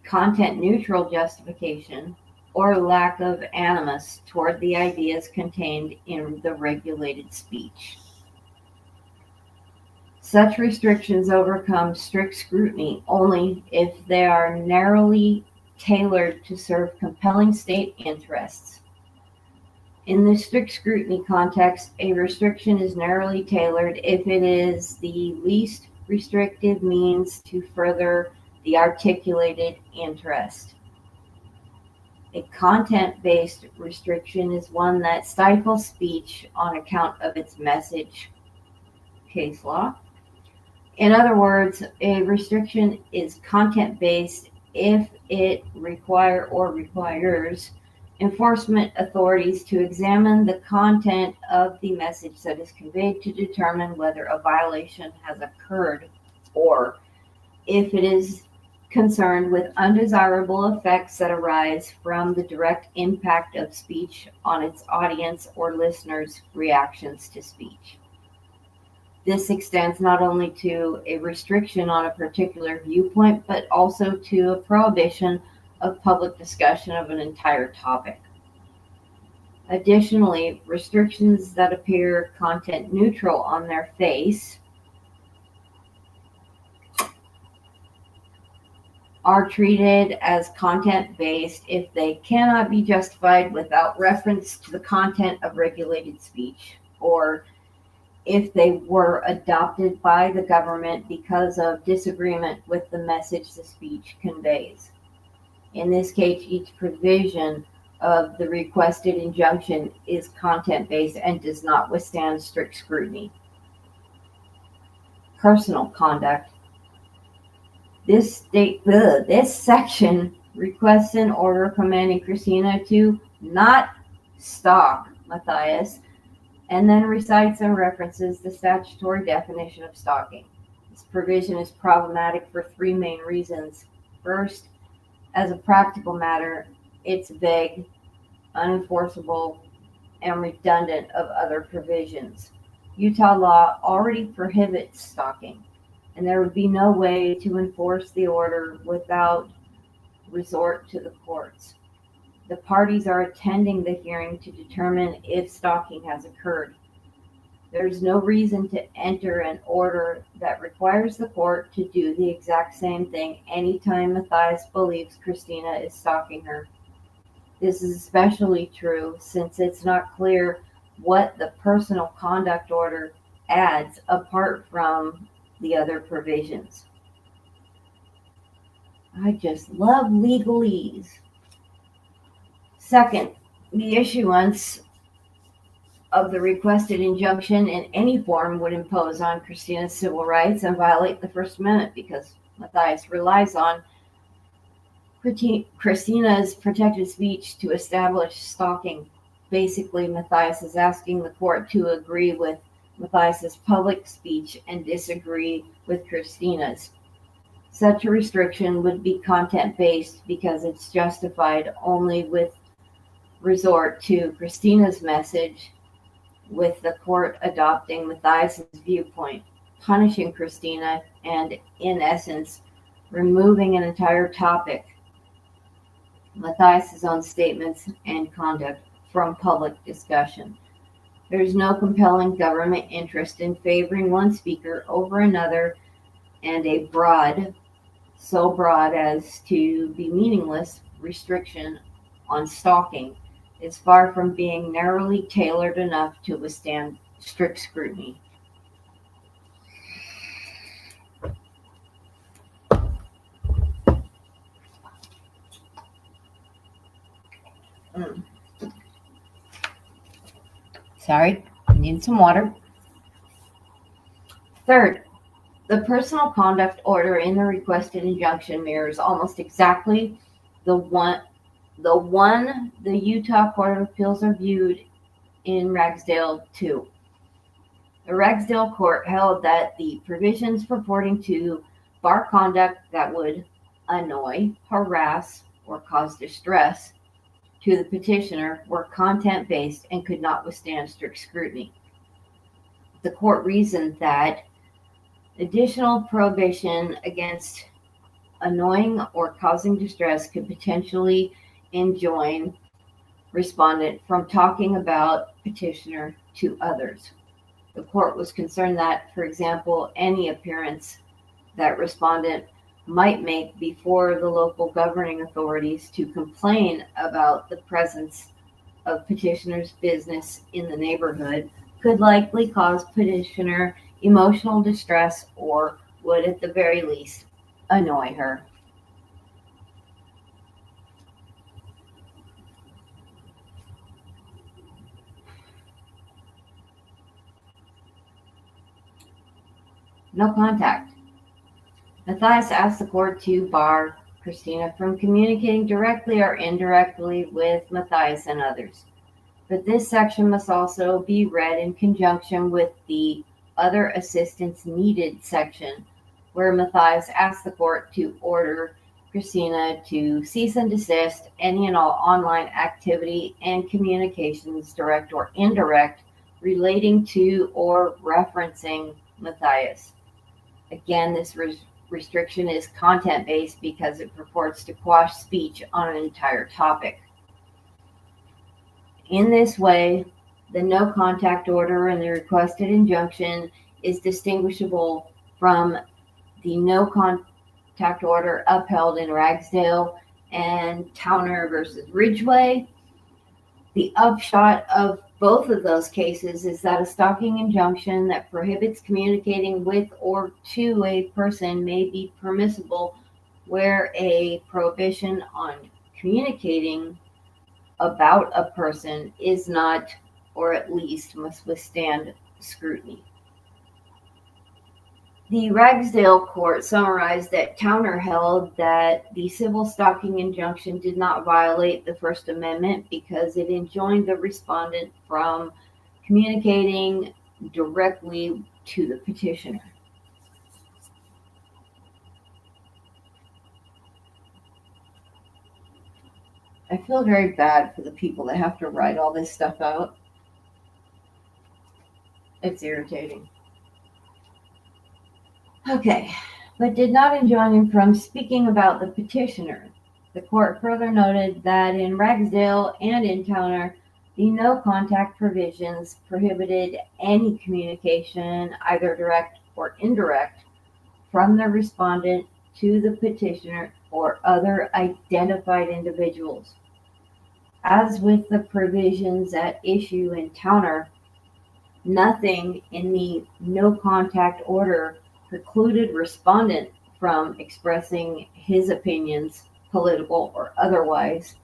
content-neutral justification, or lack of animus toward the ideas contained in the regulated speech. Such restrictions overcome strict scrutiny only if they are narrowly tailored to serve compelling state interests. In the strict scrutiny context, a restriction is narrowly tailored if it is the least restrictive means to further the articulated interest. A content-based restriction is one that stifles speech on account of its message. Case law. In other words, a restriction is content-based if it requires enforcement authorities to examine the content of the message that is conveyed to determine whether a violation has occurred, or if it is concerned with undesirable effects that arise from the direct impact of speech on its audience or listeners' reactions to speech. This extends not only to a restriction on a particular viewpoint, but also to a prohibition of public discussion of an entire topic. Additionally, restrictions that appear content neutral on their face are treated as content-based if they cannot be justified without reference to the content of regulated speech, or if they were adopted by the government because of disagreement with the message the speech conveys. In this case, each provision of the requested injunction is content-based and does not withstand strict scrutiny. Personal conduct. This section requests an order commanding Christina to not stalk Matthias, and then recites and references the statutory definition of stalking. This provision is problematic for three main reasons. First, as a practical matter, it's vague, unenforceable, and redundant of other provisions. Utah law already prohibits stalking, and there would be no way to enforce the order without resort to the courts. The parties are attending the hearing to determine if stalking has occurred. There's no reason to enter an order that requires the court to do the exact same thing anytime Matthias believes Christina is stalking her. This is especially true since it's not clear what the personal conduct order adds apart from the other provisions. I just love legalese. Second, the issuance of the requested injunction in any form would impose on Christina's civil rights and violate the First Amendment because Matthias relies on Christina's protected speech to establish stalking. Basically, Matthias is asking the court to agree with Matthias's public speech and disagree with Christina's. Such a restriction would be content-based because it's justified only with resort to Christina's message with the court adopting Matthias's viewpoint, punishing Christina, and in essence, removing an entire topic, Matthias's own statements and conduct, from public discussion. There is no compelling government interest in favoring one speaker over another, and a broad, so broad as to be meaningless, restriction on stalking is far from being narrowly tailored enough to withstand strict scrutiny. Sorry, I need some water. Third, the personal conduct order in the requested injunction mirrors almost exactly the one the Utah Court of Appeals reviewed in Ragsdale 2. The Ragsdale court held that the provisions purporting to bar conduct that would annoy, harass, or cause distress to the petitioner were content-based and could not withstand strict scrutiny. The court reasoned that additional prohibition against annoying or causing distress could potentially enjoin respondent from talking about petitioner to others. The court was concerned that, for example, any appearance that respondent might make before the local governing authorities to complain about the presence of petitioner's business in the neighborhood could likely cause petitioner emotional distress or would at the very least annoy her. No contact. Matthias asked the court to bar Christina from communicating directly or indirectly with Matthias and others. But this section must also be read in conjunction with the other assistance needed section, where Matthias asked the court to order Christina to cease and desist any and all online activity and communications, direct or indirect, relating to or referencing Matthias. Again, this restriction is content-based because it purports to quash speech on an entire topic. In this way, the no contact order and the requested injunction is distinguishable from the no contact order upheld in Ragsdale and Towner versus Ridgway. The upshot of both of those cases is that a stalking injunction that prohibits communicating with or to a person may be permissible, where a prohibition on communicating about a person is not, or at least must withstand scrutiny. The Ragsdale court summarized that Towner held that the civil stalking injunction did not violate the First Amendment because it enjoined the respondent from communicating directly to the petitioner. I feel very bad for the people that have to write all this stuff out. It's irritating. Okay, but did not enjoin him from speaking about the petitioner. The court further noted that in Ragsdale and in Towner, the no contact provisions prohibited any communication, either direct or indirect, from the respondent to the petitioner or other identified individuals. As with the provisions at issue in Towner, nothing in the no contact order precluded respondent from expressing his opinions, political or otherwise,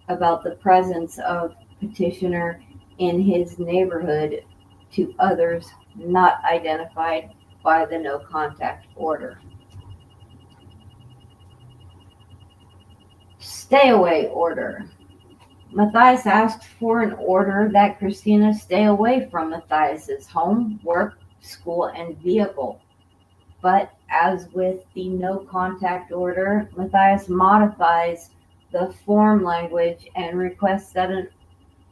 about the presence of petitioner in his neighborhood to others not identified by the no contact order. Stay away order. Matthias asked for an order that Christina stay away from Matthias's home, work, school, and vehicle. But as with the no contact order, Matthias modifies the form language and requests that an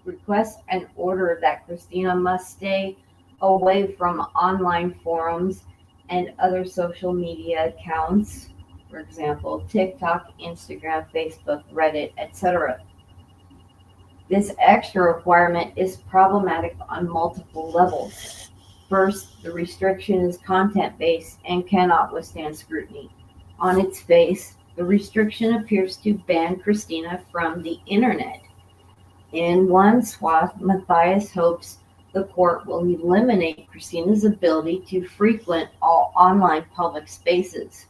request an order that Christina must stay away from online forums and other social media accounts, for example, TikTok, Instagram, Facebook, Reddit, etc. This extra requirement is problematic on multiple levels. First, the restriction is content-based and cannot withstand scrutiny. On its face, the restriction appears to ban Christina from the internet. In one swath, Matthias hopes the court will eliminate Christina's ability to frequent all online public spaces.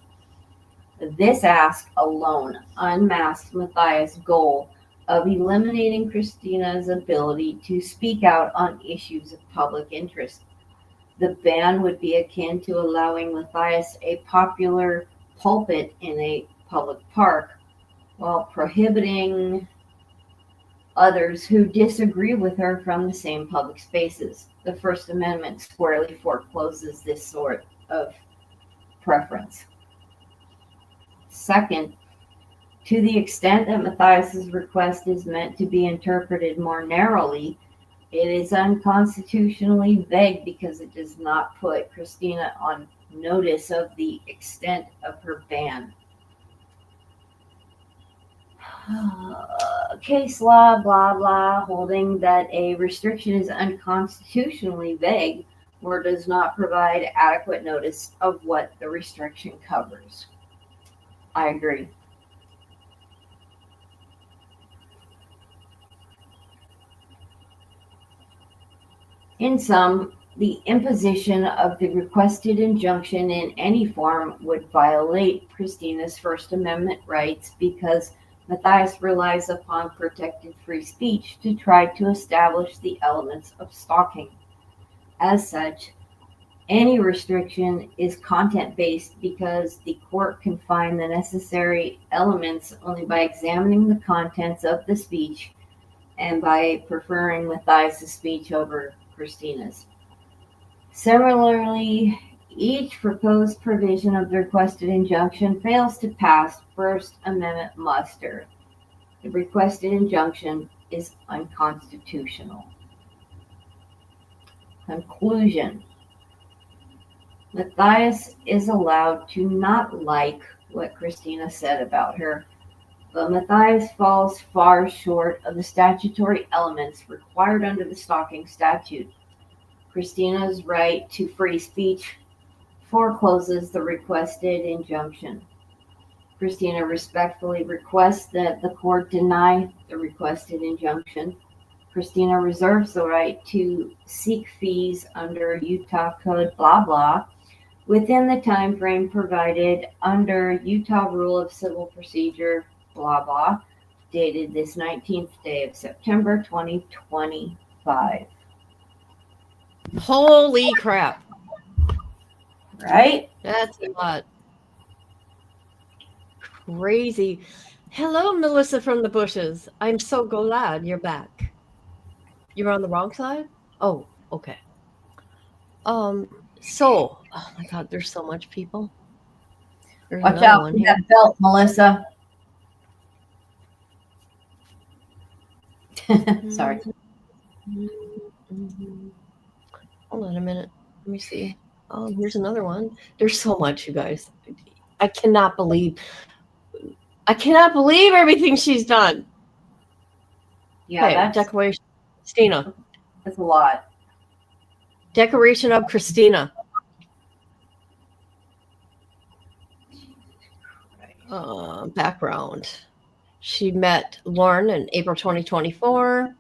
This ask alone unmasks Matthias' goal of eliminating Christina's ability to speak out on issues of public interest. The ban would be akin to allowing Matthias a popular pulpit in a public park while prohibiting others who disagree with her from the same public spaces. The First Amendment squarely forecloses this sort of preference. Second, to the extent that Matthias's request is meant to be interpreted more narrowly, it is unconstitutionally vague because it does not put Christina on notice of the extent of her ban. Case law, blah, blah, holding that a restriction is unconstitutionally vague or does not provide adequate notice of what the restriction covers. I agree. In sum, the imposition of the requested injunction in any form would violate Christina's First Amendment rights because Matthias relies upon protected free speech to try to establish the elements of stalking. As such, any restriction is content-based because the court can find the necessary elements only by examining the contents of the speech and by preferring Matthias' speech over Christina's. Similarly, each proposed provision of the requested injunction fails to pass First Amendment muster. The requested injunction is unconstitutional. Conclusion. Matthias is allowed to not like what Christina said about her, but Matthias falls far short of the statutory elements required under the stalking statute. Christina's right to free speech forecloses the requested injunction. Christina respectfully requests that the court deny the requested injunction. Christina reserves the right to seek fees under Utah Code blah blah within the time frame provided under Utah Rule of Civil Procedure blah blah, dated this 19th day of September 2025. Holy crap. Right? That's a lot. Crazy. Hello, Melissa from the bushes. I'm so glad you're back. You're on the wrong side? Oh, okay. So, oh my God, there's so much people. There's Watch another out one for here. that belt, Melissa. Sorry. Hold on a minute. Let me see. Oh, here's another one. There's so much, you guys. I cannot believe everything she's done. Yeah, Okay, that's Declaration Christina. a lot. Decoration of Christina. Background. She met Lauren in April 2024.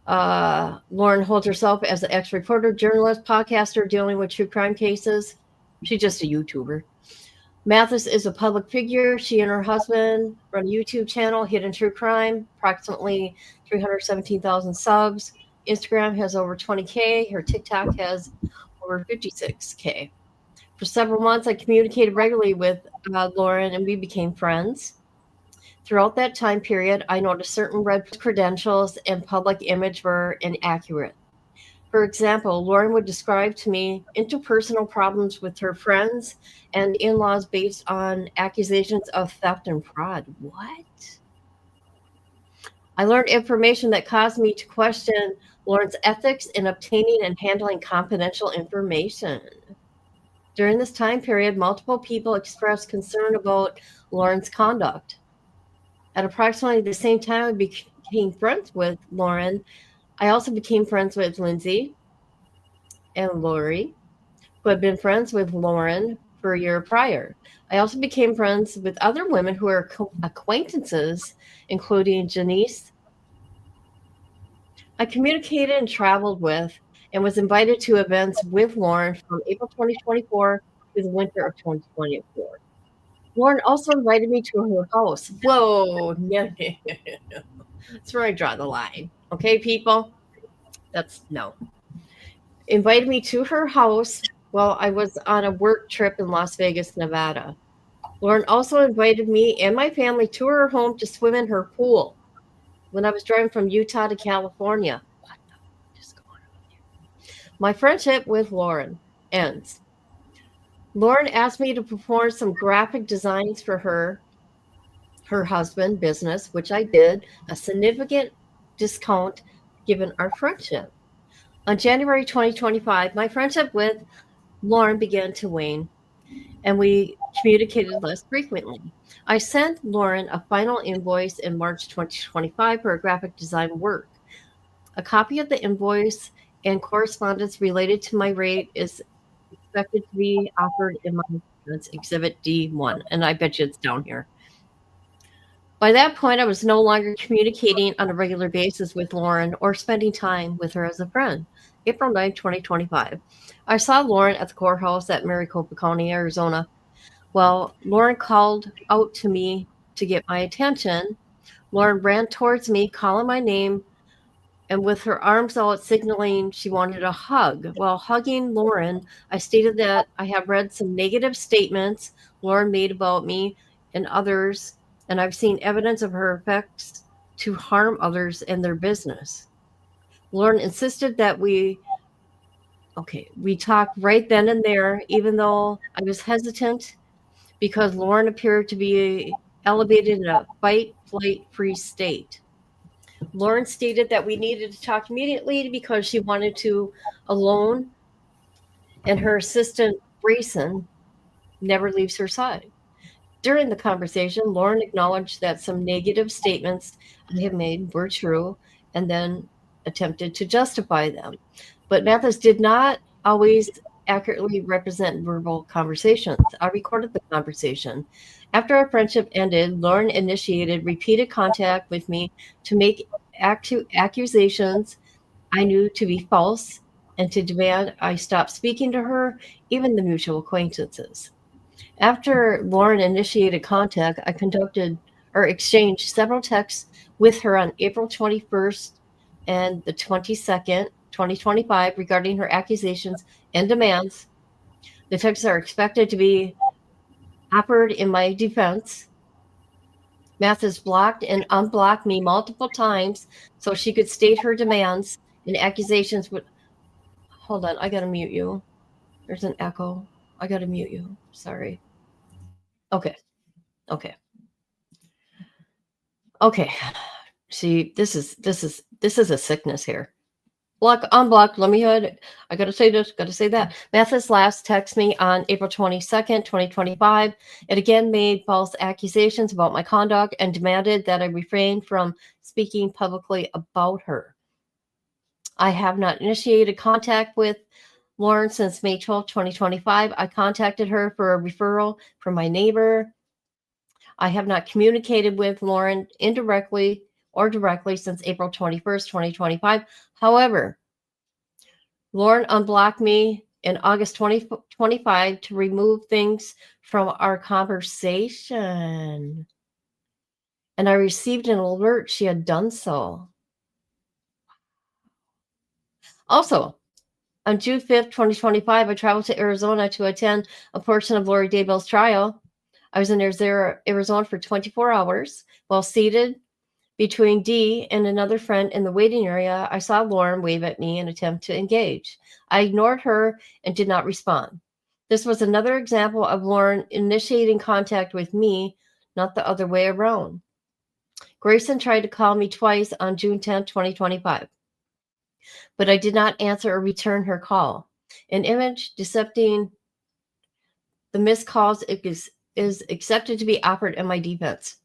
Lauren holds herself as an ex-reporter, journalist, podcaster dealing with true crime cases. She's just a YouTuber. Mathis is a public figure. She and her husband run a YouTube channel, Hidden True Crime, approximately 317,000 subs. Instagram has over 20K. Her TikTok has over 56K. For several months, I communicated regularly with Lauren, and we became friends. Throughout that time period, I noticed certain red credentials and public image were inaccurate. For example, Lauren would describe to me interpersonal problems with her friends and in-laws based on accusations of theft and fraud. What? I learned information that caused me to question Lauren's ethics in obtaining and handling confidential information. During this time period, multiple people expressed concern about Lauren's conduct. At approximately the same time I became friends with Lauren, I also became friends with Lindsay and Lori, who had been friends with Lauren for a year prior. I also became friends with other women who were acquaintances, including Janice. I communicated and traveled with and was invited to events with Lauren from April 2024 to the winter of 2024. Lauren also invited me to her house. Whoa, no. That's where I draw the line. Okay, people? That's no. Invited me to her house while I was on a work trip in Las Vegas, Nevada. Lauren also invited me and my family to her home to swim in her pool when I was driving from Utah to California. What the fuck is going on here? My friendship with Lauren ends. Lauren asked me to perform some graphic designs for her husband business, which I did, a significant discount given our friendship. On January 2025, my friendship with Lauren began to wane, and we communicated less frequently. I sent Lauren a final invoice in March 2025 for her graphic design work. A copy of the invoice and correspondence related to my rate is expected to be offered in my Exhibit D1, and I bet you it's down here. By that point, I was no longer communicating on a regular basis with Lauren or spending time with her as a friend. April 9, 2025. I saw Lauren at the courthouse at Maricopa County, Arizona. Well, Lauren called out to me to get my attention. Lauren ran towards me, calling my name, and with her arms out, signaling she wanted a hug. While hugging Lauren, I stated that I have read some negative statements Lauren made about me and others, and I've seen evidence of her effects to harm others and their business. Lauren insisted that we talked right then and there, even though I was hesitant because Lauren appeared to be elevated in a fight, flight, freeze state. Lauren stated that we needed to talk immediately because she wanted to alone, and her assistant, Grayson, never leaves her side. During the conversation, Lauren acknowledged that some negative statements I had made were true and then attempted to justify them. But Mathis did not always accurately represent verbal conversations. I recorded the conversation. After our friendship ended, Lauren initiated repeated contact with me to make accusations I knew to be false and to demand I stop speaking to her, even the mutual acquaintances. After Lauren initiated contact, I conducted or exchanged several texts with her on April 21st and the 22nd, 2025, regarding her accusations and demands. The texts are expected to be offered in my defense. Mathis blocked and unblocked me multiple times so she could state her demands and accusations. Hold on, I gotta mute you. There's an echo. I gotta mute you. Sorry. Okay. See, this is a sickness here. Block, unblock. Let me ahead. I gotta say this, gotta say that. Mathis last texted me on April 22nd, 2025. It again made false accusations about my conduct and demanded that I refrain from speaking publicly about her. I have not initiated contact with Lauren since May 12, 2025. I contacted her for a referral from my neighbor. I have not communicated with Lauren indirectly or directly since April 21st, 2025. However, Lauren unblocked me in August 2025 to remove things from our conversation. And I received an alert she had done so. Also, on June 5th, 2025, I traveled to Arizona to attend a portion of Lori Daybell's trial. I was in Arizona for 24 hours. While seated between Dee and another friend in the waiting area, I saw Lauren wave at me and attempt to engage. I ignored her and did not respond. This was another example of Lauren initiating contact with me, not the other way around. Grayson tried to call me twice on June 10, 2025, but I did not answer or return her call. An image depicting the missed calls is accepted to be offered in my defense.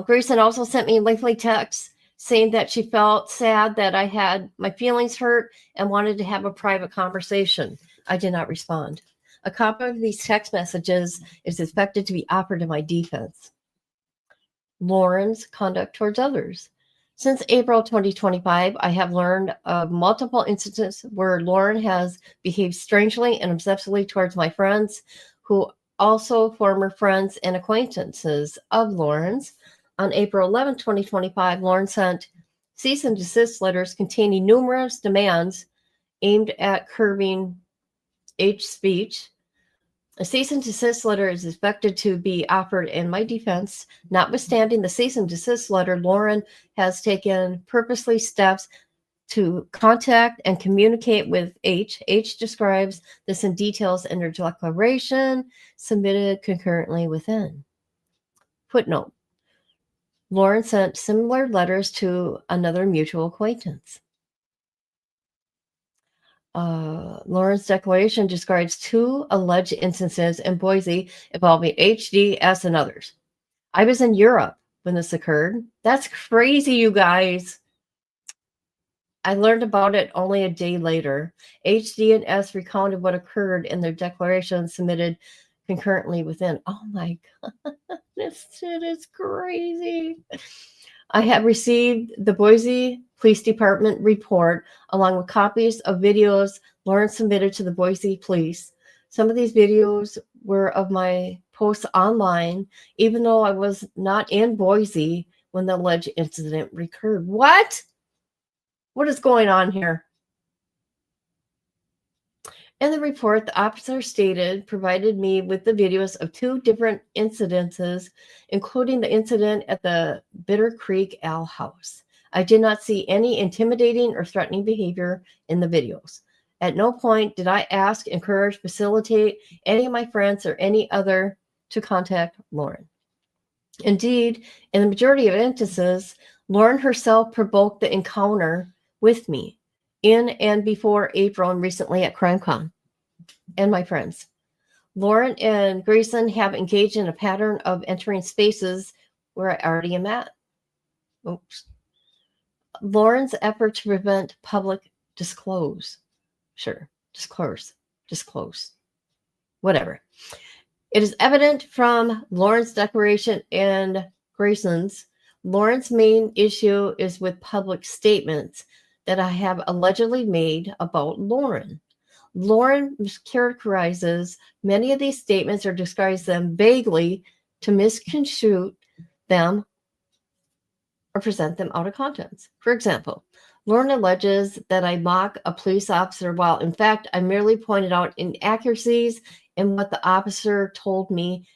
Grayson also sent me lengthy texts saying that she felt sad that I had my feelings hurt and wanted to have a private conversation. I did not respond. A copy of these text messages is expected to be offered in my defense. Lauren's conduct towards others. Since April 2025, I have learned of multiple instances where Lauren has behaved strangely and obsessively towards my friends, who also former friends and acquaintances of Lauren's. On April 11, 2025, Lauren sent cease and desist letters containing numerous demands aimed at curbing hate speech. A cease and desist letter is expected to be offered in my defense. Notwithstanding the cease and desist letter, Lauren has taken purposely steps to contact and communicate with H. H describes this in details in her declaration submitted concurrently within. Footnote. Lauren sent similar letters to another mutual acquaintance. Lauren's declaration describes 2 alleged instances in Boise involving HDS and others. I was in Europe when this occurred. That's crazy, you guys. I learned about it only a day later. HD and S recounted what occurred in their declaration submitted concurrently within. Oh my God, this shit is crazy. I have received the Boise Police Department report along with copies of videos Lauren submitted to the Boise Police. Some of these videos were of my posts online, even though I was not in Boise when the alleged incident occurred. What? What is going on here? In the report, the officer provided me with the videos of 2 different incidences, including the incident at the Bitter Creek Ale House. I did not see any intimidating or threatening behavior in the videos. At no point did I ask, encourage, facilitate any of my friends or any other to contact Lauren. Indeed, in the majority of instances, Lauren herself provoked the encounter with me in and before April and recently at CrimeCon and my friends. Lauren and Grayson have engaged in a pattern of entering spaces where I already am at. Oops. Lauren's effort to prevent public disclose. Sure, disclose. Whatever. It is evident from Lauren's declaration and Grayson's. Lauren's main issue is with public statements that I have allegedly made about Lauren. Lauren mischaracterizes many of these statements or describes them vaguely to misconstrue them or present them out of context. For example, Lauren alleges that I mock a police officer while in fact I merely pointed out inaccuracies in what the officer told me,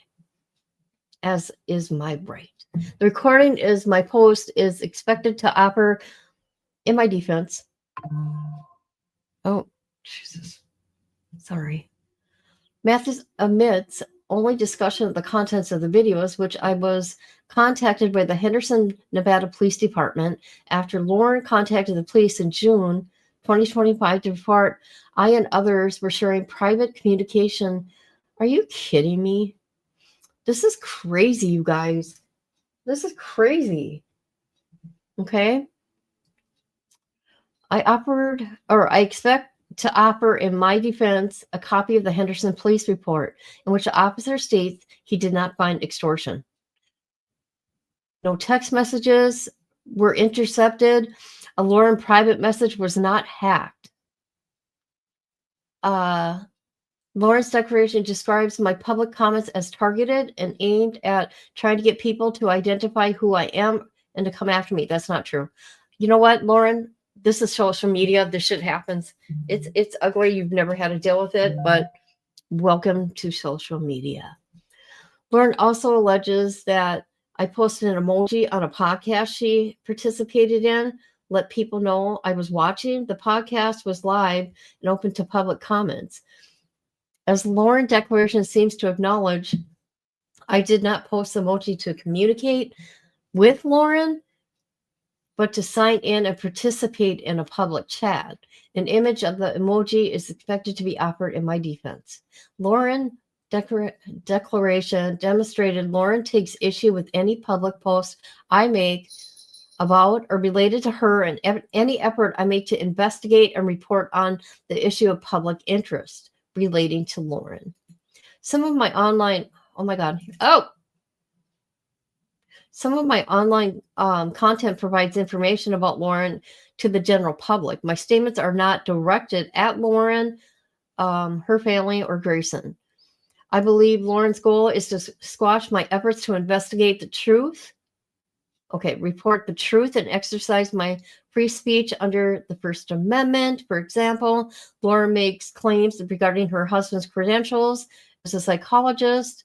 as is my right. The recording is my post is expected to offer in my defense. Oh, Jesus. Sorry. Mathis omits only discussion of the contents of the videos, which I was contacted by the Henderson, Nevada Police Department after Lauren contacted the police in June 2025 to report I and others were sharing private communication. Are you kidding me? This is crazy, you guys. This is crazy. Okay. I expect to offer in my defense a copy of the Henderson police report in which the officer states he did not find extortion. No text messages were intercepted. A Lauren private message was not hacked. Lauren's declaration describes my public comments as targeted and aimed at trying to get people to identify who I am and to come after me. That's not true. You know what, Lauren? This is social media. This shit happens. It's ugly. You've never had to deal with it, but welcome to social media. Lauren also alleges that I posted an emoji on a podcast she participated in. Let people know I was watching. The podcast was live and open to public comments. As Lauren declaration seems to acknowledge, I did not post the emoji to communicate with Lauren, but to sign in and participate in a public chat. An image of the emoji is expected to be offered in my defense. Lauren declaration demonstrated Lauren takes issue with any public post I make about or related to her and any effort I make to investigate and report on the issue of public interest relating to Lauren. Some of my online, some of my online content provides information about Lauren to the general public. My statements are not directed at Lauren, her family, or Grayson. I believe Lauren's goal is to squash my efforts to investigate the truth. Report the truth and exercise my free speech under the First Amendment. For example, Lauren makes claims regarding her husband's credentials as a psychologist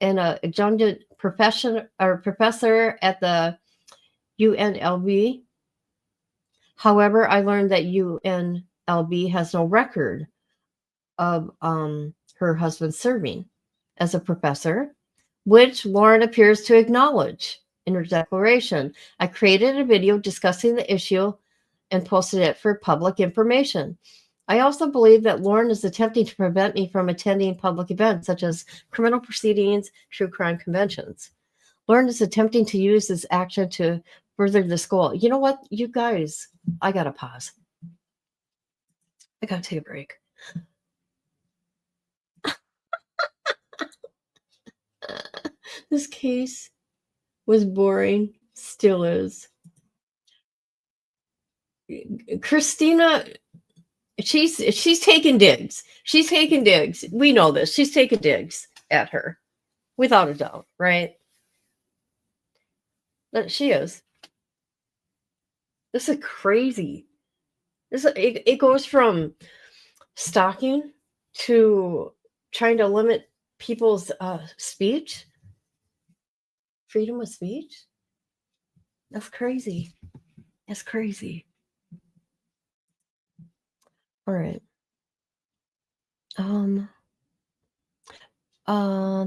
and an adjunct professor at the UNLV. However, I learned that UNLV has no record of her husband serving as a professor, which Lauren appears to acknowledge in her declaration. I created a video discussing the issue and posted it for public information. I also believe that Lauren is attempting to prevent me from attending public events such as criminal proceedings, true crime conventions. Lauren is attempting to use this action to further this goal. You know what, you guys, I gotta pause. I gotta take a break. This case was boring, still is. Christina, she's taking digs. She's taking digs. We know this. She's taking digs at her, without a doubt, right? But she is. This is crazy. It goes from stalking to trying to limit people's speech, freedom of speech. That's crazy. That's crazy. All right.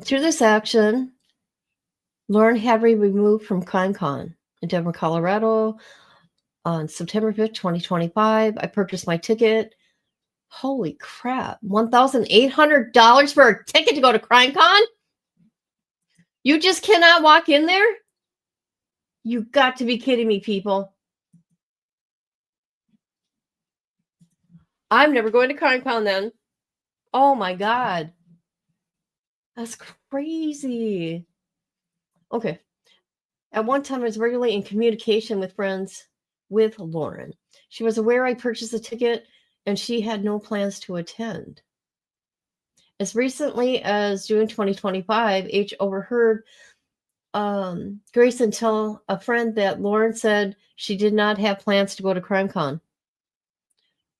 Through this action, Lauren had me removed from CrimeCon in Denver, Colorado on September 5th, 2025. I purchased my ticket. Holy crap. $1,800 for a ticket to go to CrimeCon? You just cannot walk in there? You got to be kidding me, people. I'm never going to CrimeCon then. Oh my God. That's crazy. Okay. At one time, I was regularly in communication with friends with Lauren. She was aware I purchased a ticket and she had no plans to attend. As recently as June 2025, H overheard Grayson tell a friend that Lauren said she did not have plans to go to CrimeCon.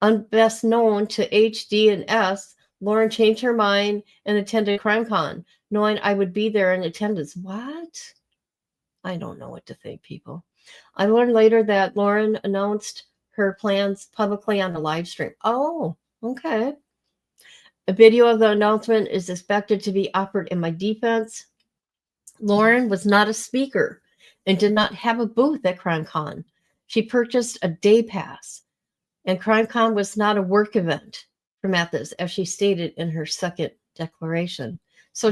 Unbest known to H, D, and S, Lauren changed her mind and attended CrimeCon, knowing I would be there in attendance. What? I don't know what to think, people. I learned later that Lauren announced her plans publicly on the live stream. Oh, okay. A video of the announcement is expected to be offered in my defense. Lauren was not a speaker and did not have a booth at CrimeCon. She purchased a day pass, and CrimeCon was not a work event for Mathis, as she stated in her second declaration. So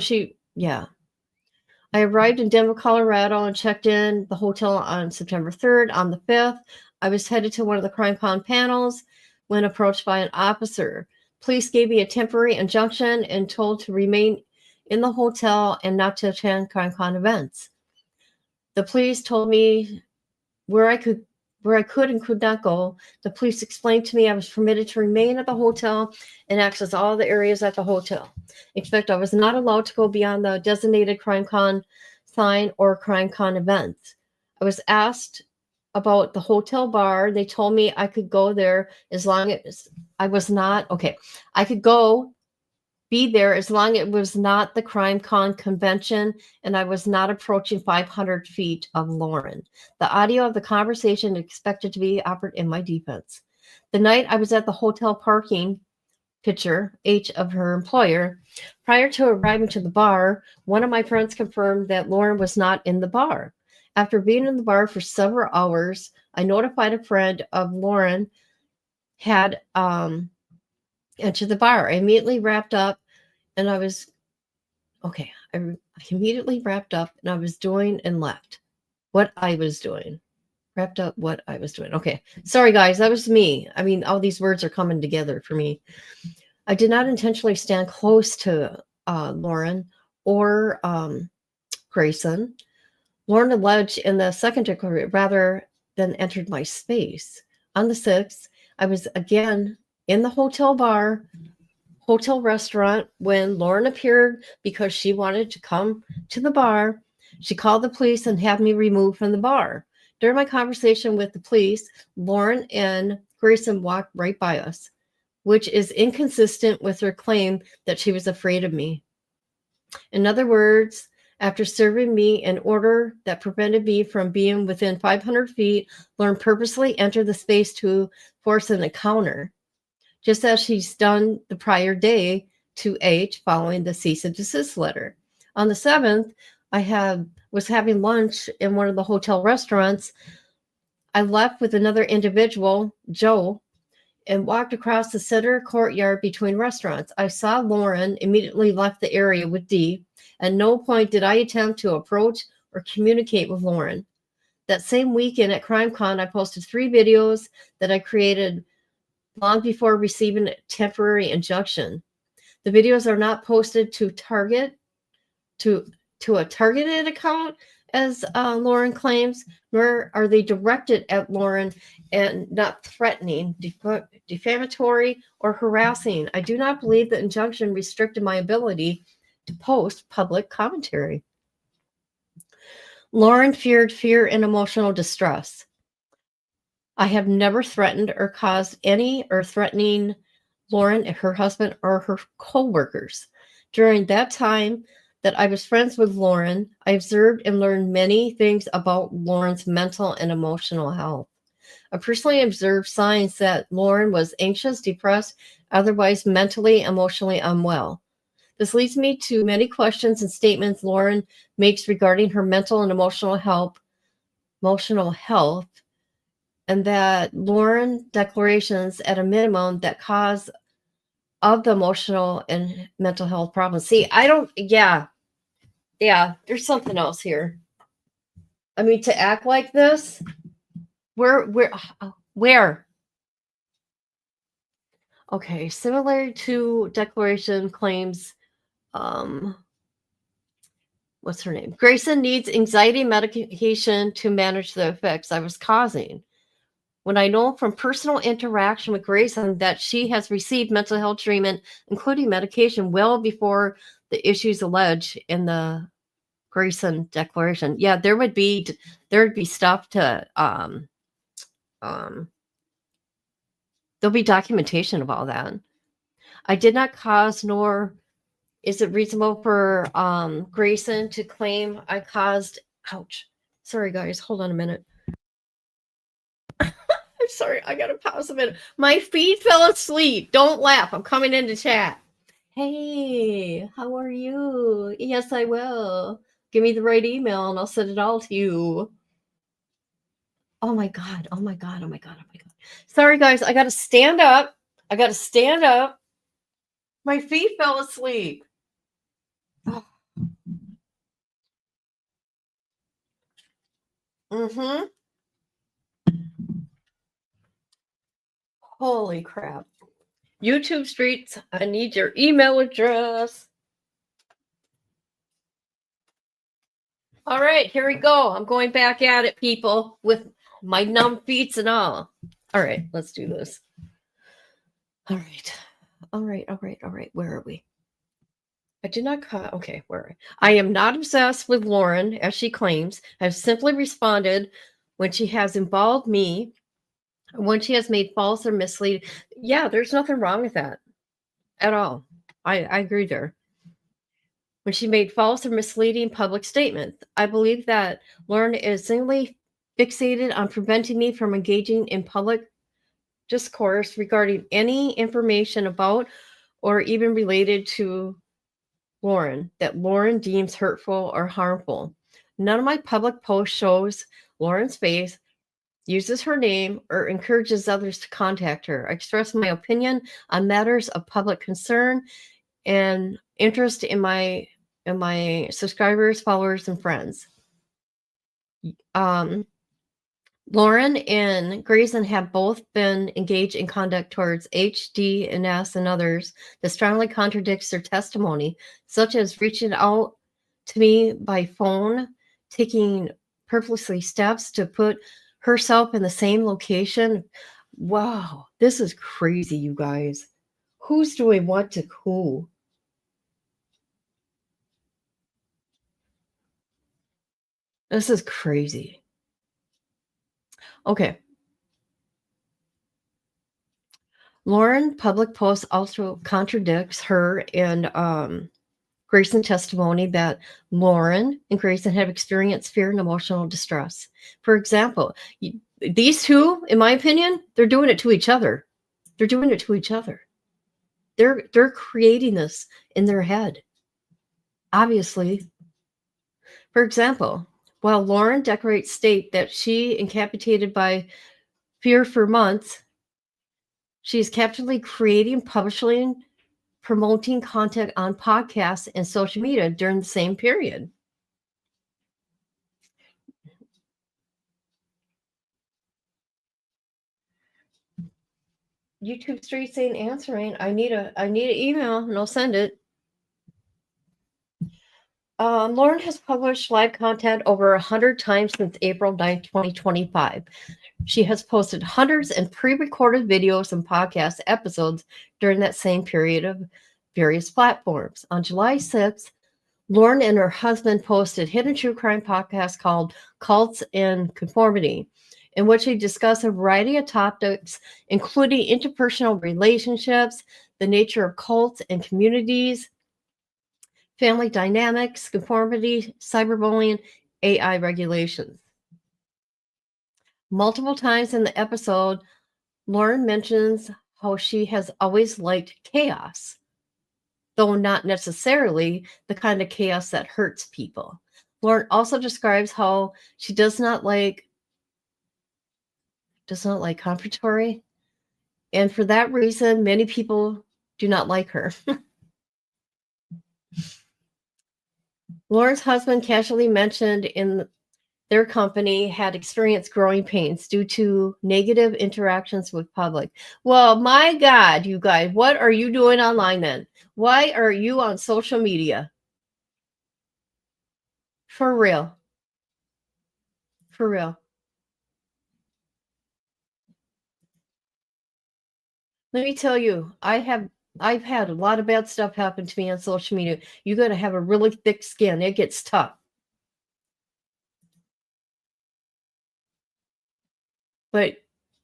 I arrived in Denver, Colorado, and checked in the hotel on September 3rd. On the 5th, I was headed to one of the CrimeCon panels when approached by an officer. Police gave me a temporary injunction and told to remain in the hotel and not to attend CrimeCon events. The police told me where I could and could not go. The police explained to me I was permitted to remain at the hotel and access all the areas at the hotel. Except I was not allowed to go beyond the designated CrimeCon sign or CrimeCon events. I was asked about the hotel bar. They told me I could go there as long as I was not, I could be there as long as it was not the CrimeCon convention and I was not approaching 500 feet of Lauren. The audio of the conversation is expected to be offered in my defense. The night I was at the hotel parking picture, H of her employer. Prior to arriving to the bar, one of my friends confirmed that Lauren was not in the bar. After being in the bar for several hours, I notified a friend of Lauren had entered the bar. I immediately wrapped up and I was okay. I immediately wrapped up and I was doing and left what I was doing. Wrapped up what I was doing. Okay. Sorry, guys. That was me. I mean, all these words are coming together for me. I did not intentionally stand close to Lauren or Grayson. Lauren alleged in the second degree rather than entered my space. On the 6th, I was again in the hotel restaurant when Lauren appeared because she wanted to come to the bar. She called the police and had me removed from the bar. During my conversation with the police, Lauren and Grayson walked right by us, which is inconsistent with her claim that she was afraid of me. In other words, after serving me an order that prevented me from being within 500 feet, Lauren purposely entered the space to force an encounter, just as she's done the prior day to H following the cease and desist letter. On the 7th, I was having lunch in one of the hotel restaurants. I left with another individual, Joe, and walked across the center courtyard between restaurants. I saw Lauren immediately left the area with D. At no point did I attempt to approach or communicate with Lauren. That same weekend at CrimeCon, I posted 3 videos that I created long before receiving a temporary injunction. The videos are not posted to a targeted account, as Lauren claims, nor are they directed at Lauren and not threatening, defamatory, or harassing. I do not believe the injunction restricted my ability to post public commentary. Lauren feared fear and emotional distress. I have never threatened or caused any or threatening Lauren, her husband, or her co-workers. During that time that I was friends with Lauren, I observed and learned many things about Lauren's mental and emotional health. I personally observed signs that Lauren was anxious, depressed, otherwise mentally, emotionally unwell. This leads me to many questions and statements Lauren makes regarding her mental and emotional health, and that Lauren declarations at a minimum that cause of the emotional and mental health problems. See, there's something else here. I mean, to act like this, where? Okay, similar to declaration claims, what's her name? Grayson needs anxiety medication to manage the effects I was causing. When I know from personal interaction with Grayson that she has received mental health treatment, including medication, well before the issues alleged in the Grayson declaration. Yeah, there would be stuff to there'll be documentation of all that. I did not cause, nor is it reasonable for Grayson to claim I caused. Ouch. Sorry, guys. Hold on a minute. I'm sorry. I got to pause a minute. My feet fell asleep. Don't laugh. I'm coming into chat. Hey, how are you? Yes, I will. Give me the right email and I'll send it all to you. Oh my God. Oh my God. Oh my God. Oh my God. Sorry, guys. I got to stand up. My feet fell asleep. Oh. Mm-hmm. Holy crap. YouTube Streets, I need your email address. All right, here we go. I'm going back at it, people, with my numb feet and all. All right, let's do this. All right. Where are we? I did not cut. Okay, where? I am not obsessed with Lauren, as she claims. I've simply responded when she has involved me, when she has made false or misleading. Yeah, there's nothing wrong with that at all. I agree there. When she made false or misleading public statements, I believe that Lauren is singularly fixated on preventing me from engaging in public discourse regarding any information about or even related to Lauren that Lauren deems hurtful or harmful. None of my public posts shows Lauren's face, uses her name, or encourages others to contact her. I express my opinion on matters of public concern and interest in my subscribers, followers, and friends. Lauren and Grayson have both been engaged in conduct towards HD and S and others that strongly contradicts their testimony, such as reaching out to me by phone, taking purposely steps to put herself in the same location. Wow, this is crazy, you guys. Who's doing what to who? This is crazy. Okay. Lauren public post also contradicts her and Grayson testimony that Lauren and Grayson have experienced fear and emotional distress. For example, these two, in my opinion, they're doing it to each other. They're doing it to each other. They're creating this in their head. Obviously. For example, while Lauren decorates state that she incapacitated by fear for months, she is capitally creating, publishing, promoting content on podcasts and social media during the same period. YouTube Streets ain't answering. I need an email and I'll send it. Lauren has published live content over 100 times since April 9th, 2025. She has posted hundreds and pre-recorded videos and podcast episodes during that same period of various platforms. On July 6th, Lauren and her husband posted hidden true crime podcast called Cults and Conformity, in which they discuss a variety of topics, including interpersonal relationships, the nature of cults and communities, family dynamics, conformity, cyberbullying, AI regulations. Multiple times in the episode, Lauren mentions how she has always liked chaos, though not necessarily the kind of chaos that hurts people. Lauren also describes how she does not like confrontory, and for that reason, many people do not like her. Lauren's husband casually mentioned in their company had experienced growing pains due to negative interactions with public. Well, my God, you guys, what are you doing online then? Why are you on social media? For real. For real. Let me tell you, I've had a lot of bad stuff happen to me on social media. You got to have a really thick skin. It gets tough. But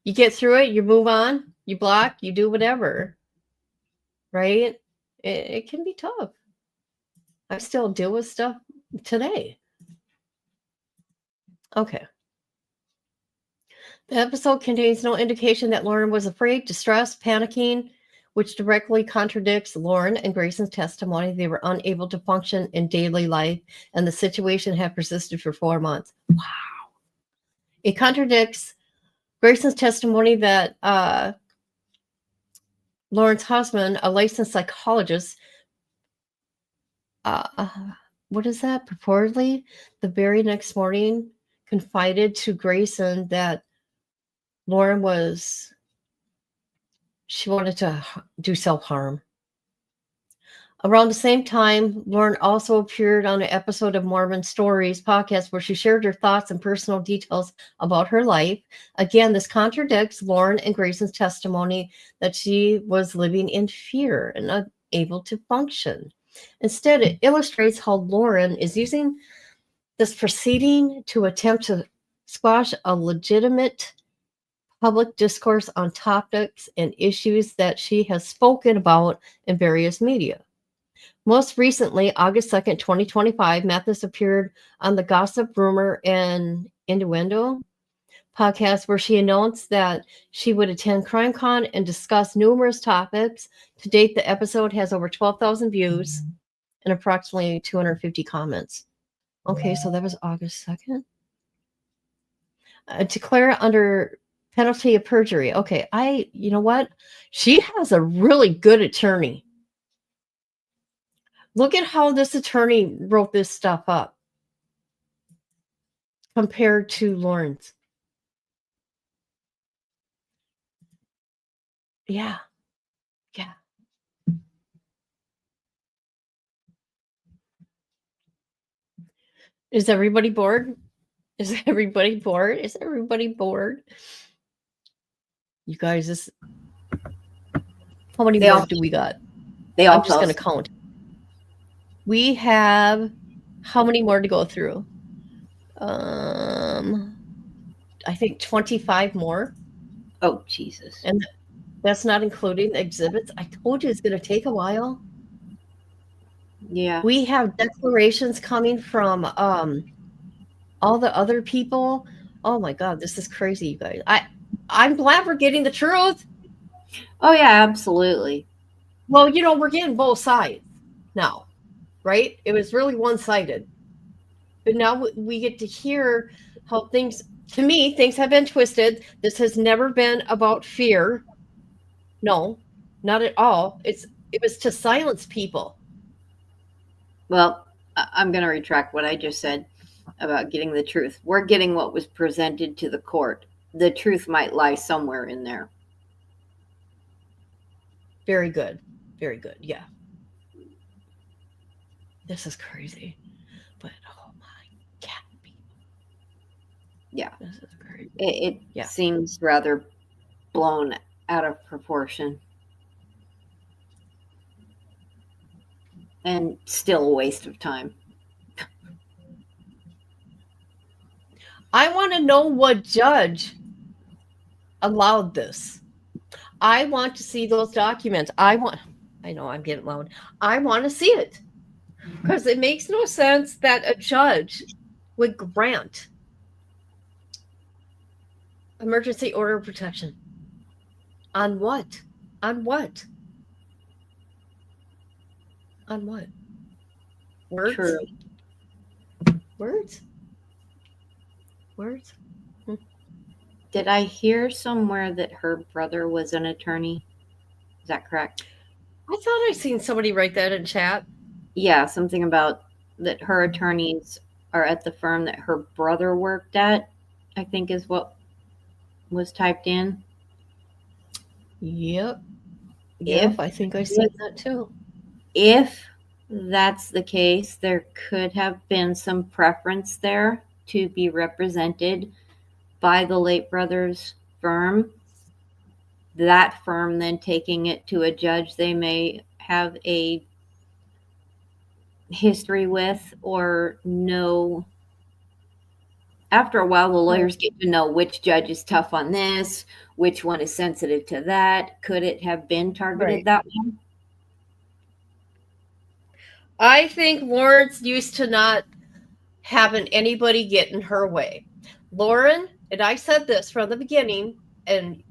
you get through it, you move on, you block, you do whatever. Right? It can be tough. I still deal with stuff today. Okay. The episode contains no indication that Lauren was afraid, distressed, panicking, which directly contradicts Lauren and Grayson's testimony. They were unable to function in daily life, and the situation had persisted for 4 months. Wow. It contradicts Grayson's testimony that Lauren's husband, a licensed psychologist, what is that? Purportedly, the very next morning, confided to Grayson that Lauren she wanted to do self-harm. Around the same time, Lauren also appeared on an episode of Mormon Stories podcast where she shared her thoughts and personal details about her life. Again, this contradicts Lauren and Grayson's testimony that she was living in fear and unable to function. Instead, it illustrates how Lauren is using this proceeding to attempt to squash a legitimate public discourse on topics and issues that she has spoken about in various media. Most recently, August 2nd, 2025, Mathis appeared on the Gossip, Rumor, and Innuendo podcast where she announced that she would attend CrimeCon and discuss numerous topics. To date, the episode has over 12,000 views and approximately 250 comments. Okay, so that was August 2nd. Declare under penalty of perjury. Okay, you know what? She has a really good attorney. Look at how this attorney wrote this stuff up compared to Lawrence. Yeah. Yeah. Is everybody bored? Is everybody bored? Is everybody bored? You guys, how many They more all- do we got? They all I'm just going to post. count. We have how many more to go through? I think 25 more. Oh, Jesus. And that's not including the exhibits. I told you it's going to take a while. Yeah. We have declarations coming from all the other people. Oh my God, this is crazy, you guys. I'm glad we're getting the truth. Oh, yeah, absolutely. Well, we're getting both sides now, right? It was really one-sided. But now we get to hear how things have been twisted. This has never been about fear. No, not at all. It was to silence people. Well, I'm going to retract what I just said about getting the truth. We're getting what was presented to the court. The truth might lie somewhere in there. Very good. Very good. Yeah. This is crazy. But oh my God. Yeah. This is crazy. It Yeah. seems rather blown out of proportion. And still a waste of time. I want to know what judge allowed this. I want to see those documents. I know I'm getting loud. I want to see it. Because it makes no sense that a judge would grant emergency order of protection. On what? On what? On what? Words? True. Words? Words? Did I hear somewhere that her brother was an attorney? Is that correct? I thought I seen somebody write that in chat. Yeah, something about that her attorneys are at the firm that her brother worked at, I think is what was typed in. Yep. Yep, I think I seen that too. If that's the case, there could have been some preference there to be represented by the late brother's firm. That firm then taking it to a judge they may have a history with or know. After a while, the lawyers get to know which judge is tough on this, which one is sensitive to that. Could it have been targeted Right. that way? I think Lawrence used to not having anybody get in her way. Lauren, and I said this from the beginning, and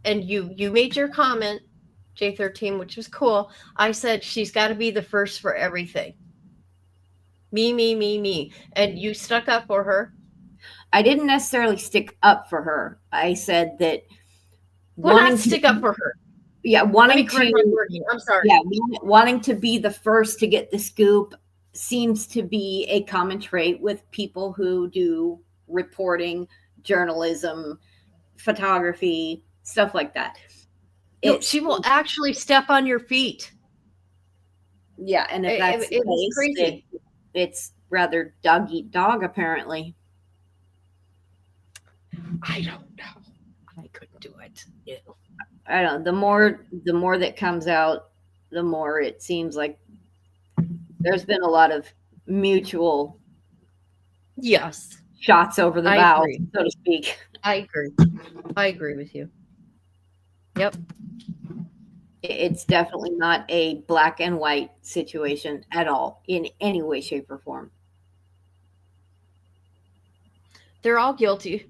you made your comment, J13, which was cool. I said she's got to be the first for everything. Me. And you stuck up for her. I didn't necessarily stick up for her. I said that Well, not stick up for her. Yeah, Let me wanting correct my to wording. I'm sorry. yeah, wanting to be the first to get the scoop seems to be a common trait with people who do reporting, journalism, photography, stuff like that. No, she will actually step on your feet. Yeah, and if that's it was the case, crazy. it's rather dog eat dog, apparently. I don't know. I couldn't do it. Ew. I don't know. The more that comes out, the more it seems like there's been a lot of mutual Yes, shots over the I bow, agree. so to speak. I agree with you. Yep. It's definitely not a black and white situation at all in any way, shape, or form. They're all guilty.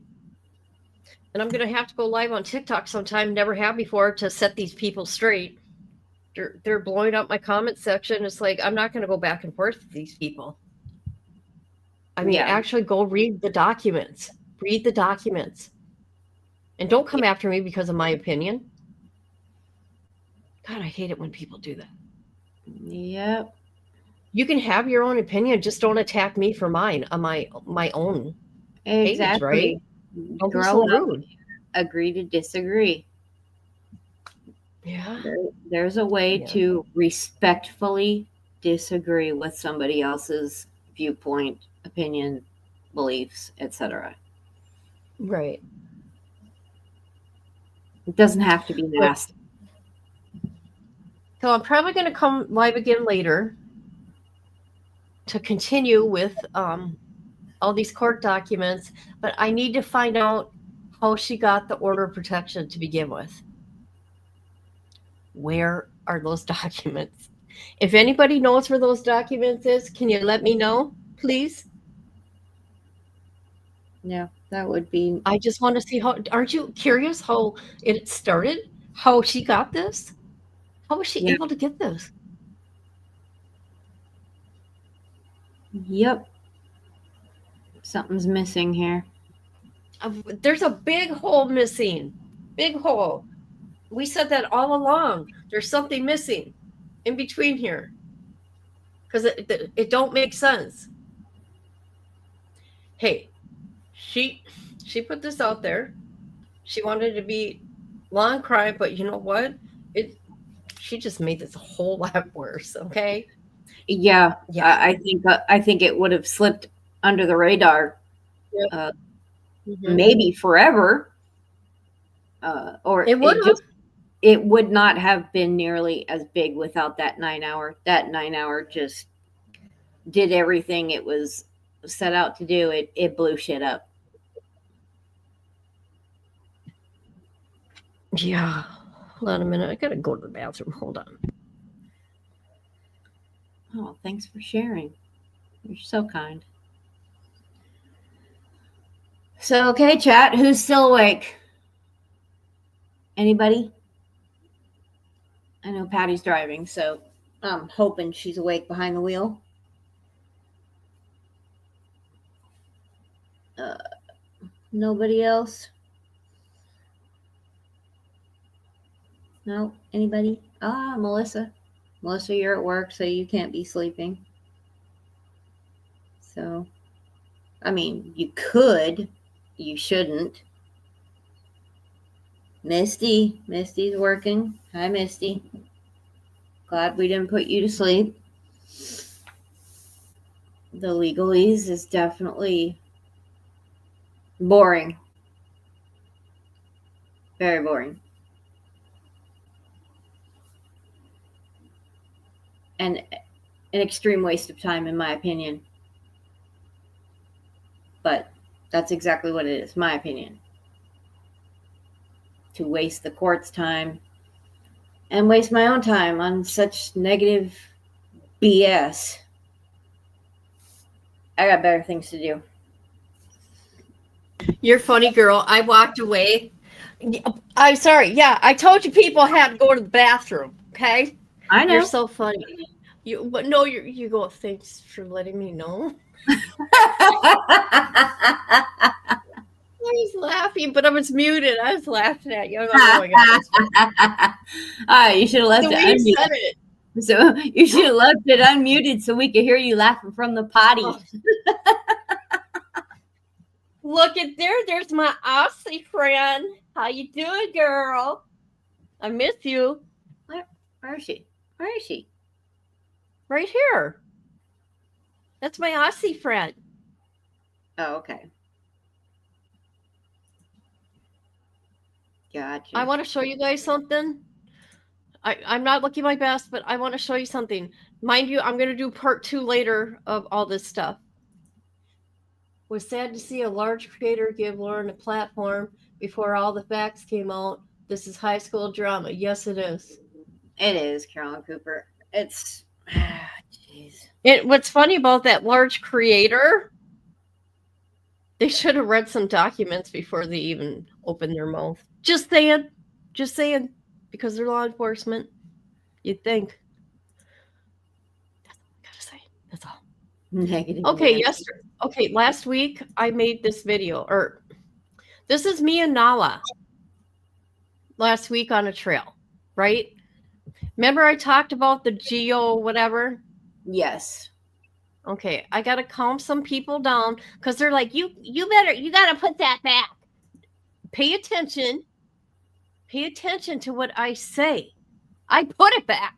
And I'm going to have to go live on TikTok sometime, never have before, to set these people straight. They're blowing up my comment section. It's like, I'm not going to go back and forth with these people. I mean, Yeah. actually go read the documents. Read the documents. And don't come after me because of my opinion. God, I hate it when people do that. Yep. You can have your own opinion, just don't attack me for mine, on my own. Exactly. right? Don't be Grow so up. rude. Agree to disagree. Yeah. There's a way Yeah. to respectfully disagree with somebody else's viewpoint, opinion, beliefs, etc. Right. It doesn't have to be nasty. So I'm probably going to come live again later to continue with all these court documents, but I need to find out how she got the order of protection to begin with. Where are those documents? If anybody knows where those documents is, can you let me know, please? Yeah, that would be. I just want to see how, aren't you curious how it started? How she got this? How was she Yeah. able to get this? Yep. Something's missing here. There's a big hole missing. Big hole. We said that all along. There's something missing in between here. Because it don't make sense. Hey, she put this out there. She wanted to be law and crime, but you know what? She just made this a whole lot worse, okay? Yeah, Yeah. I think it would have slipped under the radar, Mhm. maybe forever, or It would have. it would not have been nearly as big without that 9 hour. That 9 hour just did everything it was set out to do. It blew shit up. Yeah. Hold on a minute. I gotta go to the bathroom. Hold on. Oh, thanks for sharing. You're so kind. So, okay, chat, who's still awake? Anybody? I know Patty's driving, so I'm hoping she's awake behind the wheel. Nobody else? No? Anybody? Melissa. Melissa, you're at work, so you can't be sleeping. So, I mean, you could. You shouldn't. Misty's working. Hi, Misty. Glad we didn't put you to sleep. The legalese is definitely boring. Very boring. And an extreme waste of time, in my opinion. But that's exactly what it is, my opinion. To waste the court's time and waste my own time on such negative BS. I got better things to do. You're funny, girl. I walked away. I'm sorry. Yeah, I told you people had to go to the bathroom. Okay. I know. You're so funny. But no, you go. Thanks for letting me know. I was laughing, but I was muted. I was laughing at you. I'm like, oh my god. You should have left The way it you unmuted. said it. So you should have left it unmuted so we could hear you laughing from the potty. Oh. Look at there. There's my Aussie friend. How you doing, girl? I miss you. Where is she? Where is she? Right here. That's my Aussie friend. Oh, okay. Gotcha. I want to show you guys something. I'm not looking my best, but I want to show you something. Mind you, I'm going to do part 2 later of all this stuff. Was sad to see a large creator give Lauren a platform before all the facts came out. This is high school drama. Yes, it is. It is, Carolyn Cooper. It's, jeez. What's funny about that large creator, they should have read some documents before they even open their mouth. Just saying. Just saying. Because they're law enforcement. You'd think. That's all I gotta say. That's all. Negative. Okay, energy. last week I made this video, or this is me and Nala last week on a trail, right? Remember I talked about the geo whatever? Yes. Okay, I gotta calm some people down because they're like, you gotta put that back. Pay attention to what I say. I put it back.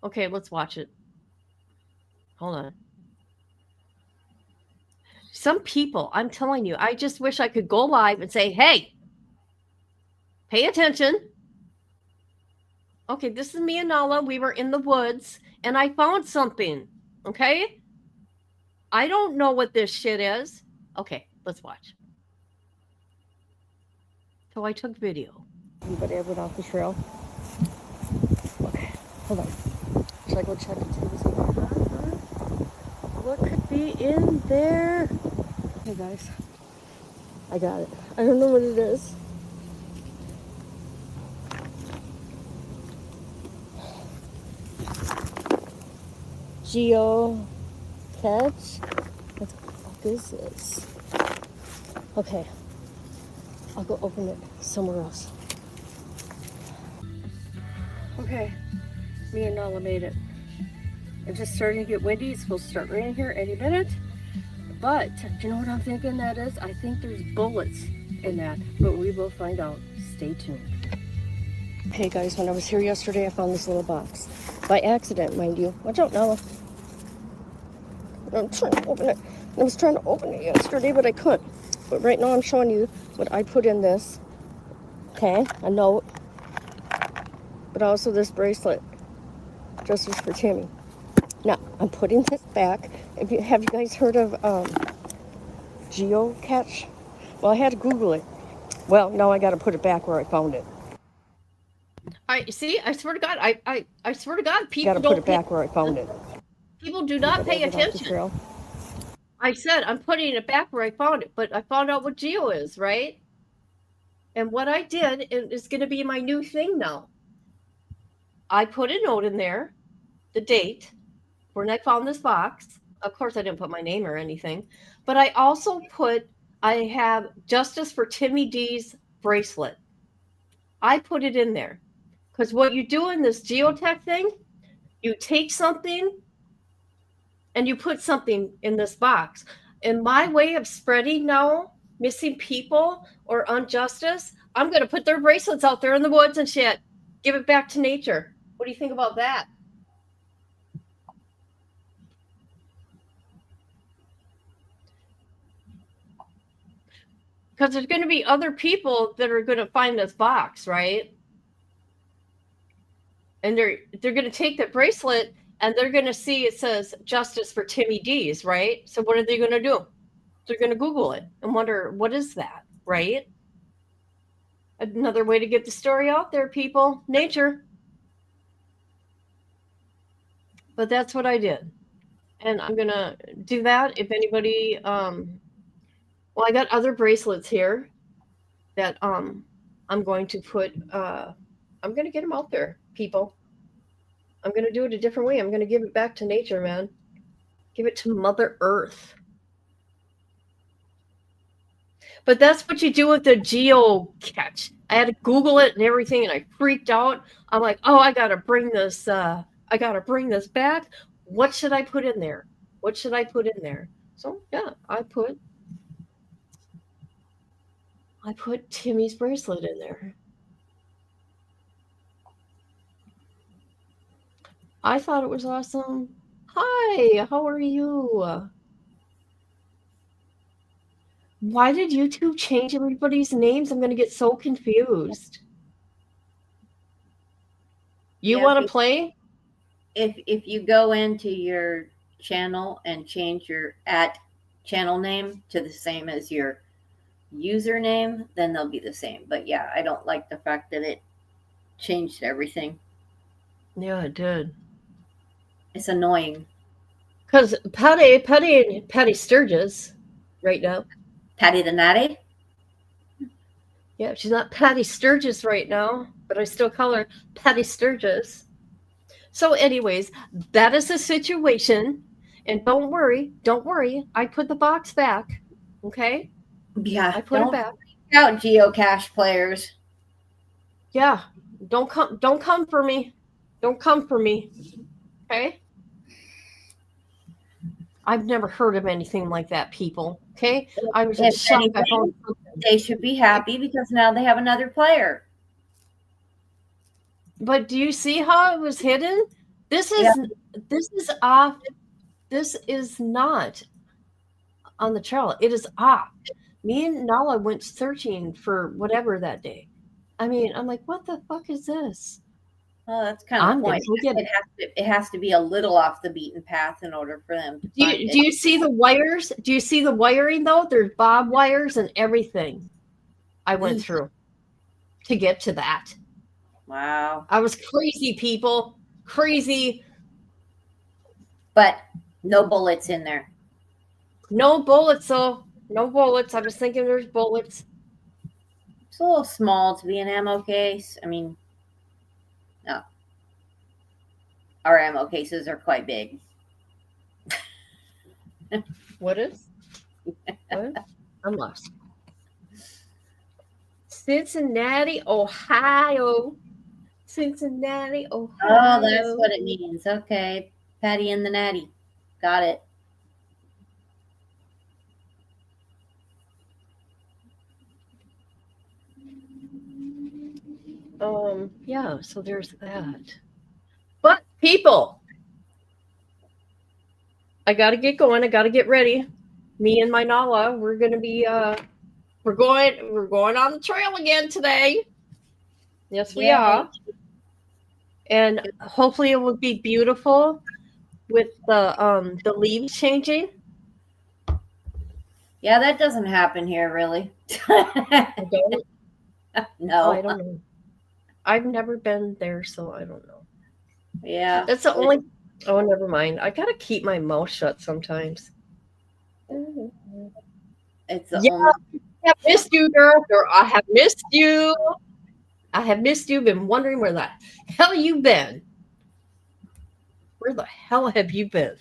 Okay, let's watch it. Hold on. Some people, I'm telling you, I just wish I could go live and say, hey, pay attention. Okay, this is me and Nala. We were in the woods and I found something. Okay? I don't know what this shit is. Okay, let's watch. So I took video. Anybody ever went off the trail? Okay, hold on. Should I go check it too? What could be in there? Hey guys, I got it. I don't know what it is. Geo catch. What the fuck is this? Okay, I'll go open it somewhere else. Okay, me and Nala made it. It's just starting to get windy. It's supposed to start raining here any minute. But do you know what I'm thinking that is? I think there's bullets in that, but we will find out. Stay tuned. Hey guys, when I was here yesterday, I found this little box. By accident, mind you. Watch out, Nala. I'm trying to open it. I was trying to open it yesterday, but I couldn't. But right now I'm showing you what I put in this. Okay, a note. But also this bracelet. Justice for Timmy. Now, I'm putting this back. Have you guys heard of geocache? Well, I had to Google it. Well, now I got to put it back where I found it. I see. I swear to God, I swear to God, people Got to put it back where I found it. People do not pay attention. I said I'm putting it back where I found it, but I found out what geo is, right? And what I did is going to be my new thing now. I put a note in there, the date, when I found this box. Of course, I didn't put my name or anything, but I also I have Justice for Timmy D's bracelet. I put it in there because what you do in this geotech thing, you take something and you put something in this box. And my way of spreading now missing people or injustice, I'm going to put their bracelets out there in the woods and shit. Give it back to nature. What do you think about that? Because there's going to be other people that are going to find this box, right? And they're going to take that bracelet and they're going to see it says Justice for Timmy D's, right? So what are they going to do? They're going to Google it and wonder, what is that, right? Another way to get the story out there, people. Nature. But that's what I did. And I'm going to do that. If anybody, well, I got other bracelets here that I'm going to put, I'm going to get them out there, people. I'm going to do it a different way. I'm going to give it back to nature, man. Give it to Mother Earth. But that's what you do with the geocache. I had to Google it and everything, and I freaked out. I'm like, oh, I got to bring this back. What should I put in there? What should I put in there? So, yeah, I put Timmy's bracelet in there. I thought it was awesome. Hi, how are you? Why did YouTube change everybody's names? I'm going to get so confused. You Yeah, want to play? If you go into your channel and change your @channel name to the same as your username, then they'll be the same. But yeah, I don't like the fact that it changed everything. Yeah, it did. It's annoying. Because Patty Sturgis right now. Patty the Natty? Yeah, she's not Patty Sturgis right now, but I still call her Patty Sturgis. So, anyways, that is the situation. And don't worry. I put the box back. Okay? Yeah, I put it don't back. freak out, geocache players. Yeah. Don't come for me. Don't come for me. Okay? I've never heard of anything like that, people. Okay? I was in If shock. I anything, found they should be happy because now they have another player. But do you see how it was hidden? This is off. This is not on the trail. It is off. Me and Nala went searching for whatever that day. I mean, I'm like, what the fuck is this? Well, that's kind I'm of the point. gonna go get It has to be a little off the beaten path in order for them to Do find you, it. do you see the wires? Do you see the wiring though? There's bob wires and everything I went through to get to that. Wow. I was crazy, people. Crazy. But no bullets in there. No bullets, though. No bullets. I was thinking there's bullets. It's a little small to be an ammo case. I mean, no. Our ammo cases are quite big. What is? What? I'm lost. Cincinnati, Ohio. Cincinnati, Ohio. Oh, that's what it means. Okay. Patty and the Natty. Got it. Yeah, so there's that. But people, I gotta get going. I gotta get ready. Me and my Nala, we're gonna be we're going on the trail again today. Yes, we are. And hopefully it will be beautiful with the leaves changing. Yeah, that doesn't happen here, really. I don't, No. I don't know. I've never been there, so I don't know. Yeah. That's the only. Oh, never mind. I gotta keep my mouth shut sometimes. It's the Yeah. only. I have missed you, girl. I have missed you. I have missed you. Been wondering where the hell you been. Where the hell have you been?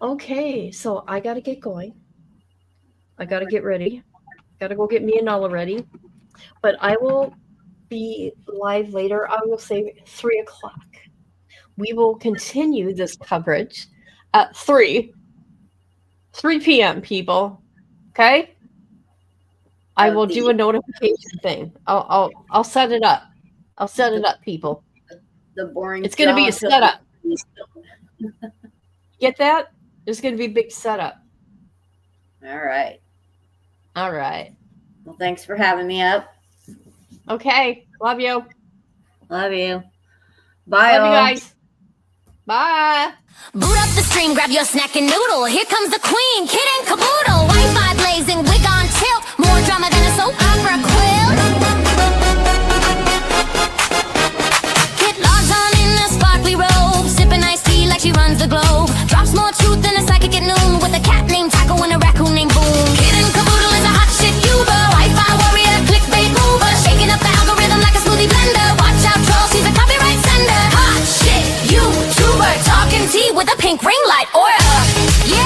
Okay, so I gotta get going. I gotta get ready. Gotta go get me and Nala ready. But I will be live later. I will say 3 o'clock. We will continue this coverage at 3 p.m. people. Okay? I will do a notification thing. I'll set it up. I'll set it up, people. The boring. It's gonna be a John setup. Phillips. Get that? It's gonna be a big setup. All right. All right. Well, thanks for having me up. Okay. Love you. Love you. Bye, Love you all. guys. Bye. Boot up the stream, grab your snack and noodle. Here comes the queen, Kid and Caboodle. Wi-Fi blazing, wig on tilt. More drama than a soap opera quilt. Kid logs on in a sparkly robe, sipping iced tea like she runs the globe. Drops more truth than a psychic at noon, with a cat named Taco and a raccoon named Boom. Kid and Caboodle is a hot shit Uber, Wi-Fi warrior, clickbait mover, shaking up the algorithm like a smoothie blender. Watch out, troll, she's a copyright sender. Hot shit YouTuber, talking tea with a pink ring light aura. Yeah.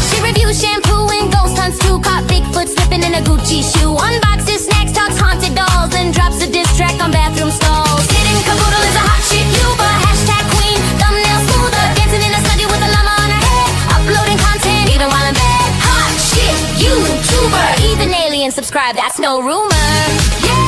She reviews shampoo and ghost hunts too. Caught Bigfoot slipping in a Gucci shoe. Unboxes snacks, talks haunted dolls, then drops a diss track on bathroom stalls. Kid and Caboodle is a hot shit YouTuber, hashtag queen, thumbnail smoother, dancing in a studio with a llama on her head, uploading content even while in bed. Hot shit YouTuber, even aliens subscribe, that's no rumor. Yeah.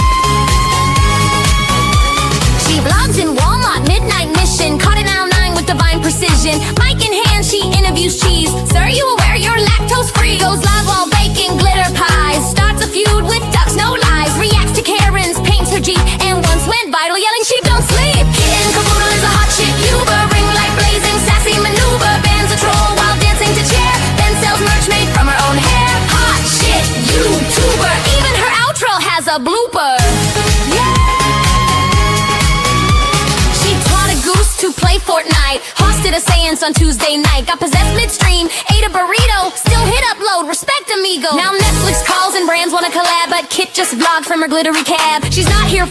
She vlogs in Walmart, midnight mission, caught in aisle 9 with divine precision. Mic in hand, she interviews cheese. Sir, you aware you're lactose free? Goes live while baking glitter pies. Starts a feud with ducks, no lies. Reacts to Karen's, paints her Jeep, and once went viral yelling she don't sleep. Kid and Caboodle is a hot shit Uber, ring light blazing, sassy maneuver. Bans a troll while dancing to chair, then sells merch made from her own hair. Hot shit YouTuber, even her outro did a seance on Tuesday night. Got possessed midstream, ate a burrito, still hit upload, respect amigo. Now Netflix calls and brands wanna collab, but Kit just vlogged from her glittery cab. She's not here